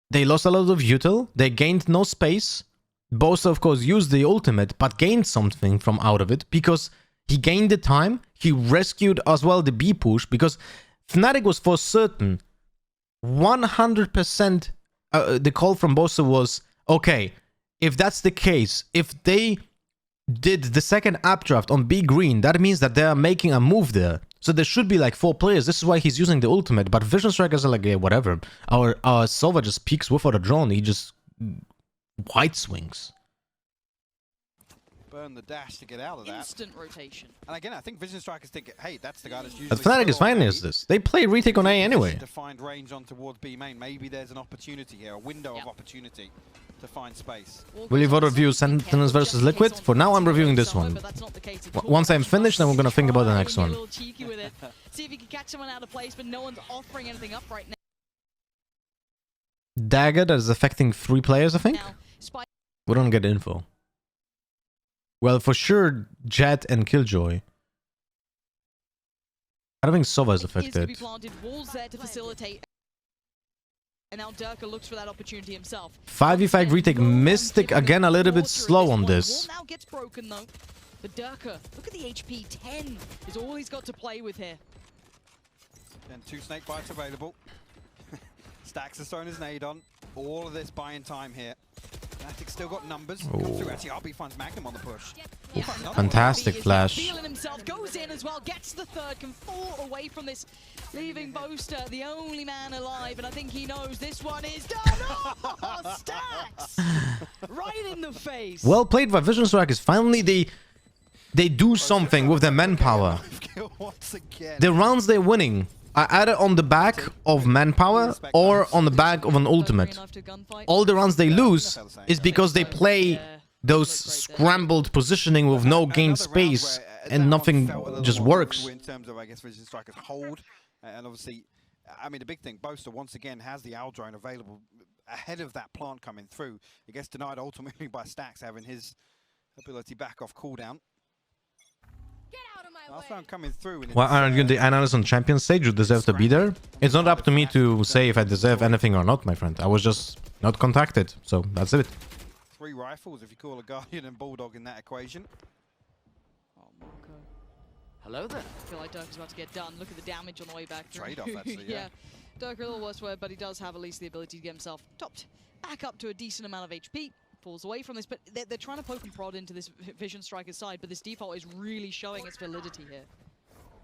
They lost a lot of util. They gained no space. Boaster, of course, used the ultimate, but gained something from out of it because he gained the time. He rescued as well the B push because Fnatic was for certain 100%. The call from Boaster was, okay, if that's the case, if they did the second updraft on B green, that means that they are making a move there. So there should be like 4 players. This is why he's using the ultimate. But Vision Strikers are like, yeah, whatever. Our Sova just peeks without a drone. He just white swings. Burn the dash to get out of that. Instant rotation. And again, I think Vision Strikers think, hey, that's the guy that's usually... But Fnatic is fine as this. They play retake on A anyway. To find range on towards B main. Maybe there's an opportunity here, a window of opportunity. to find space. Will you vote review Sentinels versus Liquid? For now, I'm reviewing this one. Once I'm finished, then we're gonna think about the next one. See if you can catch someone out of place, but no one's offering anything up right now. Dagger that is affecting 3 players, I think? We don't get info. Well, for sure, Jet and Killjoy. I don't think Sova is affected. Walls there to facilitate. And now Dagger looks for that opportunity himself. 5v5 retake. Mystic again a little bit slow on this. Wall now gets broken though. But Dagger, look at the HP. 10 is all he's got to play with here. And 2 snake bites available. Stacks has thrown his nade on. All of this buying time here. Fnatic still got numbers. Come through. Actually, RB finds Magnum on the push. Yeah. Fantastic flash. Feeling himself, goes in as well, gets the third, can fall away from this, leaving Boaster the only man alive, and I think he knows this one is done. Oh, Stacks! Right in the face. Well played by Vision Strikers. Finally, they do something with their manpower. The rounds they're winning are either on the back of manpower or on the back of an ultimate. All the rounds they lose is because they play those scrambled positioning with no gained space and nothing just works. In terms of, I guess, Vision Strikers hold, and obviously, I mean, the big thing, Boaster once again has the Owl drone available ahead of that plant coming through. It gets denied ultimately by Stacks having his ability back off cooldown. Last round coming through. Why aren't you the analyst on Champions stage? You deserve to be there. It's not up to me to say if I deserve anything or not, my friend. I was just not contacted, so that's it. 3 rifles if you call a Guardian and Bulldog in that equation. Oh, Marco. Hello there. I feel like Dirk's about to get done. Look at the damage on the way back. Trade-off, actually, yeah. Dirk a little worse word, but he does have at least the ability to get himself topped back up to a decent amount of HP. Falls away from this, but they're trying to poke and prod into this Vision Striker's side, but this default is really showing its validity here.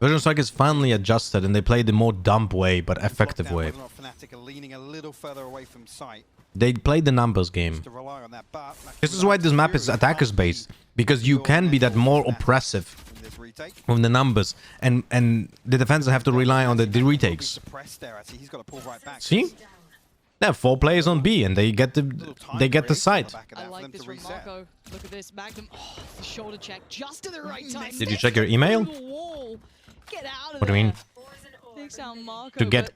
Vision Strikers finally adjusted and they played the more dumb way, but effective way. Fnatic are leaning a little further away from sight. They played the numbers game. To rely on that, but This is why this map is attackers based, because you can be that more oppressive with the numbers, and the defenses have to rely on the retakes. See? They have 4 players on B and they get the site. I like this from Marco. Look at this Magnum. Oh, the shoulder check just at the right time. Did you check your email? Get out of what do you mean? Marco, to get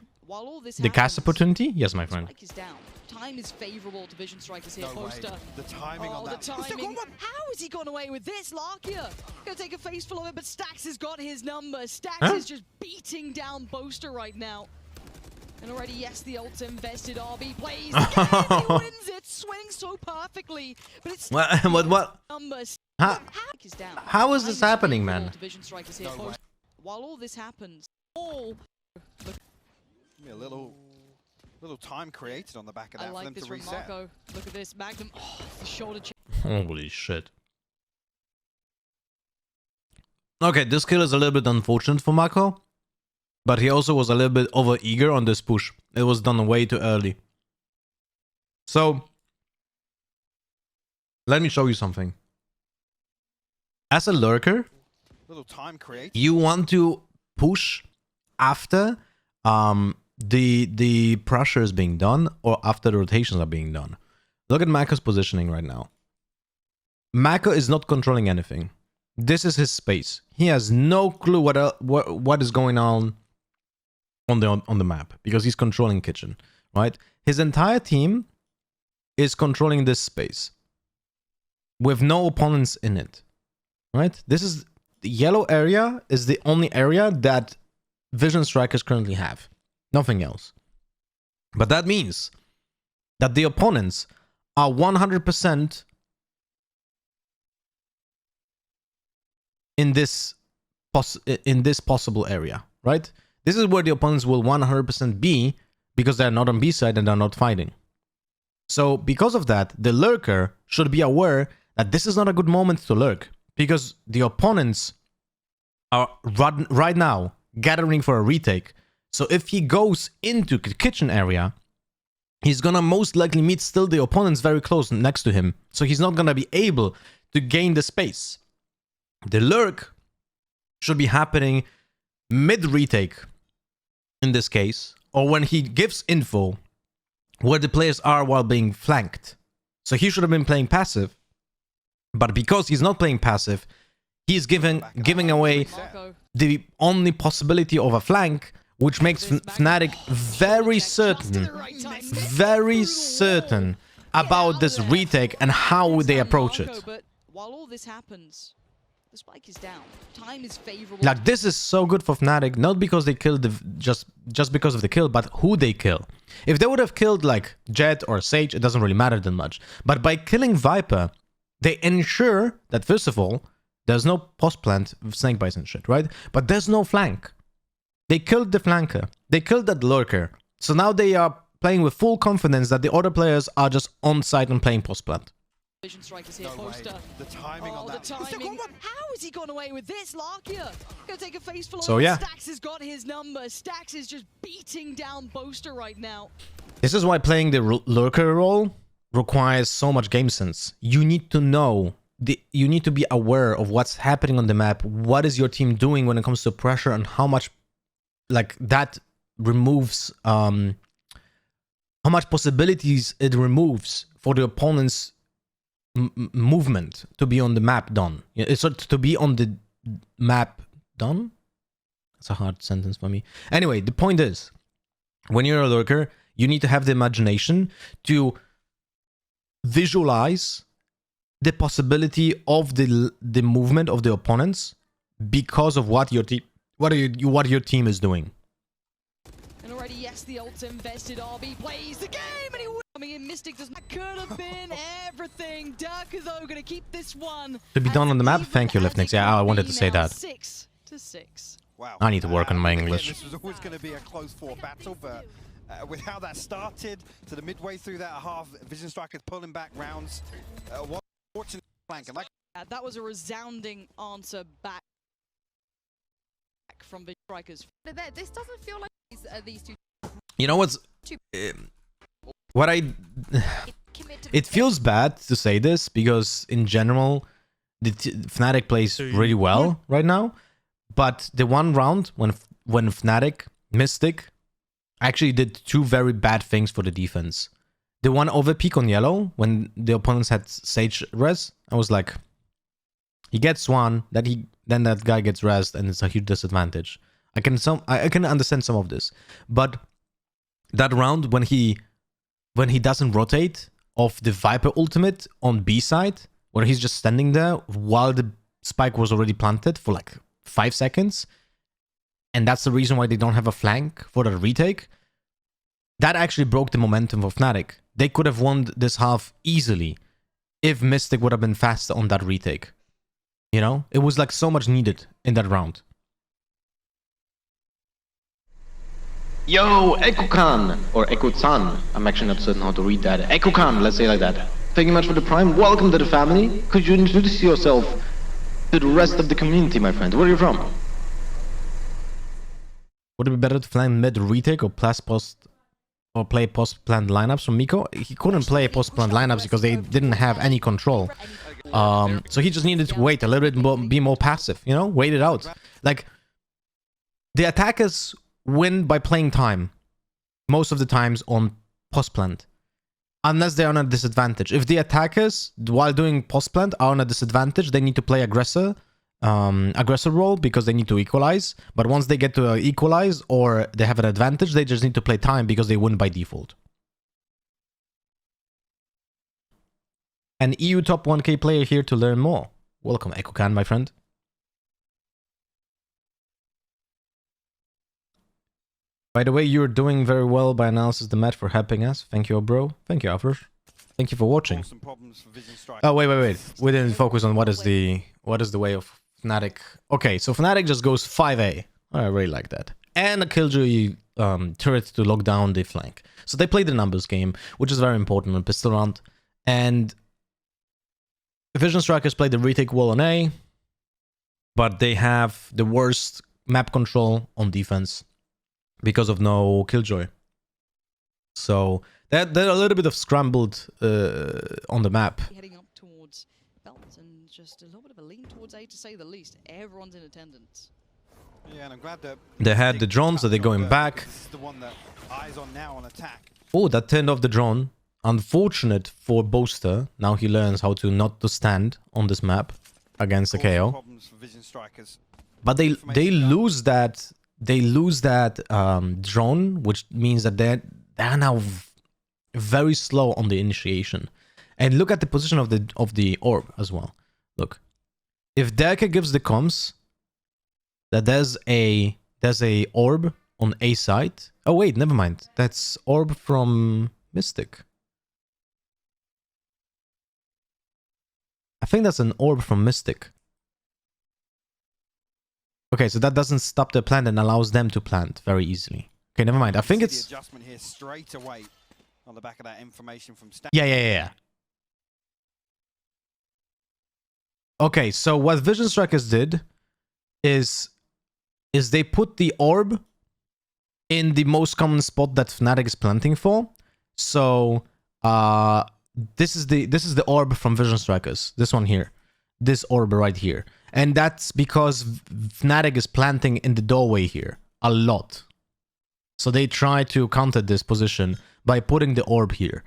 the cast opportunity? Yes, my friend. Strike is down. Time is favorable to Vision Strikers here. Poster. The timing on that. The timing. How has he gone away with this? Larkia gonna take a face full of it, but Stacks has got his number. Stacks is just beating down Boaster right now. And already, yes, the ult's invested. RB plays again. He wins it. Swings so perfectly. But it's what? Numbers. How is this happening, man? While all this happens, a little time created on the back of that for them to reset. Marco. Look at this Magnum. Oh, the shoulder check. Holy shit. Okay, this kill is a little bit unfortunate for Marco. But he also was a little bit over-eager on this push. It was done way too early. So, let me show you something. As a lurker, you want to push after the pressure is being done or after the rotations are being done. Look at Mako's positioning right now. Mako is not controlling anything. This is his space. He has no clue what is going on the map because he's controlling kitchen, right? His entire team is controlling this space with no opponents in it, right? This is the yellow area is the only area that Vision Strikers currently have, nothing else. But that means that the opponents are 100% in this possible area, right? This is where the opponents will 100% be because they're not on B side and they're not fighting. So because of that, the lurker should be aware that this is not a good moment to lurk because the opponents are right now gathering for a retake. So if he goes into the kitchen area, he's gonna most likely meet still the opponents very close next to him. So he's not gonna be able to gain the space. The lurk should be happening mid-retake in this case, or when he gives info where the players are while being flanked. So he should have been playing passive. But because he's not playing passive, he's giving away Marco. the only possibility of a flank, which makes Fnatic very certain about this retake and how they approach it. But while all this happens, the spike is down. Time is favorable. Like, this is so good for Fnatic, not because they killed just because of the kill, but who they kill. If they would have killed like Jet or Sage, it doesn't really matter that much. But by killing Viper, they ensure that, first of all, there's no post plant snake bites and shit, right? But there's no flank. They killed the flanker. They killed that lurker. So now they are playing with full confidence that the other players are just on site and playing post plant. Vision strikers here, No way. Poster. The timing on that. The timing. How has he gone away with this? Larkia gonna take a face full. So yeah. Stax has got his number. Stax is just beating down Boaster right now. This is why playing the lurker role requires so much game sense. You need to know, you need to be aware of what's happening on the map. What is your team doing when it comes to pressure, and how much, like, that removes, how much possibilities it removes for the opponent's movement to be on the map done. It's to be on the map done. That's a hard sentence for me. Anyway, the point is, when you're a lurker, you need to have the imagination to visualize the possibility of the movement of the opponents because of what your team what your team is doing. And already, yes, the ult's invested. RB plays the game, and he coming in. Mystic does not. Could have been everything. Dagger though gonna keep this one To be done on the map. Thank you, Lifnix. Yeah, I wanted to say that. 6-6. Wow. I need to work on my English. This was always going to be a close fought battle, but with how that started to the midway through that half, Vision Strikers pulling back rounds. One fortunate flank, and like That was a resounding answer back from Vision Strikers. This doesn't feel like these two You know what's what I commit to it feels bad to say this, because in general the Fnatic plays really well right now, but the one round when Fnatic Mystic actually did two very bad things for the defense. The one over peak on yellow when the opponents had Sage res, I was like, he gets one, then that guy gets res, and it's a huge disadvantage. I can understand some of this, but that round when he doesn't rotate off the Viper ultimate on B side, where he's just standing there while the spike was already planted for like 5 seconds, and that's the reason why they don't have a flank for the retake, that actually broke the momentum of Fnatic. They could have won this half easily if Mystic would have been faster on that retake. You know? It was like so much needed in that round. Yo, Ekukan, or Ekutsan, I'm actually not certain how to read that. Ekukan, let's say like that. Thank you much for the prime. Welcome to the family. Could you introduce yourself to the rest of the community, my friend? Where are you from? Would it be better to flank mid retake or play post plant lineups from Miko? He couldn't play post plant lineups because they didn't have any control. So he just needed to wait a little bit more, be more passive, you know, wait it out. Like, the attackers win by playing time most of the times on post plant, unless they're on a disadvantage. If the attackers, while doing post plant, are on a disadvantage, they need to play aggressor role because they need to equalize. But once they get to equalize or they have an advantage, they just need to play time because they win by default. An EU top 1k player here to learn more. Welcome, Ekokan, my friend. By the way, you're doing very well by analysis the match for helping us. Thank you, bro. Thank you, Afrosh. Thank you for watching. some problems for Vision Strike. Oh, wait. We didn't focus on what is the way of Fnatic. Okay, so Fnatic just goes 5A. I really like that. And a Killjoy turret to lock down the flank. So they play the numbers game, which is very important on pistol round. And Vision Strikers play the retake wall on A, but they have the worst map control on defense because of no Killjoy. So they're a little bit of scrambled on the map. Heading up towards Belt, and just a little bit of a lean towards A, to say the least. Everyone's in attendance. Yeah, and I'm glad that They had the drone, so they're going back. This is the one that eyes on now on attack. Oh, that turned off the drone. unfortunate for Boaster. Now he learns how to not to stand on this map against the KO. Problems for Vision Strikers. But they lose that drone, which means that they're now very slow on the initiation. And look at the position of the orb as well. Look, if Dagger gives the comms that there's a orb on A side. Oh wait, never mind. That's orb from Mystic. I think that's an orb from Mystic. Okay, so that doesn't stop the plant and allows them to plant very easily. Okay, never mind. I think it's the adjustment here straight away on the back of that information from yeah. Okay, so what Vision Strikers did is they put the orb in the most common spot that Fnatic is planting for. So this is the orb from Vision Strikers. This one here. This orb right here. And that's because Fnatic is planting in the doorway here a lot. So they try to counter this position by putting the orb here.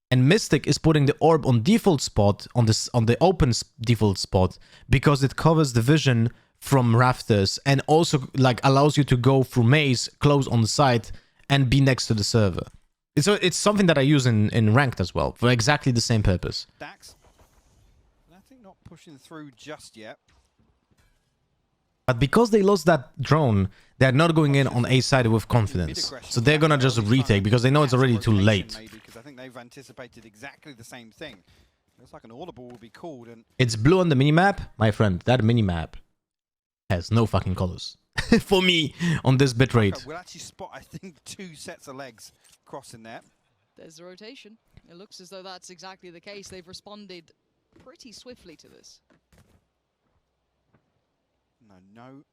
And Mystic is putting the orb on default spot, on the open default spot, because it covers the vision from rafters and also like allows you to go through maze, close on the site, and be next to the server. So it's something that I use in ranked as well for exactly the same purpose. Dax, I think not pushing through just yet. But because they lost that drone, they're not going in on A side with confidence. So they're gonna just retake because they know it's already too late. Because I think they've anticipated exactly the same thing. Looks like an audible will be called, and it's blue on the minimap, my friend. That minimap has no fucking colors for me on this bitrate. We'll actually spot, I think, 2 sets of legs crossing there. There's the rotation. It looks as though that's exactly the case. They've responded pretty swiftly to this. No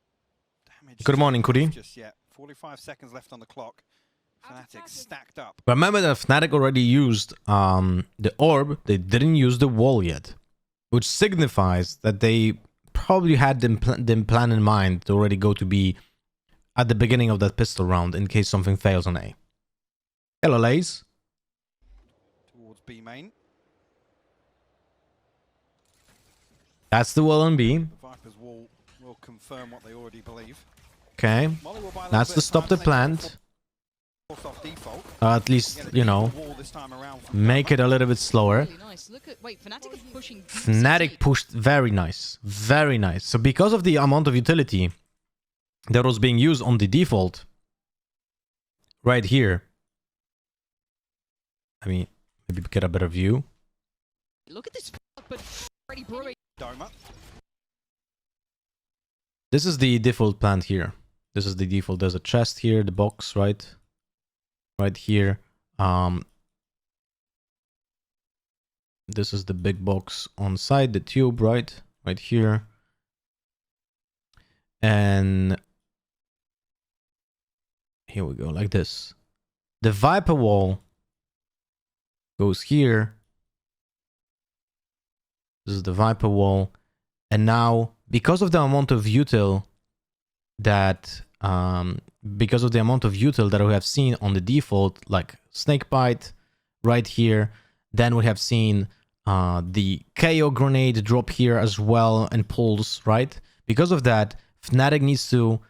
damage. Good morning, Kudi. Just yet. 45 seconds left on the clock. Fnatic stacked up. Remember that Fnatic already used the orb. They didn't use the wall yet, which signifies that they probably had them plan in mind to already go to B at the beginning of that pistol round in case something fails on A. Hello, Lays. Towards B main. That's the wall on B. The Viper's wall will confirm what they already believe. Okay. That's to stop the plant. At least, you know, make it a little bit slower. Really nice. Look at, wait, Fnatic is pushing Fnatic pushed very nice. Very nice. So because of the amount of utility that was being used on the default right here. I mean, maybe get a better view. Look at this, but already brewing. Doma. This is the default plant here. This is the default. There's a chest here, the box, right? Right here. This is the big box on side, the tube, right? Right here. And here we go, like this. The Viper wall goes here. This is the Viper wall. And now, because of the amount of util that we have seen on the default, like Snakebite right here, then we have seen the KO grenade drop here as well and pulse, right? Because of that, Fnatic needs to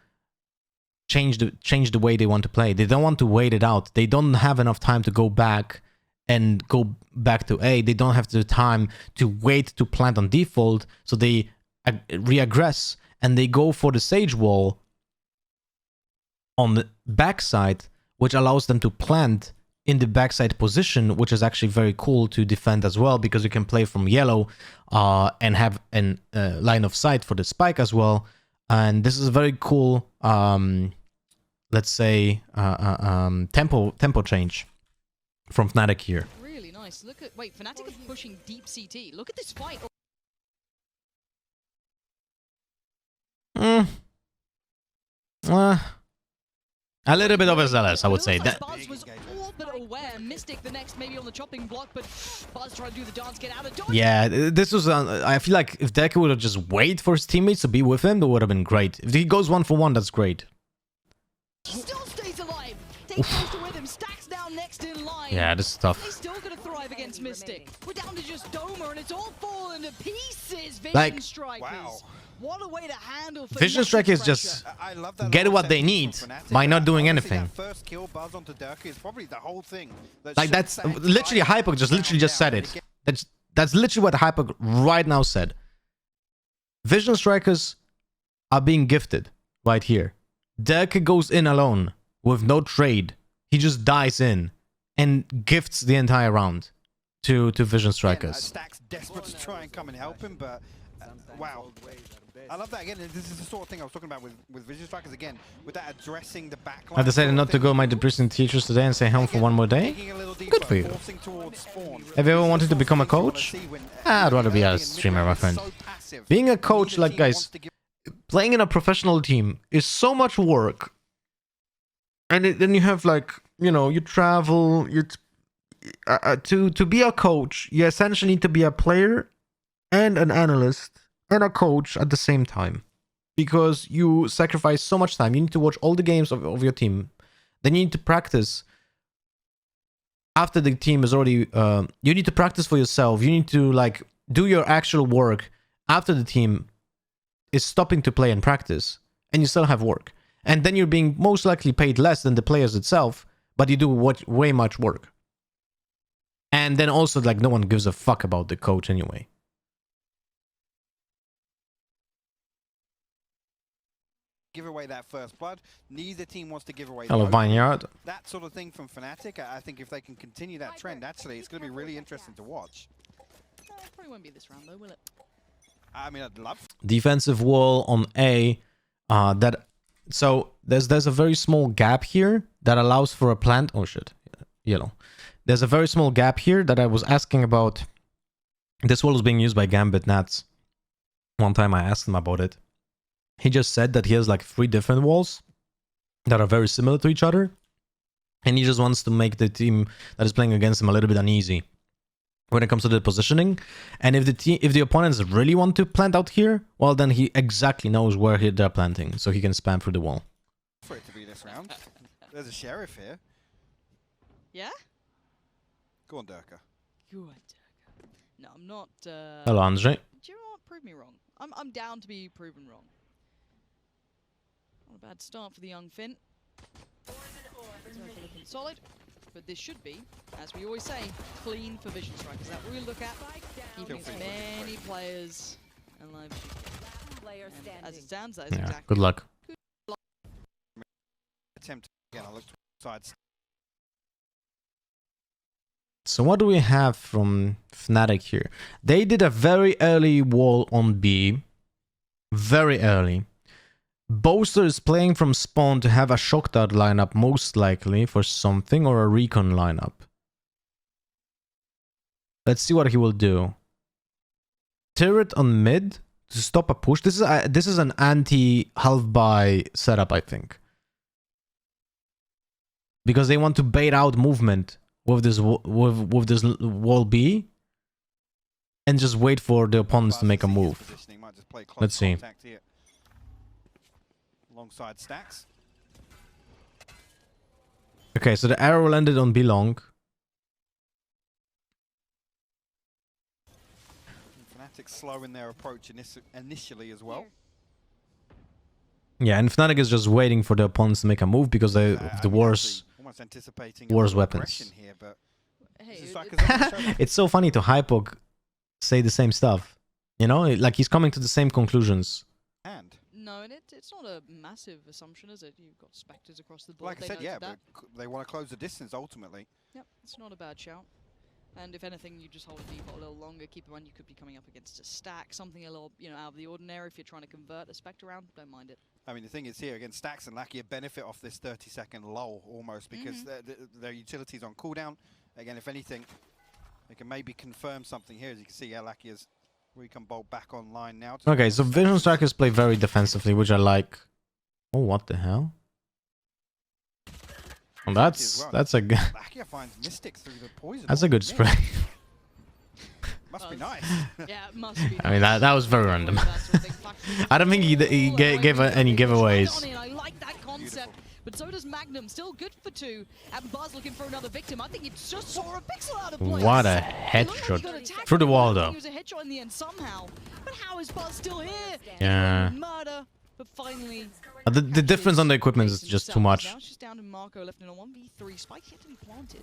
change the way they want to play. They don't want to wait it out. They don't have enough time to go back and go back to A. They don't have the time to wait to plant on default, so they reaggress and they go for the Sage wall on the backside, which allows them to plant in the backside position, which is actually very cool to defend as well, because you can play from yellow and have a line of sight for the spike as well. And this is a very cool, let's say, tempo change from Fnatic here. Really nice. Look at, wait, Fnatic is pushing deep CT. Look at this fight. A little bit overzealous, I would say. That Buzz was all but aware. Mystic the next maybe on the chopping block, but Buzz trying to do the dance, get out of dodge. yeah, this was. I feel like if Dagger would have just waited for his teammates to be with him, that would have been great. If he goes 1-for-1, that's great. He still stays alive. Takes close to with him. Stacks down next in line. line. Yeah, this is They tough. still gonna thrive against Mystic. We're down to just Doma, and it's all falling to pieces. Vision Like- Strikers. Wow. What a way to handle Vision Fnatic's Strikers pressure. just I love that get little what they sentence need from Fnatic. by not doing Honestly, anything. That first kill buzz onto Dagger is probably the whole thing. Like that's literally Hyper just literally just said it. That's literally what Hyper right now said. Vision Strikers are being gifted right here. Dagger goes in alone with no trade. He just dies in and gifts the entire round to Vision Strikers. Stack's desperate to try and come and help him, but wow. I love that again. And this is the sort of thing I was talking about with Vision Strikers again, with that addressing the backline. I decided not to go my depressing teachers today and stay home for one more day. Good for you. Have you ever wanted to become a coach? I'd rather be a streamer, my friend. Being a coach, like guys, playing in a professional team is so much work. And then you have like, you know, you travel, to be a coach, you essentially need to be a player and an analyst and a coach at the same time, because you sacrifice so much time. You need to watch all the games of your team. Then you need to practice after the team is already you need to practice for yourself. You need to like do your actual work after the team is stopping to play and practice, and you still have work. And then you're being most likely paid less than the players itself, but you do way much work. And then also like no one gives a fuck about the coach anyway. Give away that first blood. Neither team wants to give away. Hello, Vineyard. That sort of thing from Fnatic. I think if they can continue that trend, actually, it's going to be really interesting to watch. Probably won't be this round though, will it? I mean, I'd love. Defensive wall on A. So there's a very small gap here that allows for a plant. Oh shit, yellow. There's a very small gap here that I was asking about. This wall is being used by Gambit Nats. One time I asked him about it. He just said that he has like 3 different walls that are very similar to each other, and he just wants to make the team that is playing against him a little bit uneasy when it comes to the positioning. And if the opponents really want to plant out here, well, then he exactly knows where they're planting, so he can spam through the wall. For it to be this round. There's a sheriff here. Yeah? Go on, Durka. Good. No, I'm not. Hello, Andre. Do you know what? Prove me wrong. I'm down to be proven wrong. Not a bad start for the young Finn. Looking solid, but this should be, as we always say, clean for Vision Strikers. That's what we look at. Keeping as many players alive as you can. And as it stands, that is Yeah, exactly. good luck. Attempt again. I looked side. So what do we have from Fnatic here? They did a very early wall on B. Very early. Boaster is playing from spawn to have a shock dart lineup, most likely, for something, or a recon lineup. Let's see what he will do. Turret on mid to stop a push. This is an anti-half-buy setup, I think. Because they want to bait out movement with this wall B and just wait for the opponents to make a move. Let's see. Alongside Stacks. Okay, so the arrow landed on B long. Fnatic slow in their approach initially as well. Yeah, and Fnatic is just waiting for the opponents to make a move because they have the worst weapons. Here, but Hey, It's so funny to Hypog say the same stuff. You know, like he's coming to the same conclusions. and no, and it's not a massive assumption, is it? You've got Spectres across the board. like I They said, noted yeah, that. but they want to close the distance ultimately. Yep, it's not a bad shout. And if anything, you just hold a default a little longer. Keep in mind you could be coming up against a stack, something a little, out of the ordinary. If you're trying to convert a Spectre round, don't mind it. I mean, the thing is here, again, Stacks and Lackey benefit off this 30-second lull almost because their utility's on cooldown. Again, if anything, they can maybe confirm something here. As you can see, Lackey has recon bolt back online now. Okay, so Vision Strikers play very defensively, which I like. Oh, what the hell? Well, that's a good. Lackey finds Mystics through the poison. That's a good spray. Must be nice. Yeah, it must be. I mean, that was very random. I don't think he gave any giveaways. I like that concept. but so does Magnum. Still good for 2. And Buzz looking for another victim. I think he just saw a pixel out of place. What a It looked like he headshot. got attacked. Through the wall, I think though. It was a headshot in the end somehow. But how is Buzz still here? Yeah. Murder. But finally... The difference on the equipment is just too much. Now it's just down to Marco left in a 1v3. Spike yet to be planted.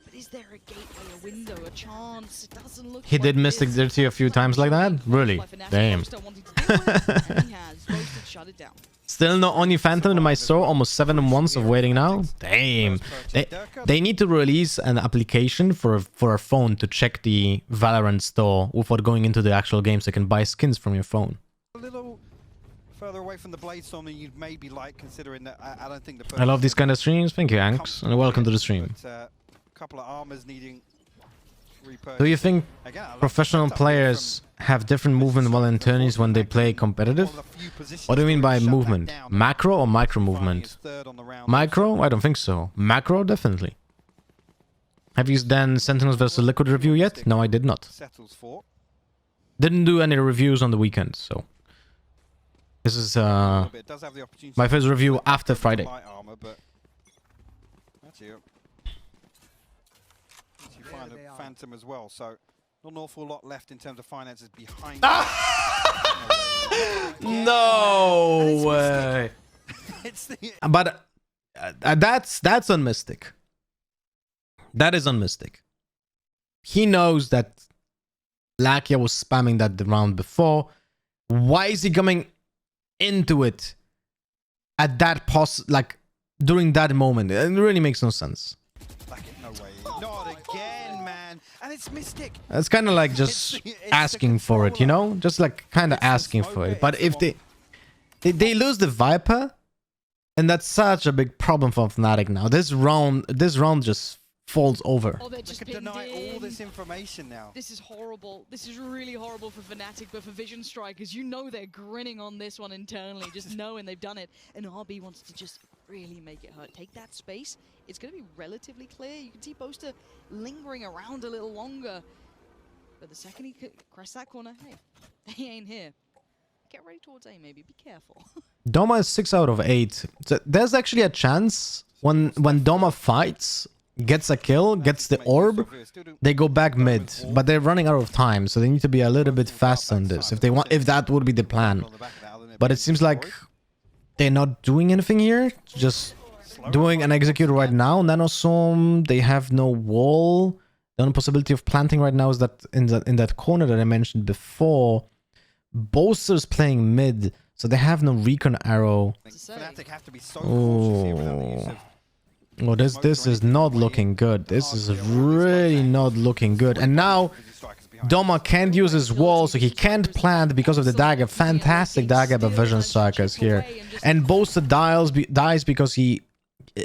But is there a gateway, a window, a chance? It doesn't look He like did it Mystic is. Dirty a few times like that? Really? Damn. Boaster wanting to do it, and he has. Boaster shut it down. Still no Oni Phantom in my store. Almost 7 months of waiting now. Damn. They need to release an application for a phone to check the Valorant store before going into the actual game so you can buy skins from your phone. A little further away from the Bladestorm than you'd maybe like, considering that I don't think the... I love these kind of streams. Thank you, Anx. And welcome to the stream. But, a couple of armors needing repurchase. Do you think Again, I love professional the setup players have different movement while in tourneys when they play competitive? What do you mean by movement? Macro or micro movement? Micro? I don't think so. Macro? Definitely. Have you done Sentinels vs Liquid review yet? No, I did not. Settles for. Didn't do any reviews on the weekend, so... This is It does have the opportunity my to first review flip after into Friday. light armor, but actually you find a Phantom as well, so not an awful lot left in terms of finances behind. No way. It's the But that's on Mystic. That is on Mystic. He knows that Lakia was spamming that the round before. Why is he coming into it at that during that moment? It really makes no sense. like it, no way. Not again, man. And it's Mystic. It's kind of like just It's the asking for it, you know? Just like kind of It's the asking for smoker, it. But it's if they lose the Viper, and that's such a big problem for Fnatic now. This round just falls over. Oh, they're They just could pinned deny all in. this information now. This is horrible. This is really horrible for Fnatic, but for Vision Strikers, you know they're grinning on this one internally, just knowing they've done it. And RB wants to just really make it hurt. Take that space. It's going to be relatively clear. You can see Boaster lingering around a little longer. But the second he crosses that corner, hey, they ain't here. Get ready towards A, maybe. Be careful. Doma is 6 out of 8. So there's actually a chance when Doma fights, gets a kill, gets the orb, they go back mid, but they're running out of time, so they need to be a little bit faster on this if that would be the plan. But it seems like they're not doing anything here, just doing an execute right now. Nanoswarm, they have no wall. The only possibility of planting right now is that in that corner that I mentioned before. Boaster's playing mid, so they have no recon arrow. Fnatic have to be so cautious here without the use of Oh, this is not looking good. This is really not looking good. And now Doma can't use his wall, so he can't plant because of the dagger. Fantastic dagger by Vision Strikers here. And Boaster dies because he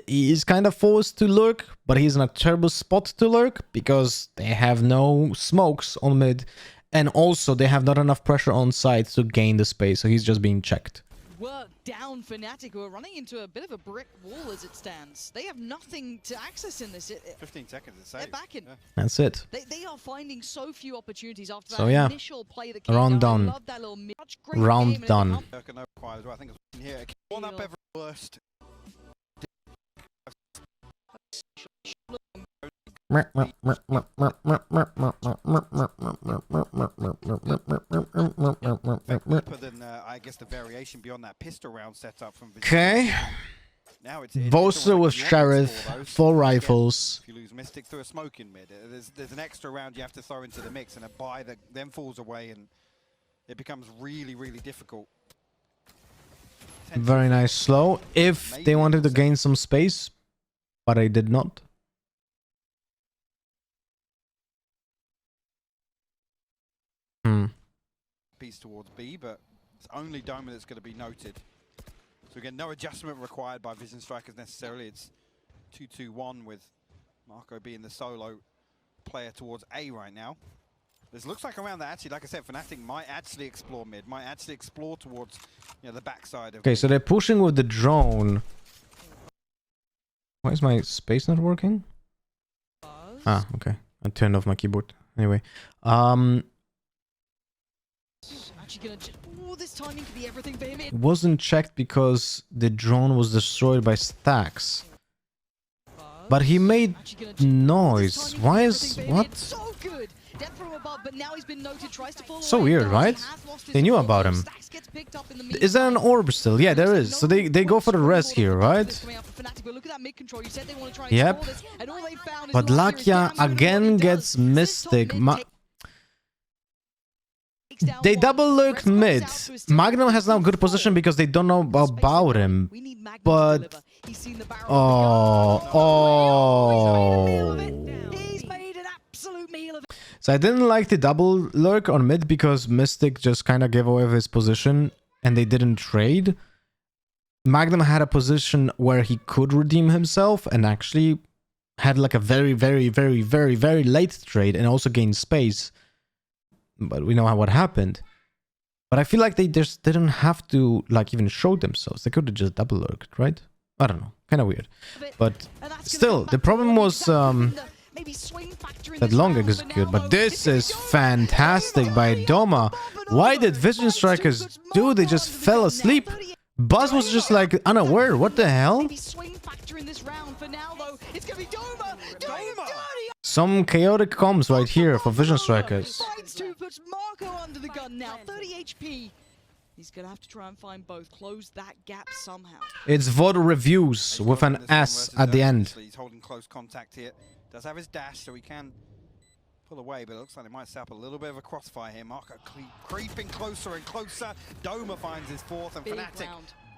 is kind of forced to lurk, but he's in a terrible spot to lurk because they have no smokes on mid. And also, they have not enough pressure on site to gain the space, so he's just being checked. Work down Fnatic, who are running into a bit of a brick wall as it stands. They have nothing to access in this. 15 seconds, it's safe. They're back in. Yeah. That's it. They are finding so few opportunities after So that yeah, initial play that came round down. done. I love that little much great Round game, and it done. becomes Durka no required as well. I think it's in here. One up every worst. Deeper than I guess the variation beyond that pistol round setup from Vision. Okay. Now it's Boaster with Sheriff, 4 rifles. If you lose Mystic through a smoke in mid, there's an extra round you have to throw into the mix, and a buy that then falls away, and it becomes really, really difficult. Very nice slow. If they wanted to gain some space, but I did not. Piece towards B, but it's only Doma that's going to be noted. So again, no adjustment required by Vision Strikers necessarily. It's 2-2-1 with Marco being the solo player towards A right now. This looks like around that, actually, like I said, Fnatic might actually explore mid, might actually explore towards the backside of Okay, mid. so they're pushing with the drone. Why is my space not working? Ah, okay. I turned off my keyboard. Anyway. actually gonna. Oh, this timing could be everything for him. It wasn't checked because the drone was destroyed by stacks. But he made noise. Why is... what? So good. Death from above, but now he's been noted, tries to fall So away, weird, does. right? He has lost his They knew hold, about though. him. Stacks gets picked up in the Is there an meantime. orb still? Yeah, there is. So they go for the res here, right? Yep. But Lakia again gets Mystic. They double lurked mid. Magnum has now good position because they don't know about him. But... He's made an absolute meal of it. So I didn't like the double lurk on mid because Mystic just kind of gave away his position and they didn't trade. Magnum had a position where he could redeem himself and actually had like a very late trade and also gained space. But we know what happened. But I feel like they just didn't have to like even show themselves. They could have just double lurked, right? I don't know. Kind of weird. But still, the problem was that long execute. But this is fantastic by Doma. Why did Vision Strikers do? They just fell asleep. Buzz was just like unaware. What the hell? Some chaotic comms right here for Vision Strikers. Puts Marco under the gun now. 30 HP. He's gonna have to try and find both. Close that gap somehow. It's VOD reviews with an S at the end. He's holding close contact here. Does have his dash, so he can pull away, but it looks like they might set up a little bit of a crossfire here. Marco creeping closer and closer. Doma finds his fourth, and Fnatic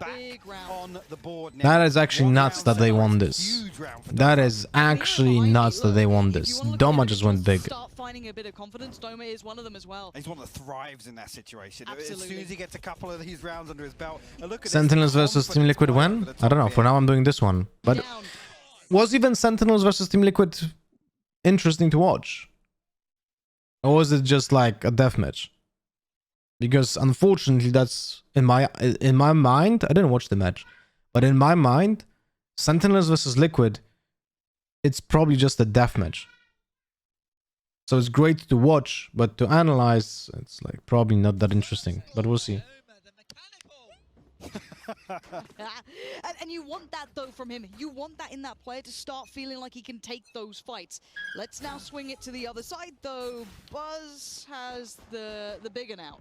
back on the board now. That is actually nuts that they won this. That is actually nuts that they won this. Doma just went big. Start finding a bit of confidence. Doma is one of them as well. He's one that thrives in that situation. Absolutely. As soon as he gets a couple of these rounds under his belt, look at Sentinels versus Team Liquid when? I don't know. For now I'm doing this one. But was even Sentinels versus Team Liquid interesting to watch? Or was it just like a deathmatch? Because unfortunately that's in my mind, I didn't watch the match, but in my mind, Sentinels versus Liquid, it's probably just a deathmatch. So it's great to watch, but to analyze, it's like probably not that interesting. But we'll see. And you want that though from him. You want that in that player to start feeling like he can take those fights. Let's now swing it to the other side though. Buzz has the bigger now.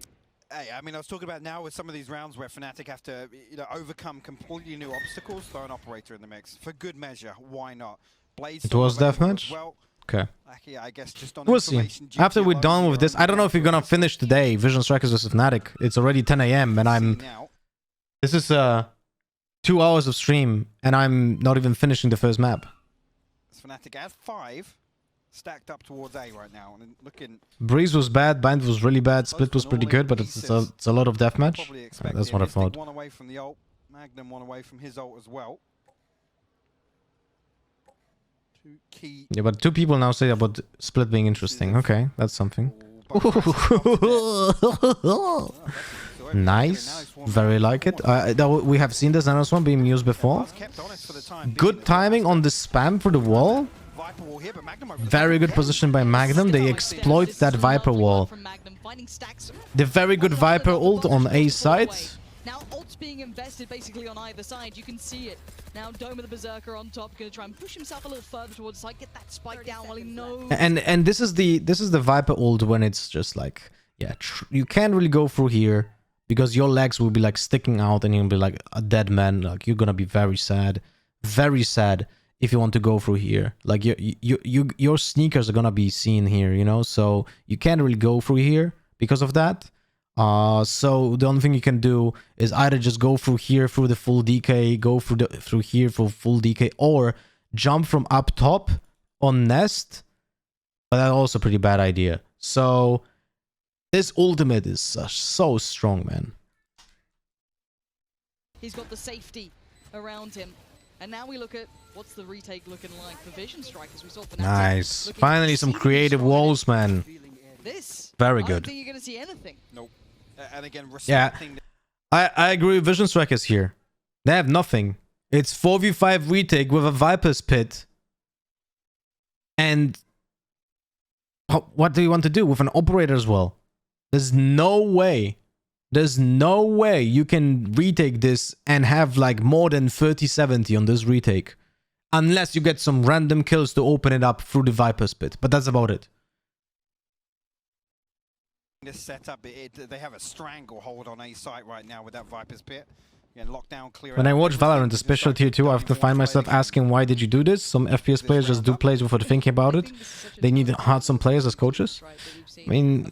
Hey, I mean, I was talking about now with some of these rounds where Fnatic have to, overcome completely new obstacles. Throw an operator in the mix for good measure. Why not? Blades. It was deathmatch. Well, okay. I guess just on we'll see. After we're done with this, I don't know if we're gonna finish today. Vision Strikers versus Fnatic. It's already 10 AM and I'm. This is 2 hours of stream and I'm not even finishing the first map. Fnatic has 5 stacked up towards A right now, and looking. Breeze was bad, Bind was really bad, Split was pretty good, but it's a lot of deathmatch. That's what I thought. One away from the ult, Magnum one away from his ult as well. Two key. Yeah, but 2 people now say about Split being interesting. Okay, that's something. Nice, very like it. We have seen this Nanos one being used before. Good timing on the spam for the wall. Very good position by Magnum. They exploit that Viper wall. The very good Viper ult on A side. Now ult's being invested basically on either side. You can see it. Now Doma the Berserker on top, gonna try and push himself a little further towards the side, get that spike down while he knows. And this is the Viper ult when it's just like, yeah, you can't really go through here because your legs will be like sticking out and you'll be like a dead man. Like you're gonna be very sad if you want to go through here. Like your sneakers are gonna be seen here, you know. So you can't really go through here because of that. So the only thing you can do is either just go through here through the full DK, go through here for full DK, or jump from up top on nest. But that's also a pretty bad idea. So this ultimate is so strong, man. He's got the safety around him. And now we look at what's the retake looking like for Vision Strikers. We saw Fnatic. Nice. Finally some creative walls, man. This very good. I don't think you're going to see anything. Nope. And again, yeah, I agree with Vision Strikers here. They have nothing. It's 4v5 retake with a Viper's Pit. And what do you want to do with an operator as well? There's no way There's no way you can retake this and have like more than 30-70 on this retake. Unless you get some random kills to open it up through the Viper's pit. But that's about it. This setup, they have a stranglehold on A site right now with that Viper's pit. Lockdown, clear. When I watch Valorant, especially tier 2, I often find myself asking, why did you do this? Some FPS players just do plays without thinking about it. They need some players as coaches. I mean,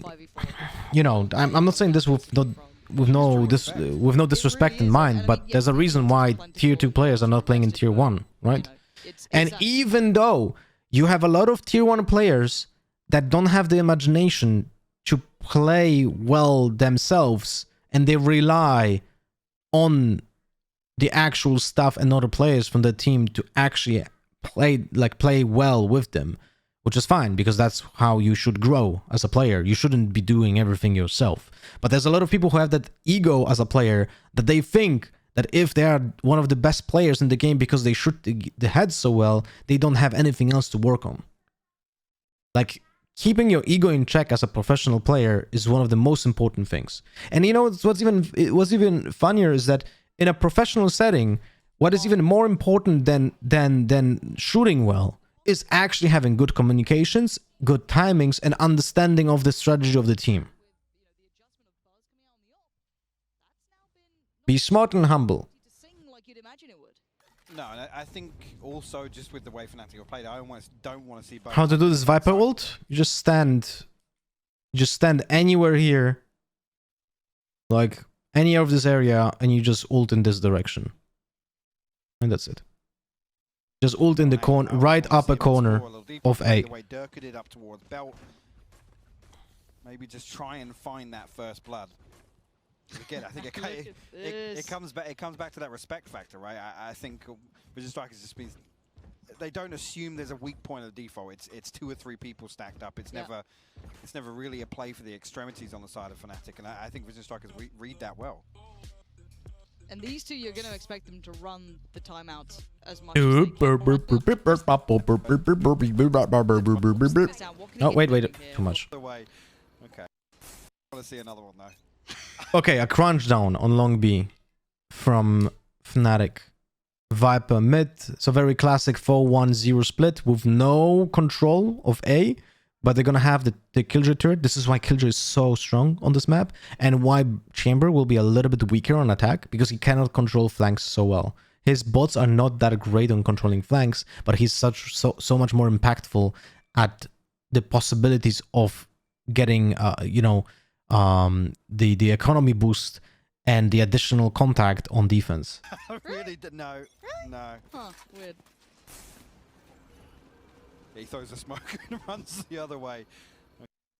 you know, I'm not saying this with no disrespect in mind, but there's a reason why tier 2 players are not playing in tier 1, right? And even though you have a lot of tier 1 players that don't have the imagination to play well themselves, and they rely on the actual stuff and other players from the team to actually play well with them, which is fine because that's how you should grow as a player. You shouldn't be doing everything yourself. But there's a lot of people who have that ego as a player that they think that if they are one of the best players in the game because they shoot the head so well, they don't have anything else to work on. Like, keeping your ego in check as a professional player is one of the most important things. And you know what's even funnier is that in a professional setting, what is even more important than shooting well is actually having good communications, good timings, and understanding of the strategy of the team. Be smart and humble. No, I think also just with the way Fnatic have played, I almost don't want to see both. How to do this Viper ult? You just stand anywhere here, like any of this area, and you just ult in this direction, and that's it. Just ult in the corner, right upper corner of A. The way Dagger did up towards Belt. Maybe just try and find that first blood. Again, I think it comes back to that respect factor, right? I think Vision Strikers just means they don't assume there's a weak point of default. It's 2 or 3 people stacked up. It's never really a play for the extremities on the side of Fnatic, and I think Vision Strikers read that well. And these two, you're going to expect them to run the timeouts as much as they can. Oh, wait, too much. Okay. I want to see another one, though. Okay, a crunch down on long B from Fnatic. Viper mid. So very classic 4-1-0 split with no control of A. But they're going to have the Killjoy turret. This is why Killjoy is so strong on this map. And why Chamber will be a little bit weaker on attack. Because he cannot control flanks so well. His bots are not that great on controlling flanks. But he's so much more impactful at the possibilities of getting, the economy boost and the additional contact on defense. Really? No. Huh, weird. He throws a smoke and runs the other way.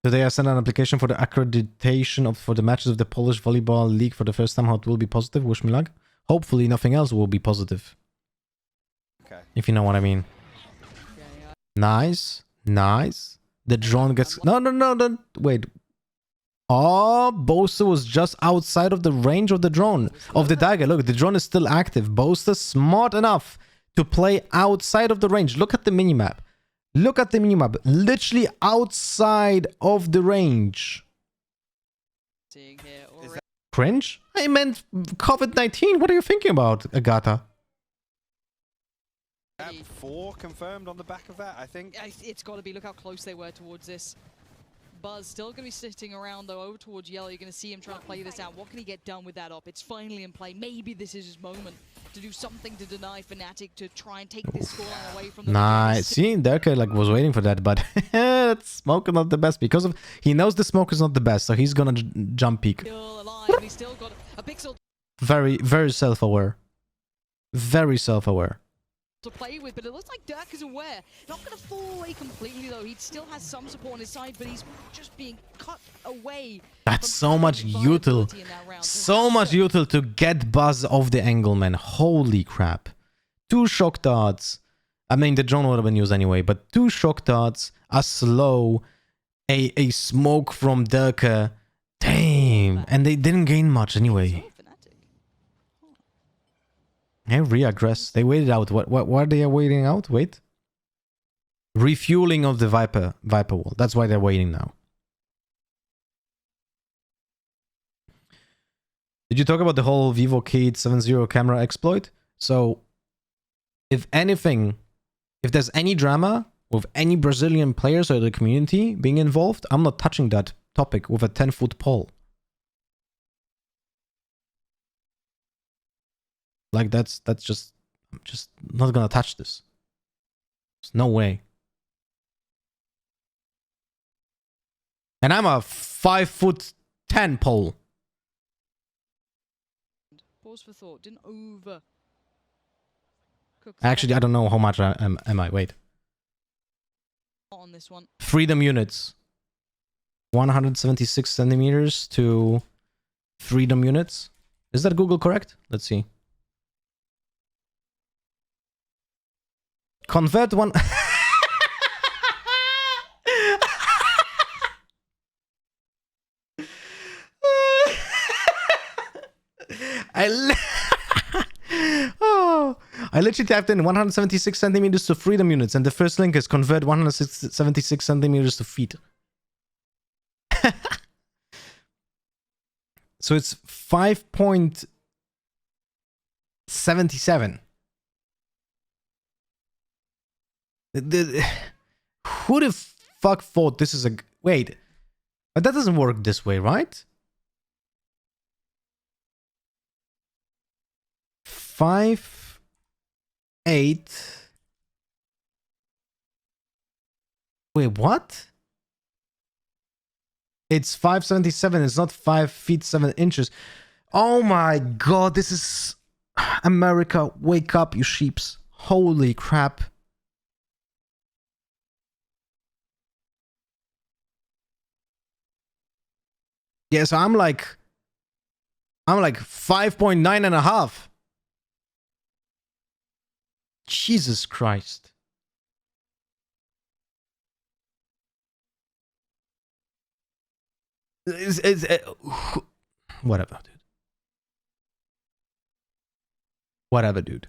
Today I sent an application for the accreditation for the matches of the Polish Volleyball League for the first time. How it will be positive? Wish me luck. Hopefully nothing else will be positive. Okay. If you know what I mean. Yeah. Nice. The drone gets... No. Wait. Oh, Boaster was just outside of the range of the drone, of the Dagger. Look, the drone is still active. Boaster smart enough to play outside of the range. Look at the minimap. Literally outside of the range. Seeing here Cringe? I meant COVID-19. What are you thinking about, Agata? 4 confirmed on the back of that, I think. It's got to be. Look how close they were towards this. Buzz still going to be sitting around, though, over towards Yellow. You're going to see him trying to play this out. What can he get done with that op? It's finally in play. Maybe this is his moment to do something to deny Fnatic to try and take this scoreline away from them. Nice. See, Dagger was waiting for that, but smoke is not the best because he knows the smoke is not the best, so he's gonna jump peek. Still alive. He's still got a pixel Very self-aware. Very self-aware. to play with, but it looks like Dirk is aware. Not going to fall away completely, though. He still has some support on his side, but he's just being cut away. That's so much util. So much util to get Buzz off the angle, man. Holy crap. 2 shock darts. I mean, the drone would have been used anyway, but 2 shock darts, a slow, a smoke from Dirk. Damn. And they didn't gain much anyway. Hey, re-aggress. They waited out. What are they waiting out? Wait. Refueling of the Viper wall. That's why they're waiting now. Did you talk about the whole VivoKit 7.0 camera exploit? So, if anything, if there's any drama with any Brazilian players or the community being involved, I'm not touching that topic with a 10-foot pole. Like that's just, I'm just not gonna touch this. There's no way. And I'm a 5'10" pole. Pause for thought. Didn't over. Actually, I don't know how much am I. Wait. On this one. Freedom units. 176 centimeters to freedom units. Is that Google correct? Let's see. Convert one. I literally typed in 176 centimeters to freedom units, and the first link is convert 176 centimeters to feet. So it's 5.77. Who the fuck thought this is a... Wait. But that doesn't work this way, right? 5.8. Wait, what? It's 5.77. It's not 5 feet 7 inches. Oh my god, this is... America, wake up, you sheeps. Holy crap. Yeah, so I'm like 5.9 and a half. Jesus Christ. Whatever, dude. Whatever, dude.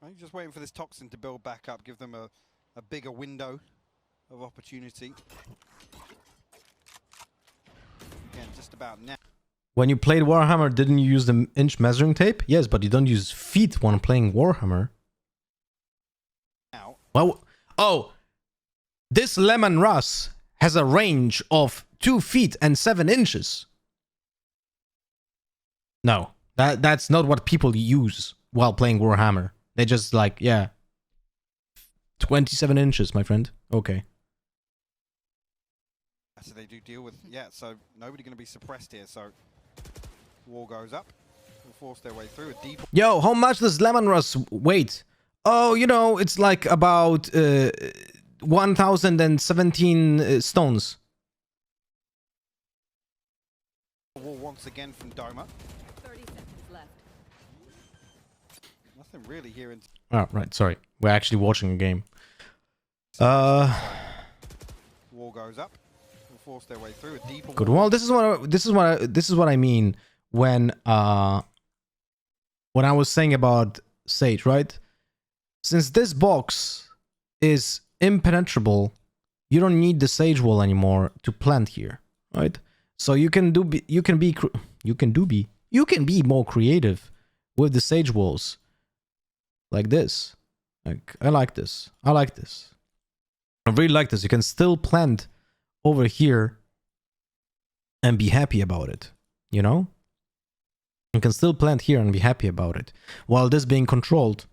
I'm just waiting for this toxin to build back up, give them a bigger window of opportunity. Again, just about now. When you played Warhammer, didn't you use the inch measuring tape? Yes, but you don't use feet when playing Warhammer. Now. Well, oh, this Lemon Russ has a range of 2 feet and 7 inches. No, that's not what people use while playing Warhammer. They just like, yeah, 27 inches, my friend. Okay. So they do deal with, yeah, so nobody going to be suppressed here, so war goes up, will force their way through a deep... Yo, how much does Lemon Russ weight? Oh, you know, it's like about 1,017 stones. War once again from Doma. 30 seconds left. Nothing really here in... Oh, right, sorry. We're actually watching a game. War goes up. Force their way through a deeper. Good. Well, this is what I mean when I was saying about Sage, right? Since this box is impenetrable, you don't need the Sage wall anymore to plant here, right? So you can be more creative with the Sage walls, like this. Like I like this. I like this. I really like this. You can still plant over here and be happy about it, you know? You can still plant here and be happy about it, while this being controlled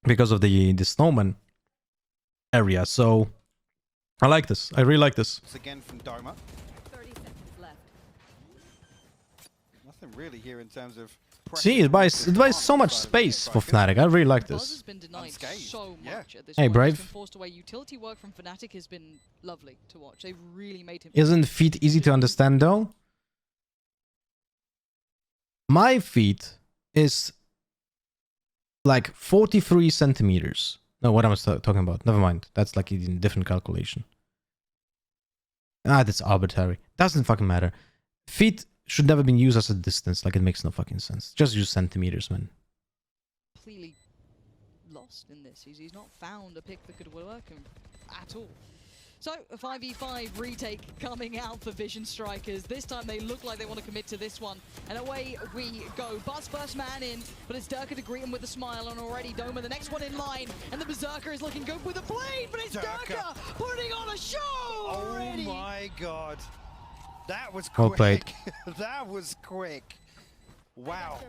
because of the snowman area. So I like this. I really like this. Once again from Doma. 30 seconds left. Nothing really here in terms of... See, it buys so much space for Fnatic. I really like Buzz this. has been denied so Yeah. much at this Hey, point. Brave. He's been forced away. Utility work from Fnatic has been lovely to watch. They've really made him... Isn't feet easy to understand though? My feet is like 43 centimeters. No, what am I talking about? Never mind. That's like a different calculation. Ah, that's arbitrary. Doesn't fucking matter. Feet should never be used as a distance. Like, it makes no fucking sense. Just use centimeters, man. Completely lost in this. He's not found a pick that could work him at all. So, a 5v5 retake coming out for Vision Strikers. This time they look like they want to commit to this one. And away we go. Buzz first man in, but it's Dagger to greet him with a smile, and already Doma, the next one in line. And the Berserker is looking good with a blade, but it's Dagger putting on a show already. Oh my god. That was quick. Well played. That was quick. Wow.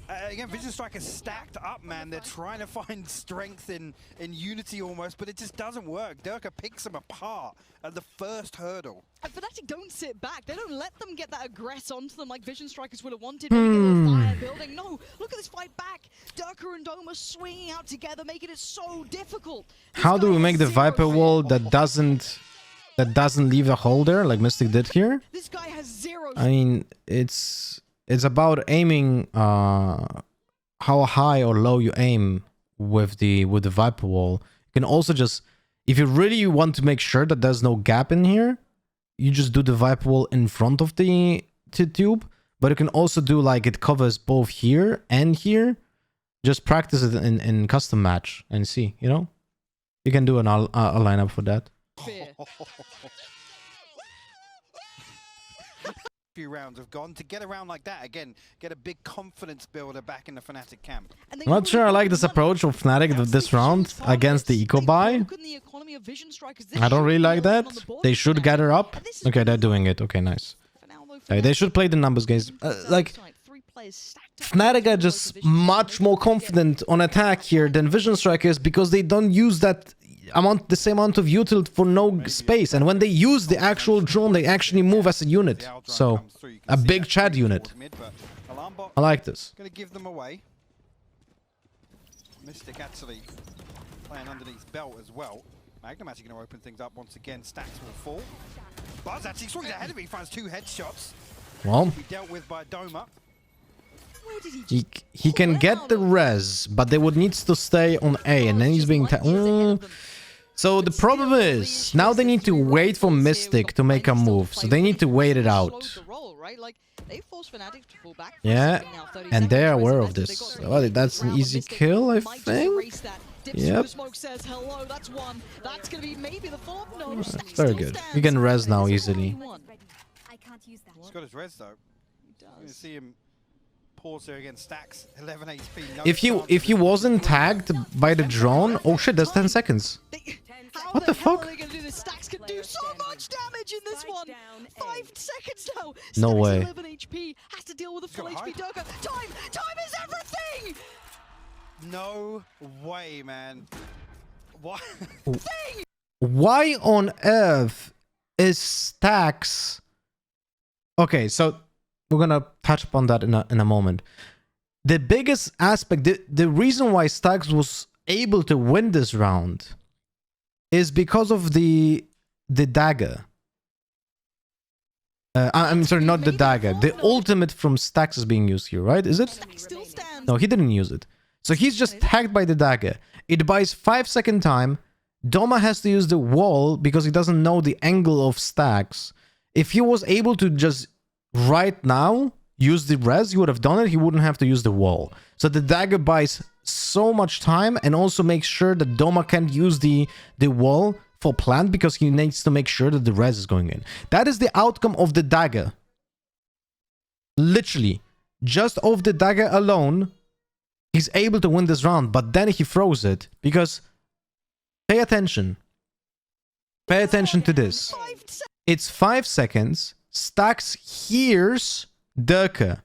Again, Vision Strikers stacked up, man. They're trying to find strength in unity almost, but it just doesn't work. Durka picks them apart at the first hurdle. And Fnatic don't sit back. They don't let them get that aggress onto them like Vision Strikers would have wanted. Maybe get a little fire building. No, look at this fight back. Durka and Doma swinging out together, making it so difficult. How do we make the Viper wall that doesn't leave a hole there like Mystic did here? This guy has 0. I mean, it's about aiming how high or low you aim with the Viper wall. You can also just, if you really want to make sure that there's no gap in here, you just do the Viper wall in front of the tube. But you can also do like it covers both here and here. Just practice it in custom match and see, you know? You can do a lineup for that. Few rounds have gone to get around like that again, get a big confidence builder back in the Fnatic camp. I'm not sure I like this approach of Fnatic this round against the eco buy. I don't really like that. They should gather up. Okay, they're doing it. Okay, nice. They should play the numbers, guys. Like Fnatic are just much more confident on attack here than Vision Strikers because they don't use that the same amount of util for no space, and when they use the actual drone, they actually move as a unit. So a big Chad unit. I like this. Gonna give them away. Mystic actually playing underneath belt as well. Magnum actually going to open things up once again. Stacks will fall. Buzz actually swings ahead of me. Finds 2 headshots. Well, be dealt with by Doma. He can get the res, but they would need to stay on A, and then he's being... So the problem is, now they need to wait for Mystic to make a move, so they need to wait it out. Yeah, and they're aware of this. Well, that's an easy kill, I think. Yep. Very good. You can res now easily. He's got his res though. You see him pause here against Stacks. 11 HP. No if he wasn't tagged by the drone, oh shit, that's 10 seconds. What the fuck? Stacks can do so much damage in this one. 5 seconds now. No way. 11 HP. Has to deal with a full HP Durka. Time is everything. No way, man. What? Why on earth is Stacks? Okay, so we're gonna touch upon that in a moment. The biggest aspect, the reason why Stacks was able to win this round is because of the dagger. I'm sorry, not the dagger. The ultimate from Stacks is being used here, right? Is it? No, he didn't use it. So he's just tagged by the dagger. It buys 5-second time. Doma has to use the wall because he doesn't know the angle of Stacks. If he was able to just right now use the res, he would have done it. He wouldn't have to use the wall. So the dagger buys so much time and also makes sure that Doma can't use the wall for plant because he needs to make sure that the res is going in. That is the outcome of the dagger. Literally, just off the dagger alone, he's able to win this round, but then he throws it because pay attention. Pay attention to this. It's 5 seconds. Stacks hears Durka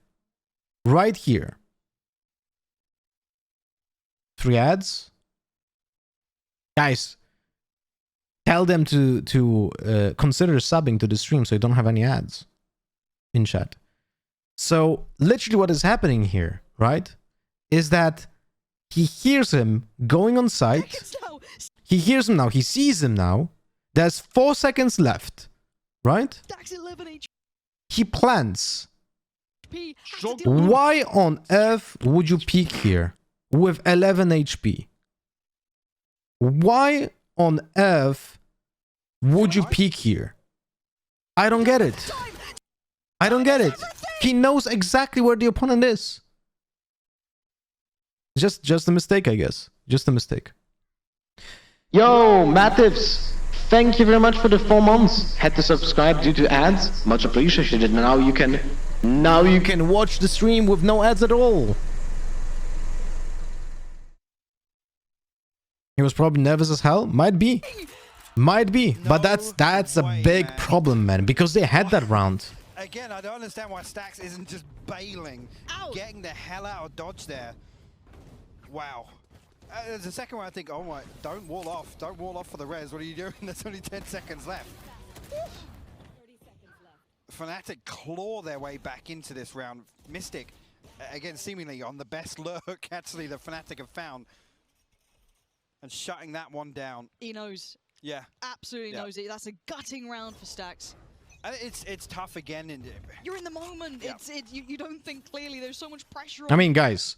right here. 3 ads. Guys, tell them to consider subbing to the stream so you don't have any ads in chat. So literally what is happening here, right, is that he hears him going on site. He hears him now. He sees him now. There's 4 seconds left, right? He plants. Why on earth would you peek here with 11 HP? Why on earth would you peek here? I don't get it. I don't get it. He knows exactly where the opponent is. Just a mistake, I guess. Just a mistake. Yo, Mativs, Thank you very much for the 4 months. Had to subscribe due to ads. Much appreciated. Now you can watch the stream with no ads at all. He was probably nervous as hell. Might be. But that's a big problem, man, because they had that round. Again, I don't understand why Stax isn't just bailing, getting the hell out of dodge there. Wow. There's a second where I think, oh my, don't wall off for the res. What are you doing? There's only 10 seconds left. 30 seconds left. Fnatic claw their way back into this round. Mystic, again, seemingly on the best lurk, actually, that Fnatic have found. And shutting that one down. He knows. Yeah. Absolutely knows it. That's a gutting round for Stax. And it's tough again. You're in the moment. Yeah. You don't think clearly. There's so much pressure on I mean, guys,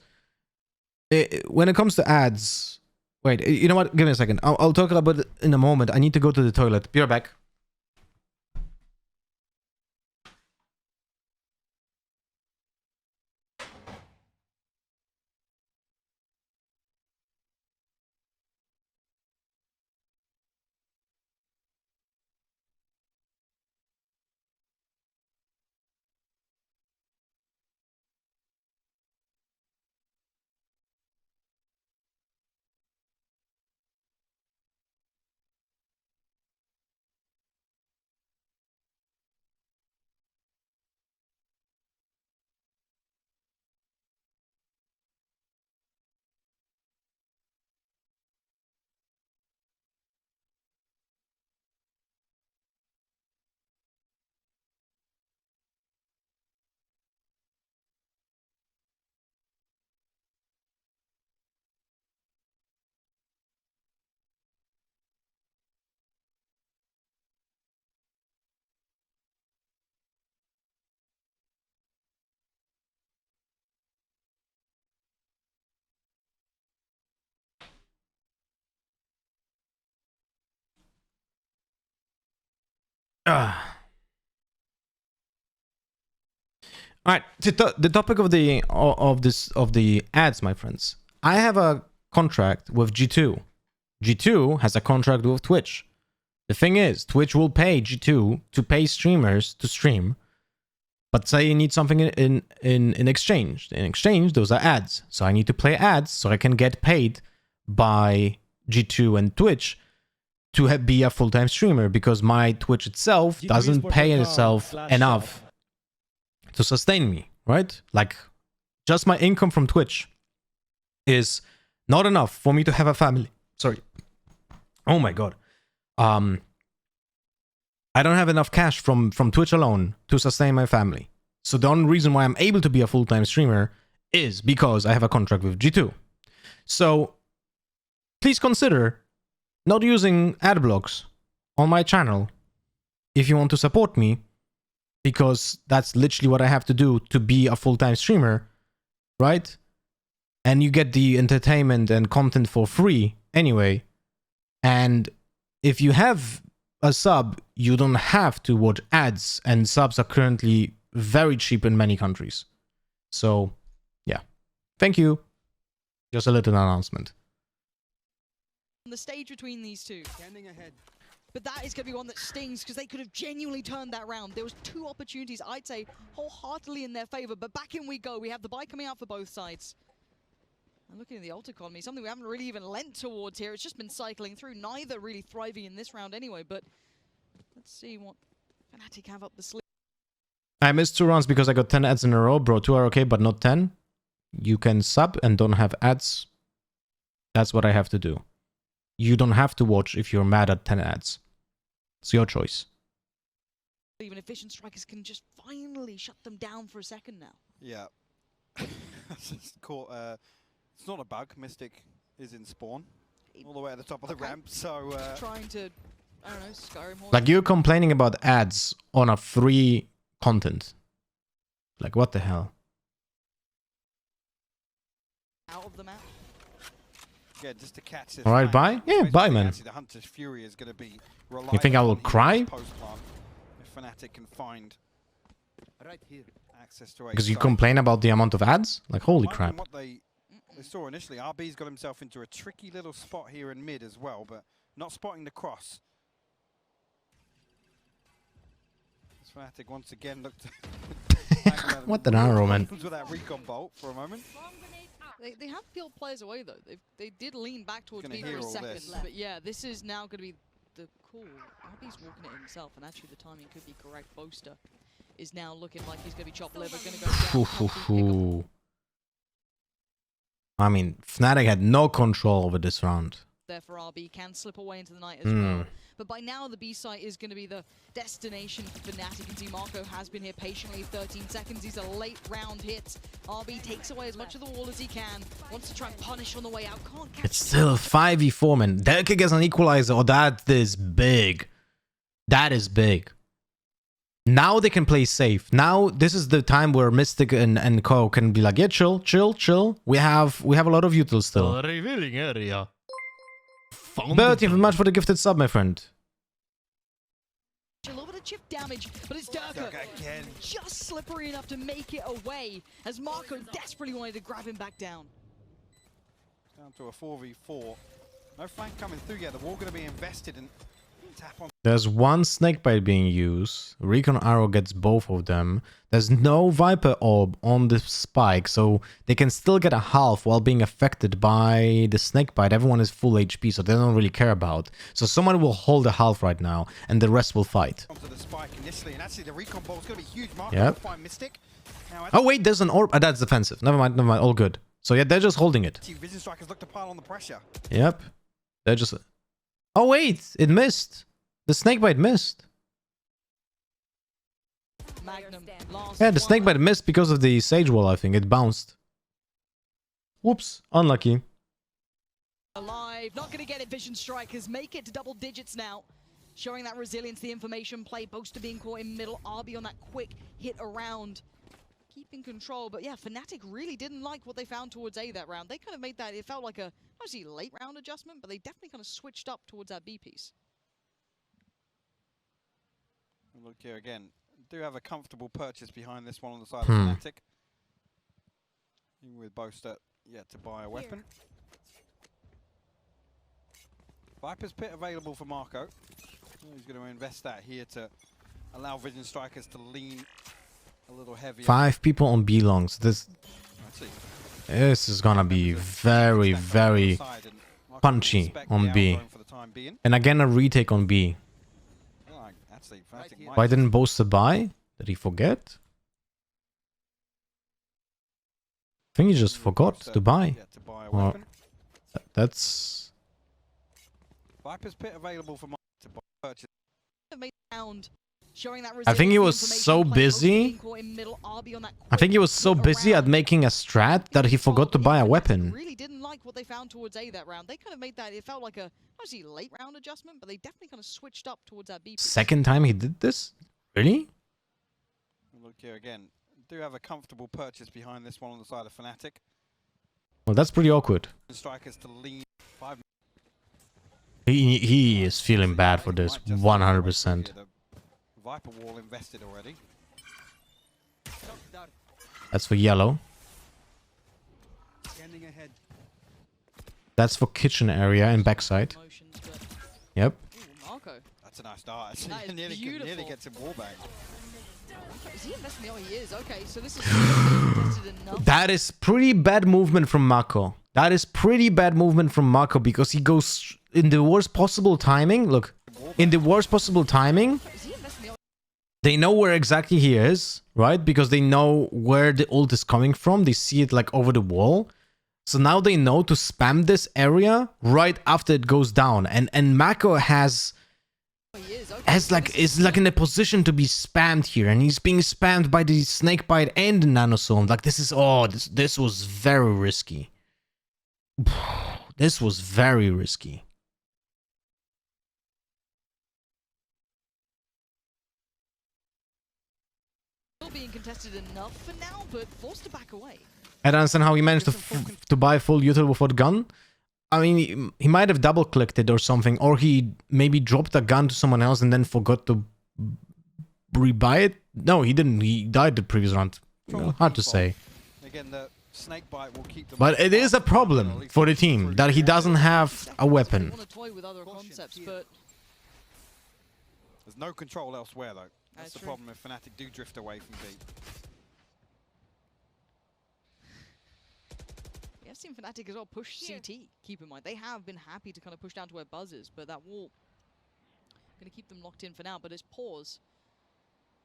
when it comes to ads, wait, you know what? Give me a second. I'll talk about it in a moment. I need to go to the toilet. Be right back. All right, the topic of the ads, my friends. I have a contract with G2. G2 has a contract with Twitch. The thing is, Twitch will pay G2 to pay streamers to stream, but say you need something in exchange. In exchange, those are ads. So I need to play ads so I can get paid by G2 and Twitch to be a full-time streamer, because my Twitch itself doesn't pay itself enough to sustain me, right? Like, just my income from Twitch is not enough for me to have a family. Sorry. Oh my god. I don't have enough cash from Twitch alone to sustain my family. So the only reason why I'm able to be a full-time streamer is because I have a contract with G2. So please consider not using ad blocks on my channel if you want to support me, because that's literally what I have to do to be a full-time streamer, right? And you get the entertainment and content for free anyway. And if you have a sub, you don't have to watch ads, and subs are currently very cheap in many countries. So, yeah. Thank you. Just a little announcement. the stage between these two. Standing ahead. But that is going to be one that stings, because they could have genuinely turned that round. There was 2 opportunities, I'd say, wholeheartedly in their favor. But back in we go. We have the buy coming out for both sides. And looking at the ult economy, something we haven't really even lent towards here. It's just been cycling through. Neither really thriving in this round anyway. But let's see what Fnatic have up the sleeve. I missed 2 rounds because I got 10 ads in a row. Bro, 2 are okay, but not 10. You can sub and don't have ads. That's what I have to do. You don't have to watch if you're mad at 10 ads. It's your choice. Even efficient strikers can just finally shut them down for a second now. Yeah. It's caught, it's not a bug. Mystic is in spawn. All the way at the top of the ramp, so... Trying to, I don't know, Skyrim horse. Like, you're complaining about ads on a free content. Like, what the hell? Out of the map. Yeah, just to catch this. Alright, bye? Yeah, bye, man. The Hunter's Fury is going to be You think I will cry? If Fnatic can find right here access to a Because you site. complain about the amount of ads? Like, holy Wondering crap. What they saw initially, RB's got himself into a tricky little spot here in mid as well, but not spotting the cross. Fnatic once again looked. What an arrow, man. With that recon bolt for a moment. They have peeled players away though. They did lean back towards Gonna B hear for a all second, this. but yeah, this is now going to be the call. RB's walking it himself, and actually the timing could be correct. Boaster is now looking like he's going to be chopped liver, going to go down. Ooh. I mean, Fnatic had no control over this round. There for RB, can slip away into the night as well. But by now, the B site is going to be the destination for Fnatic. You can see Marco has been here patiently, 13 seconds. He's a late round hit. RB takes away as much of the wall as he can. Wants to try and punish on the way out. Can't catch. It's still 5v4, man. Dagger gets an equalizer. Oh, that is big. That is big. Now they can play safe. Now this is the time where Mystic and Co can be like, yeah, chill. We have a lot of util still. Revealing area. Bert, thank you very much for the gifted sub, my friend. A little bit of chip damage, but it's Dagger Again. just slippery enough to make it away as Marco desperately wanted to grab him back down. Down to a 4v4. No flank coming through yet. The wall going to be invested and tap on. There's one snakebite being used. Recon arrow gets both of them. There's no Viper orb on the spike, so they can still get a half while being affected by the snakebite. Everyone is full HP, so they don't really care about. So someone will hold a half right now, and the rest will fight. Onto the spike initially, and actually the recon ball is going to be huge. Marco Yep. will find Mystic. Now, Oh wait, there's an orb. That's defensive. Never mind. All good. So yeah, they're just holding it. Vision Strikers look to pile on the pressure. Yep. They're just... Oh wait, it missed. The snakebite missed. Magnum, last Yeah, the one. snakebite missed because of the sage wall, I think. It bounced. Whoops. Unlucky. Alive, not going to get it. Vision Strikers make it to double digits now. Showing that resilience, the information play. Boaster being caught in middle. RB on that quick hit around. Keeping control, but yeah, Fnatic really didn't like what they found towards A that round. They kind of made that, it felt like a, obviously late round adjustment, but they definitely kind of switched up towards that B piece. Look here again. Do have a comfortable purchase behind this one on the side of Fnatic. Even with Boaster yet to buy a weapon. Viper's Pit available for Marco. He's going to invest that here to allow Vision Strikers to lean a little heavier. 5 people on B longs. This is gonna be very, very punchy on B. And again, a retake on B. Why didn't Boaster buy? Did he forget? I think he just forgot to buy. Or, that's... Viper's Pit available for Marco to purchase. I think he was so busy. I think he was so busy at making a strat that he forgot to buy a weapon. Really didn't like what they found towards A that round. They kind of made that, it felt like a, obviously late round adjustment, but they definitely kind of switched up towards that B piece. Second time he did this? Really? Look here again. Do have a comfortable purchase behind this one on the side of Fnatic. Well, that's pretty awkward. Strikers to lean 5. He is feeling bad for this, 100%. Viper wall invested already. That's for yellow. That's for kitchen area and backside. Yep. Marco. That's a nice dart. That is nearly beautiful. gets him wallbang. Is he investing? Oh, he is. Okay, so this is invested enough. That is pretty bad movement from Mako. That is pretty bad movement from Mako because he goes in the worst possible timing. Look, in the worst possible timing. They know where exactly he is, right? Because they know where the ult is coming from. They see it like over the wall. So now they know to spam this area right after it goes down. And Mako is like in a position to be spammed here. And he's being spammed by the snakebite and the nanoswarm. Like this is, this was very risky. This was very risky. Being contested enough for now, but forced to back away. I don't understand how he managed to buy full util without gun. I mean, he might have double clicked it or something, or he maybe dropped a gun to someone else and then forgot to rebuy it. No, he didn't. He died the previous round. Hard to say. Again, the snake bite will keep them. But it is a problem for the team that he doesn't have a weapon. Want to toy with other concepts, but there's no control elsewhere though. That's the true. problem if Fnatic do drift away from B. We have seen Fnatic as well push CT. Keep in mind, they have been happy to kind of push down to where Buzz is, but that wall going to keep them locked in for now. But it's pause.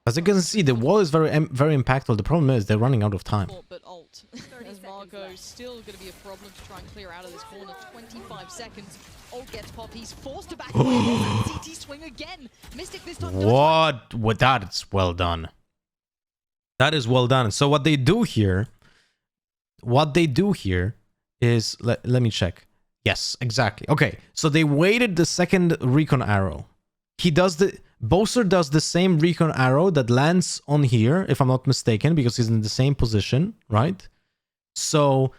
As you can see, the wall is very impactful. The problem is they're running out of time. But ult. As Marco still going to be a problem to try and clear out of this corner. 25 seconds. Ult gets popped. He's forced to back away. CT swing again. Mystic this time. What? With that, it's well done. That is well done. So what they do here is let me check. Yes, exactly. Okay, so they waited the second recon arrow. Boaster does the same recon arrow that lands on here, if I'm not mistaken, because he's in the same position, right? So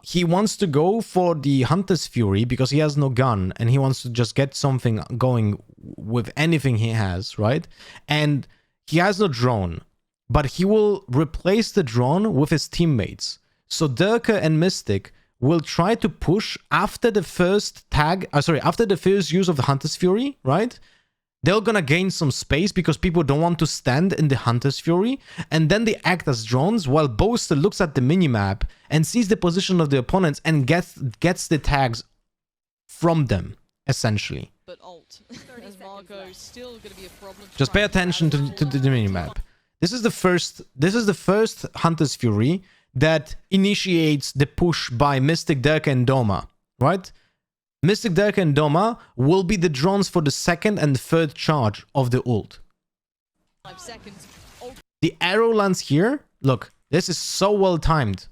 he wants to go for the Hunter's Fury because he has no gun and he wants to just get something going with anything he has, right? And he has no drone, but he will replace the drone with his teammates. So Dagger and Mystic will try to push after the first after the first use of the Hunter's Fury, right? They're gonna gain some space because people don't want to stand in the Hunter's Fury, and then they act as drones while Boaster looks at the minimap and sees the position of the opponents and gets the tags from them, essentially. But ult. As Marco still going to be a problem. Just pay attention to the minimap. This is the first Hunter's Fury that initiates the push by Mystic, Dagger, and Doma, right? Mystic, Dagger, and Doma will be the drones for the second and third charge of the ult. 5 seconds. The arrow lands here. Look, this is so well timed.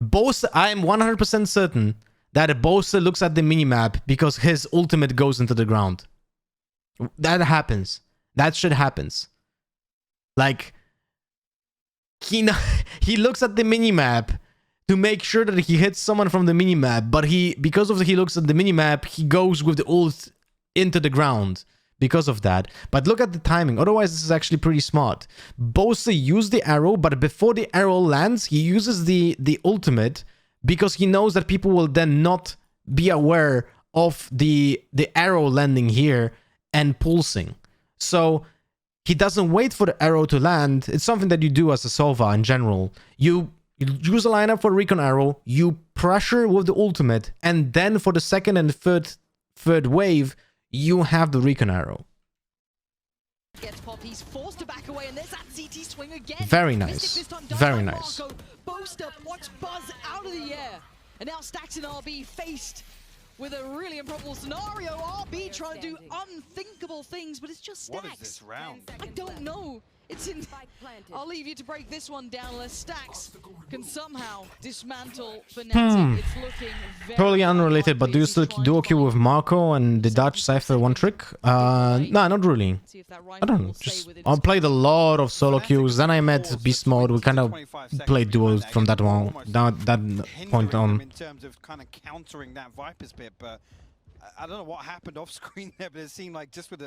Boaster, I am 100% certain that a Boaster looks at the minimap because his ultimate goes into the ground. That happens. That shit happens. Like, he looks at the minimap to make sure that he hits someone from the minimap, but he looks at the minimap, he goes with the ult into the ground because of that. But look at the timing. Otherwise, this is actually pretty smart. Boaster used the arrow, but before the arrow lands, he uses the ultimate because he knows that people will then not be aware of the arrow landing here and pulsing. So he doesn't wait for the arrow to land. It's something that you do as a Sova in general. You use a lineup for recon arrow, you pressure with the ultimate, and then for the second and third wave, you have the recon arrow. Gets popped, he's forced to back away, and there's that CT swing again. Very nice. Very nice. Boaster watch Buzz out of the air. And now Stacks and RB faced with a really improbable scenario. RB trying to do unthinkable things, but it's just Stacks. What is this round? I don't know. It's in. I'll leave you to break this one down unless Stacks can somehow dismantle Fnatic. It's looking very totally unrelated, but do you still duo queue with Marco and the Dutch Cypher one trick? No, not really. I don't know. Just I played a lot of solo queues. Then I met Beast Mode. We kind of played duos from that one. That point on. In terms of kind of countering that Viper's bit, but I don't know what happened off screen there, but it seemed like just with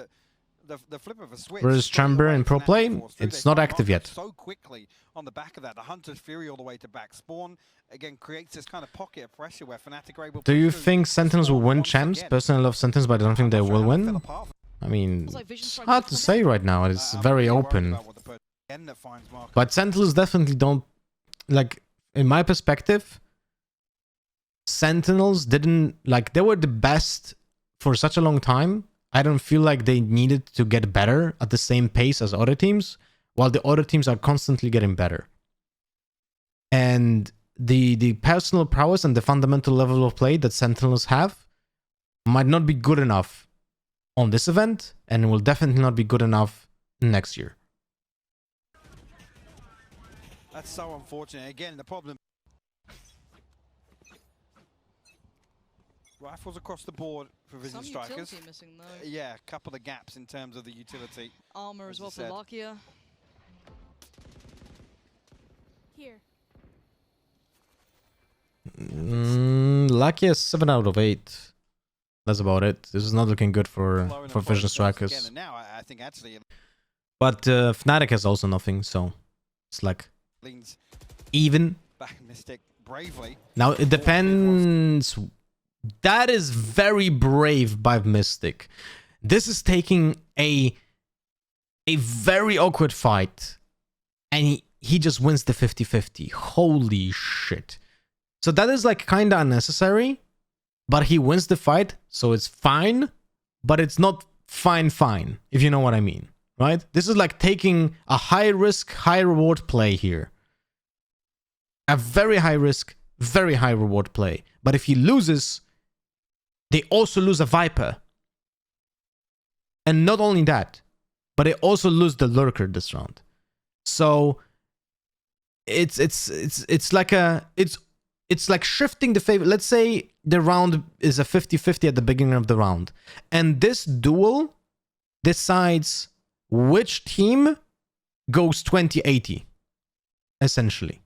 the flip of a switch. Whereas Chamber in pro play, it's not active yet. So quickly on the back of that, the Hunter's Fury all the way to back spawn again creates this kind of pocket of pressure where Fnatic are able. Do you think Sentinels will win champs? Personally, I love Sentinels, but I don't think they will win. I mean, it's hard to say right now. It's very open. But Sentinels definitely don't, like, in my perspective, Sentinels didn't, like, they were the best for such a long time. I don't feel like they needed to get better at the same pace as other teams, while the other teams are constantly getting better. And the personal prowess and the fundamental level of play that Sentinels have might not be good enough on this event, and will definitely not be good enough next year. That's so unfortunate. Again, the problem. Rifles across the board for Vision Strikers. Some utility missing though. Yeah, a couple of gaps in terms of the utility. Armor as well for Lakia. Here. Lakia is 7 out of 8. That's about it. This is not looking good for Vision Strikers. Again, and now I think actually. But Fnatic has also nothing, so it's like even. Back Mystic bravely. Now it depends. That is very brave by Mystic. This is taking a a very awkward fight, and he just wins the 50-50. Holy shit. So that is like kind of unnecessary, but he wins the fight, so it's fine, but it's not fine, if you know what I mean, right? This is like taking a high risk, high reward play here. A very high risk, very high reward play. But if he loses, they also lose a Viper. And not only that, but they also lose the Lurker this round. So it's like shifting the favor. Let's say the round is a 50-50 at the beginning of the round, and this duel decides which team goes 20-80, essentially.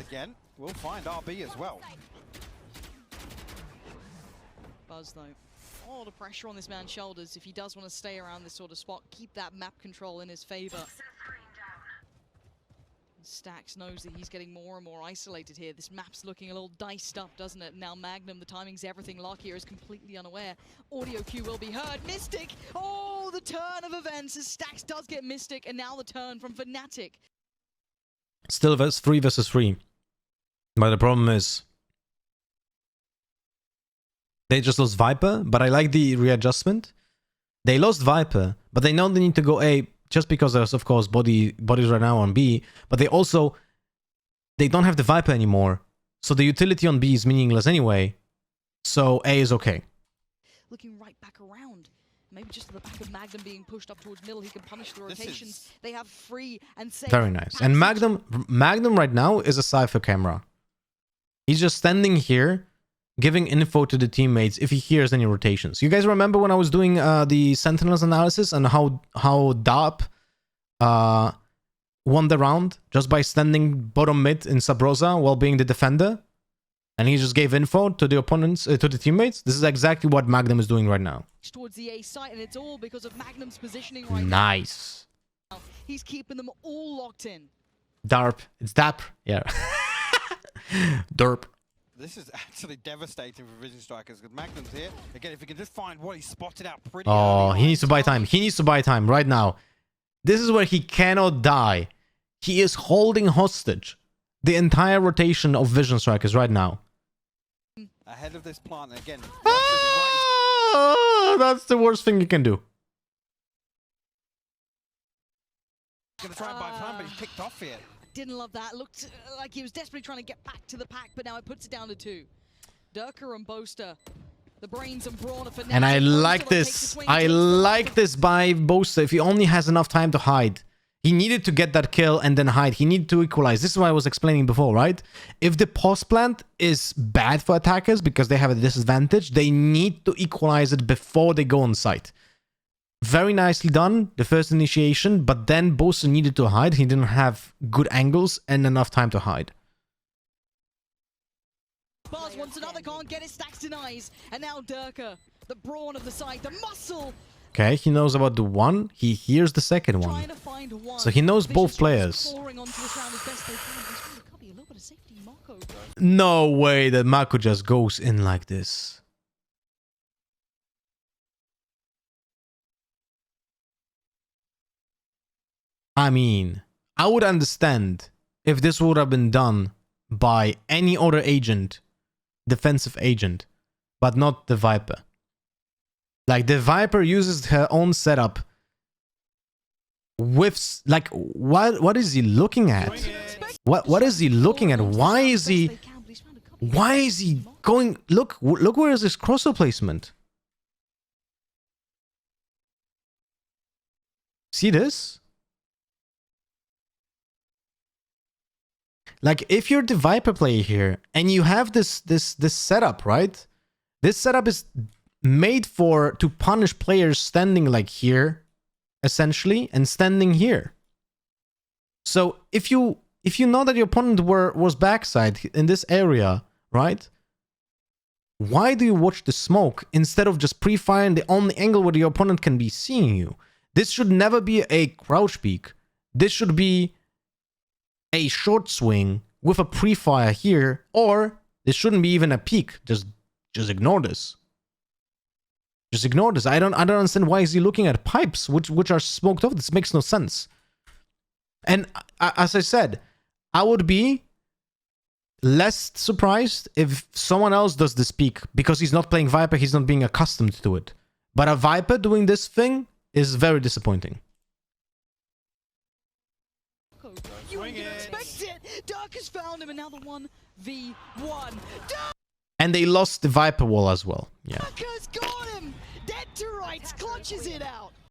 Again, we'll find RB as well. Buzz, though. A lot of pressure on this man's shoulders if he does want to stay around this sort of spot, keep that map control in his favor. Stax knows that he's getting more and more isolated here. This map's looking a little diced up, doesn't it? Now Magnum, the timing's everything. Lark here is completely unaware. Audio cue will be heard. Mystic! Oh, the turn of events as Stax does get Mystic, and now the turn from Fnatic. Still 3 versus 3. But the problem is they just lost Viper, but I like the readjustment. They lost Viper, but they know they need to go A just because there's, of course, bodies right now on B, but they don't have the Viper anymore, so the utility on B is meaningless anyway, so A is okay. Looking right back around. Maybe just at the back of Magnum being pushed up towards middle, he can punish the rotations. They have free and safe. Very nice. And Magnum right now is a Cypher camera. He's just standing here, giving info to the teammates if he hears any rotations. You guys remember when I was doing the Sentinels analysis and how Darp won the round just by standing bottom mid in Sub Rosa while being the defender? And he just gave info to the opponents, to the teammates. This is exactly what Magnum is doing right now. Towards the A site, and it's all because of Magnum's positioning right Nice. now. He's keeping them all locked in. Darp. It's Dap. Yeah. Derp. This is actually devastating for Vision Strikers because Magnum's here. Again, if he can just find what he spotted out pretty Oh, early he on needs to buy time. He needs to buy time right now. This is where he cannot die. He is holding hostage the entire rotation of Vision Strikers right now. ahead of this plant. And again, that's the worst thing you can do. gonna try and buy time, but he's picked off here. Didn't love that. Looked like he was desperately trying to get back to the pack, but now it puts it down to 2. Durka and Boaster, the brains and brawn of Fnatic. And I like this. I like this by Boaster. If he only has enough time to hide. He needed to get that kill and then hide. He needed to equalize. This is what I was explaining before, right? If the post plant is bad for attackers because they have a disadvantage, they need to equalize it before they go on site. Very nicely done, the first initiation, but then Boaster needed to hide. He didn't have good angles and enough time to hide. Bars wants another, can't get it, Stacks denies. And now Durka, the brawn of the side, the muscle. Okay, he knows about the one. He hears the second one. So he knows both players. No way that Mako just goes in like this. I mean, I would understand if this would have been done by any other agent, defensive agent, but not the Viper. Like, the Viper uses her own setup with, like, what is he looking at? What is he looking at? Why is he going? Look where is his crosser placement? See this? Like, if you're the Viper player here and you have this setup, right? This setup is made to punish players standing like here, essentially, and standing here. So if you know that your opponent was backside in this area, right? Why do you watch the smoke instead of just pre-firing the only angle where your opponent can be seeing you? This should never be a crouch peek. This should be a short swing with a pre-fire here, or this shouldn't be even a peek. Just ignore this. Just ignore this. I don't understand why is he looking at pipes which are smoked off. This makes no sense. And as I said, I would be less surprised if someone else does this peak because he's not playing Viper, he's not being accustomed to it. But a Viper doing this thing is very disappointing. You wouldn't expect it. Dark has found him, and now the 1v1. And they lost the Viper wall as well. Yeah. Dark has got him. Dead to rights, clutches it out.